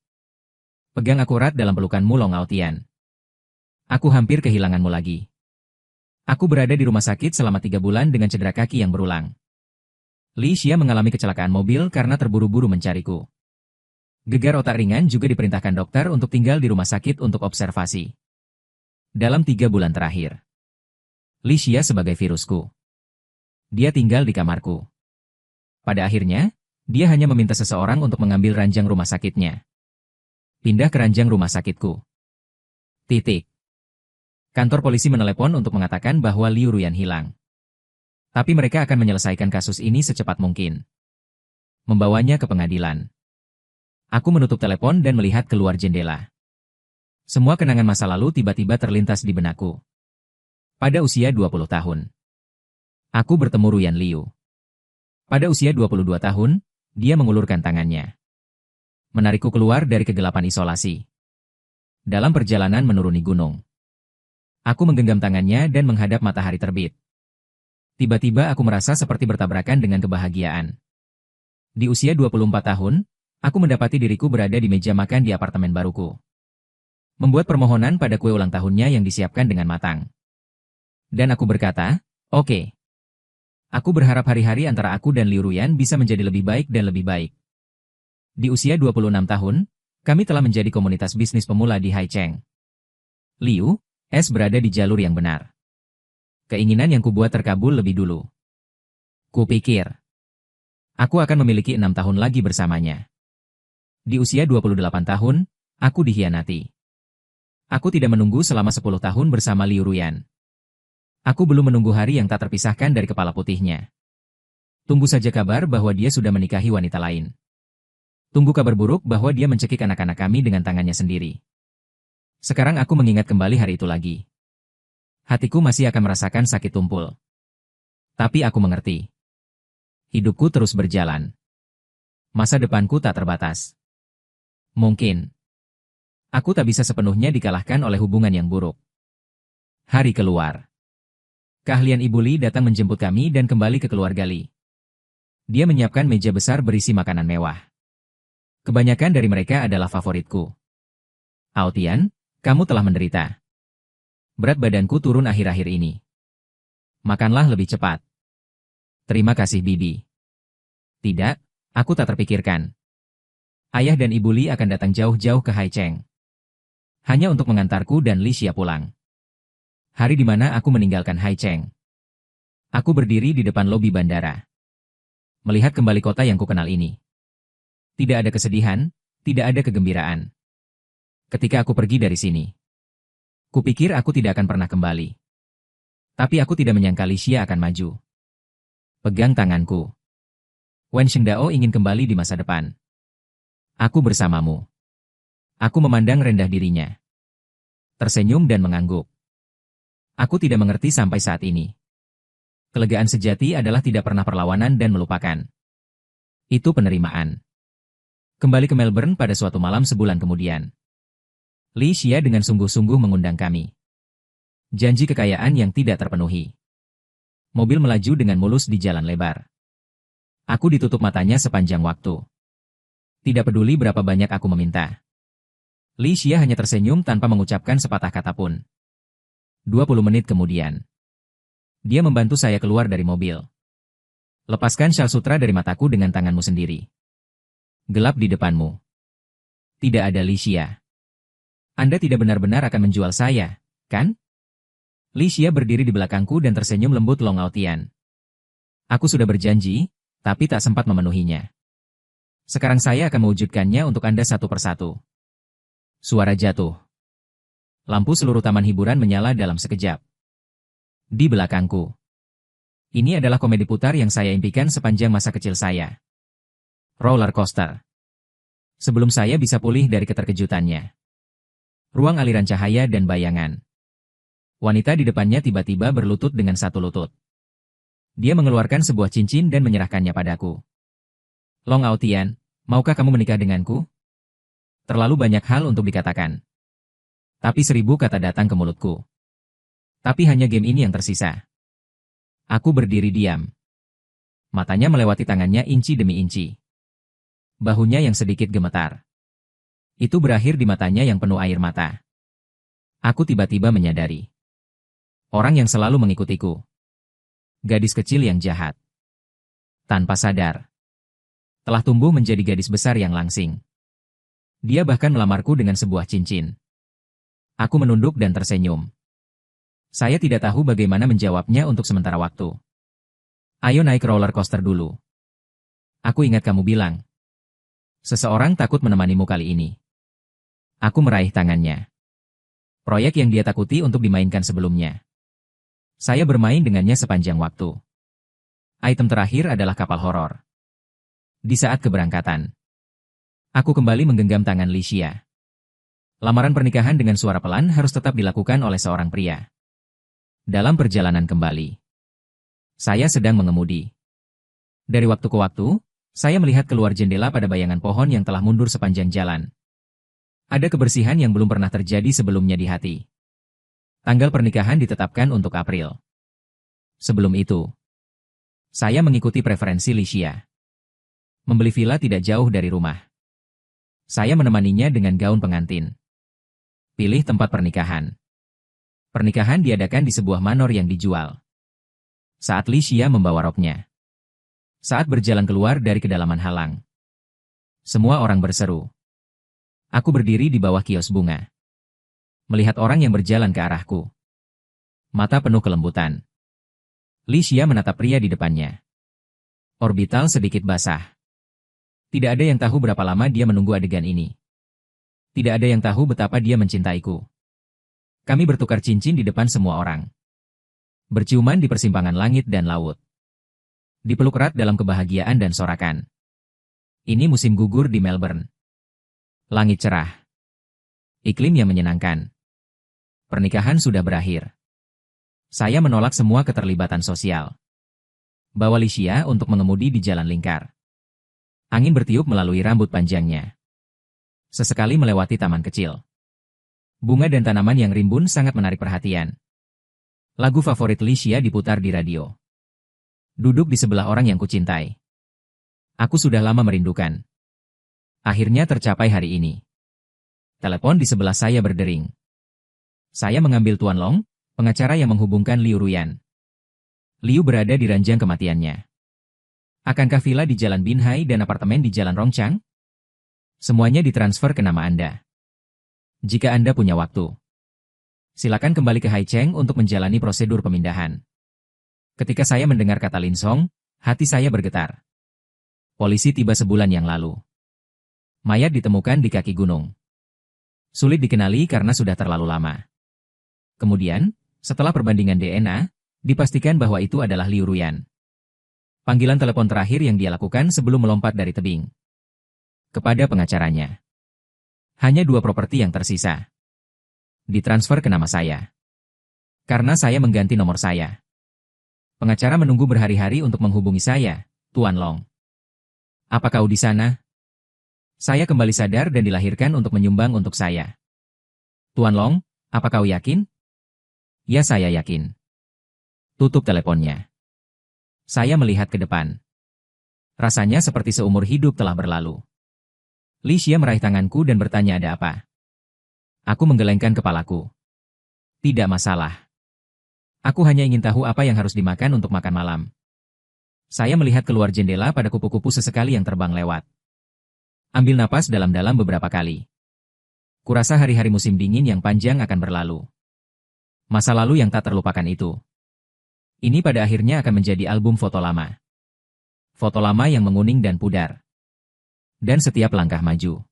Pegang akurat dalam pelukanmu Long Aotian. Aku hampir kehilanganmu lagi. Aku berada di rumah sakit selama 3 bulan dengan cedera kaki yang berulang. Licia mengalami kecelakaan mobil karena terburu-buru mencariku. Gegar otak ringan juga diperintahkan dokter untuk tinggal di rumah sakit untuk observasi. Dalam 3 bulan terakhir, Licia sebagai virusku. Dia tinggal di kamarku. Pada akhirnya, dia hanya meminta seseorang untuk mengambil ranjang rumah sakitnya. Pindah ke ranjang rumah sakitku. Titik. Kantor polisi menelepon untuk mengatakan bahwa Liu Ruyan hilang. Tapi mereka akan menyelesaikan kasus ini secepat mungkin. Membawanya ke pengadilan. Aku menutup telepon dan melihat keluar jendela. Semua kenangan masa lalu tiba-tiba terlintas di benakku. Pada usia 20 tahun, aku bertemu Ruyan Liu. Pada usia 22 tahun, dia mengulurkan tangannya. Menarikku keluar dari kegelapan isolasi. Dalam perjalanan menuruni gunung, aku menggenggam tangannya dan menghadap matahari terbit. Tiba-tiba aku merasa seperti bertabrakan dengan kebahagiaan. Di usia 24 tahun, aku mendapati diriku berada di meja makan di apartemen baruku. Membuat permohonan pada kue ulang tahunnya yang disiapkan dengan matang. Dan aku berkata, oke. Aku berharap hari-hari antara aku dan Liu Ruyan bisa menjadi lebih baik dan lebih baik. Di usia 26 tahun, kami telah menjadi komunitas bisnis pemula di Haicheng. Liu, berada di jalur yang benar. Keinginan yang kubuat terkabul lebih dulu. Kupikir, aku akan memiliki 6 tahun lagi bersamanya. Di usia 28 tahun, aku dikhianati. Aku tidak menunggu selama 10 tahun bersama Liu Ruyan. Aku belum menunggu hari yang tak terpisahkan dari kepala putihnya. Tunggu saja kabar bahwa dia sudah menikahi wanita lain. Tunggu kabar buruk bahwa dia mencekik anak-anak kami dengan tangannya sendiri. Sekarang aku mengingat kembali hari itu lagi. Hatiku masih akan merasakan sakit tumpul. Tapi aku mengerti. Hidupku terus berjalan. Masa depanku tak terbatas. Mungkin aku tak bisa sepenuhnya dikalahkan oleh hubungan yang buruk. Hari keluar. Keahlian Ibu Li datang menjemput kami dan kembali ke keluarga Li. Dia menyiapkan meja besar berisi makanan mewah. Kebanyakan dari mereka adalah favoritku. Aotian, kamu telah menderita. Berat badanku turun akhir-akhir ini. Makanlah lebih cepat. Terima kasih Bibi. Tidak, aku tak terpikirkan. Ayah dan Ibu Li akan datang jauh-jauh ke Haicheng. Hanya untuk mengantarku dan Licia pulang. Hari di mana aku meninggalkan Haicheng. Aku berdiri di depan lobi bandara. Melihat kembali kota yang kukenal ini. Tidak ada kesedihan, tidak ada kegembiraan. Ketika aku pergi dari sini, kupikir aku tidak akan pernah kembali. Tapi aku tidak menyangka Licia akan maju. Pegang tanganku. Wen Shengdao ingin kembali di masa depan. Aku bersamamu. Aku memandang rendah dirinya. Tersenyum dan mengangguk. Aku tidak mengerti sampai saat ini. Kelegaan sejati adalah tidak pernah perlawanan dan melupakan. Itu penerimaan. Kembali ke Melbourne pada suatu malam sebulan kemudian. Licia dengan sungguh-sungguh mengundang kami. Janji kekayaan yang tidak terpenuhi. Mobil melaju dengan mulus di jalan lebar. Aku ditutup matanya sepanjang waktu. Tidak peduli berapa banyak aku meminta. Li Xia hanya tersenyum tanpa mengucapkan sepatah kata pun. 20 menit kemudian. Dia membantu saya keluar dari mobil. Lepaskan syal sutra dari mataku dengan tanganmu sendiri. Gelap di depanmu. Tidak ada Li Xia. Anda tidak benar-benar akan menjual saya, kan? Li Xia berdiri di belakangku dan tersenyum lembut Long Aotian. Aku sudah berjanji, tapi tak sempat memenuhinya. Sekarang saya akan mewujudkannya untuk Anda satu persatu. Suara jatuh. Lampu seluruh taman hiburan menyala dalam sekejap. Di belakangku. Ini adalah komedi putar yang saya impikan sepanjang masa kecil saya. Roller coaster. Sebelum saya bisa pulih dari keterkejutannya. Ruang aliran cahaya dan bayangan. Wanita di depannya tiba-tiba berlutut dengan satu lutut. Dia mengeluarkan sebuah cincin dan menyerahkannya padaku. Long Aotian, maukah kamu menikah denganku? Terlalu banyak hal untuk dikatakan. Tapi 1000 kata datang ke mulutku. Tapi hanya game ini yang tersisa. Aku berdiri diam. Matanya melewati tangannya inci demi inci. Bahunya yang sedikit gemetar. Itu berakhir di matanya yang penuh air mata. Aku tiba-tiba menyadari. Orang yang selalu mengikutiku. Gadis kecil yang jahat. Tanpa sadar. Telah tumbuh menjadi gadis besar yang langsing. Dia bahkan melamarku dengan sebuah cincin. Aku menunduk dan tersenyum. Saya tidak tahu bagaimana menjawabnya untuk sementara waktu. Ayo naik roller coaster dulu. Aku ingat kamu bilang. Seseorang takut menemanimu kali ini. Aku meraih tangannya. Proyek yang dia takuti untuk dimainkan sebelumnya. Saya bermain dengannya sepanjang waktu. Item terakhir adalah kapal horor. Di saat keberangkatan. Aku kembali menggenggam tangan Li Xia. Lamaran pernikahan dengan suara pelan harus tetap dilakukan oleh seorang pria. Dalam perjalanan kembali. Saya sedang mengemudi. Dari waktu ke waktu, saya melihat keluar jendela pada bayangan pohon yang telah mundur sepanjang jalan. Ada kebersihan yang belum pernah terjadi sebelumnya di hati. Tanggal pernikahan ditetapkan untuk April. Sebelum itu, saya mengikuti preferensi Li Xia. Membeli villa tidak jauh dari rumah. Saya menemaninya dengan gaun pengantin. Pilih tempat pernikahan. Pernikahan diadakan di sebuah manor yang dijual. Saat Li Xia membawa roknya. Saat berjalan keluar dari kedalaman halang. Semua orang berseru. Aku berdiri di bawah kios bunga. Melihat orang yang berjalan ke arahku. Mata penuh kelembutan. Li Xia menatap pria di depannya. Orbital sedikit basah. Tidak ada yang tahu berapa lama dia menunggu adegan ini. Tidak ada yang tahu betapa dia mencintaiku. Kami bertukar cincin di depan semua orang. Berciuman di persimpangan langit dan laut. Dipeluk erat dalam kebahagiaan dan sorakan. Ini musim gugur di Melbourne. Langit cerah. Iklim yang menyenangkan. Pernikahan sudah berakhir. Saya menolak semua keterlibatan sosial. Bawa Li Xia untuk mengemudi di jalan lingkar. Angin bertiup melalui rambut panjangnya. Sesekali melewati taman kecil. Bunga dan tanaman yang rimbun sangat menarik perhatian. Lagu favorit Li Xia diputar di radio. Duduk di sebelah orang yang kucintai. Aku sudah lama merindukan. Akhirnya tercapai hari ini. Telepon di sebelah saya berdering. Saya mengambil Tuan Long, pengacara yang menghubungkan Liu Ruyan. Liu berada di ranjang kematiannya. Akankah villa di Jalan Binhai dan apartemen di Jalan Rongchang? Semuanya ditransfer ke nama Anda. Jika Anda punya waktu, silakan kembali ke Haicheng untuk menjalani prosedur pemindahan. Ketika saya mendengar kata Lin Song, hati saya bergetar. Polisi tiba sebulan yang lalu. Mayat ditemukan di kaki gunung. Sulit dikenali karena sudah terlalu lama. Kemudian, setelah perbandingan DNA, dipastikan bahwa itu adalah Liu Ruyan. Panggilan telepon terakhir yang dia lakukan sebelum melompat dari tebing. Kepada pengacaranya. Hanya 2 properti yang tersisa. Ditransfer ke nama saya. Karena saya mengganti nomor saya. Pengacara menunggu berhari-hari untuk menghubungi saya, Tuan Long. Apa kau di sana? Saya kembali sadar dan dilahirkan untuk menyumbang untuk saya. Tuan Long, apa kau yakin? Ya, saya yakin. Tutup teleponnya. Saya melihat ke depan. Rasanya seperti seumur hidup telah berlalu. Li Xia meraih tanganku dan bertanya ada apa. Aku menggelengkan kepalaku. Tidak masalah. Aku hanya ingin tahu apa yang harus dimakan untuk makan malam. Saya melihat keluar jendela pada kupu-kupu sesekali yang terbang lewat. Ambil napas dalam-dalam beberapa kali. Kurasa hari-hari musim dingin yang panjang akan berlalu. Masa lalu yang tak terlupakan itu. Ini pada akhirnya akan menjadi album foto lama. Foto lama yang menguning dan pudar. Dan setiap langkah maju.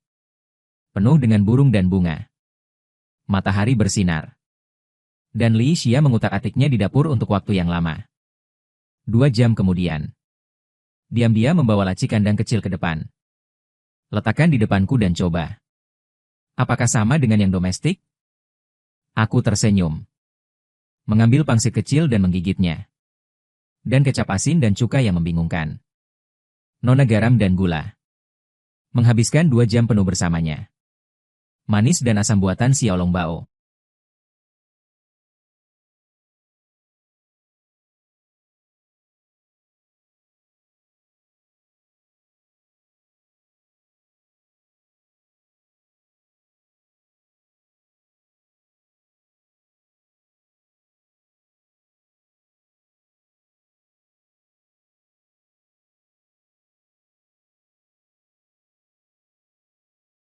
Penuh dengan burung dan bunga. Matahari bersinar. Dan Li Xia mengutak-atiknya di dapur untuk waktu yang lama. 2 jam kemudian. Diam-diam membawa laci kandang kecil ke depan. Letakkan di depanku dan coba. Apakah sama dengan yang domestik? Aku tersenyum. Mengambil pangsit kecil dan menggigitnya. Dan kecap asin dan cuka yang membingungkan. Nona garam dan gula. Menghabiskan 2 jam penuh bersamanya. Manis dan asam buatan Xiaolongbao.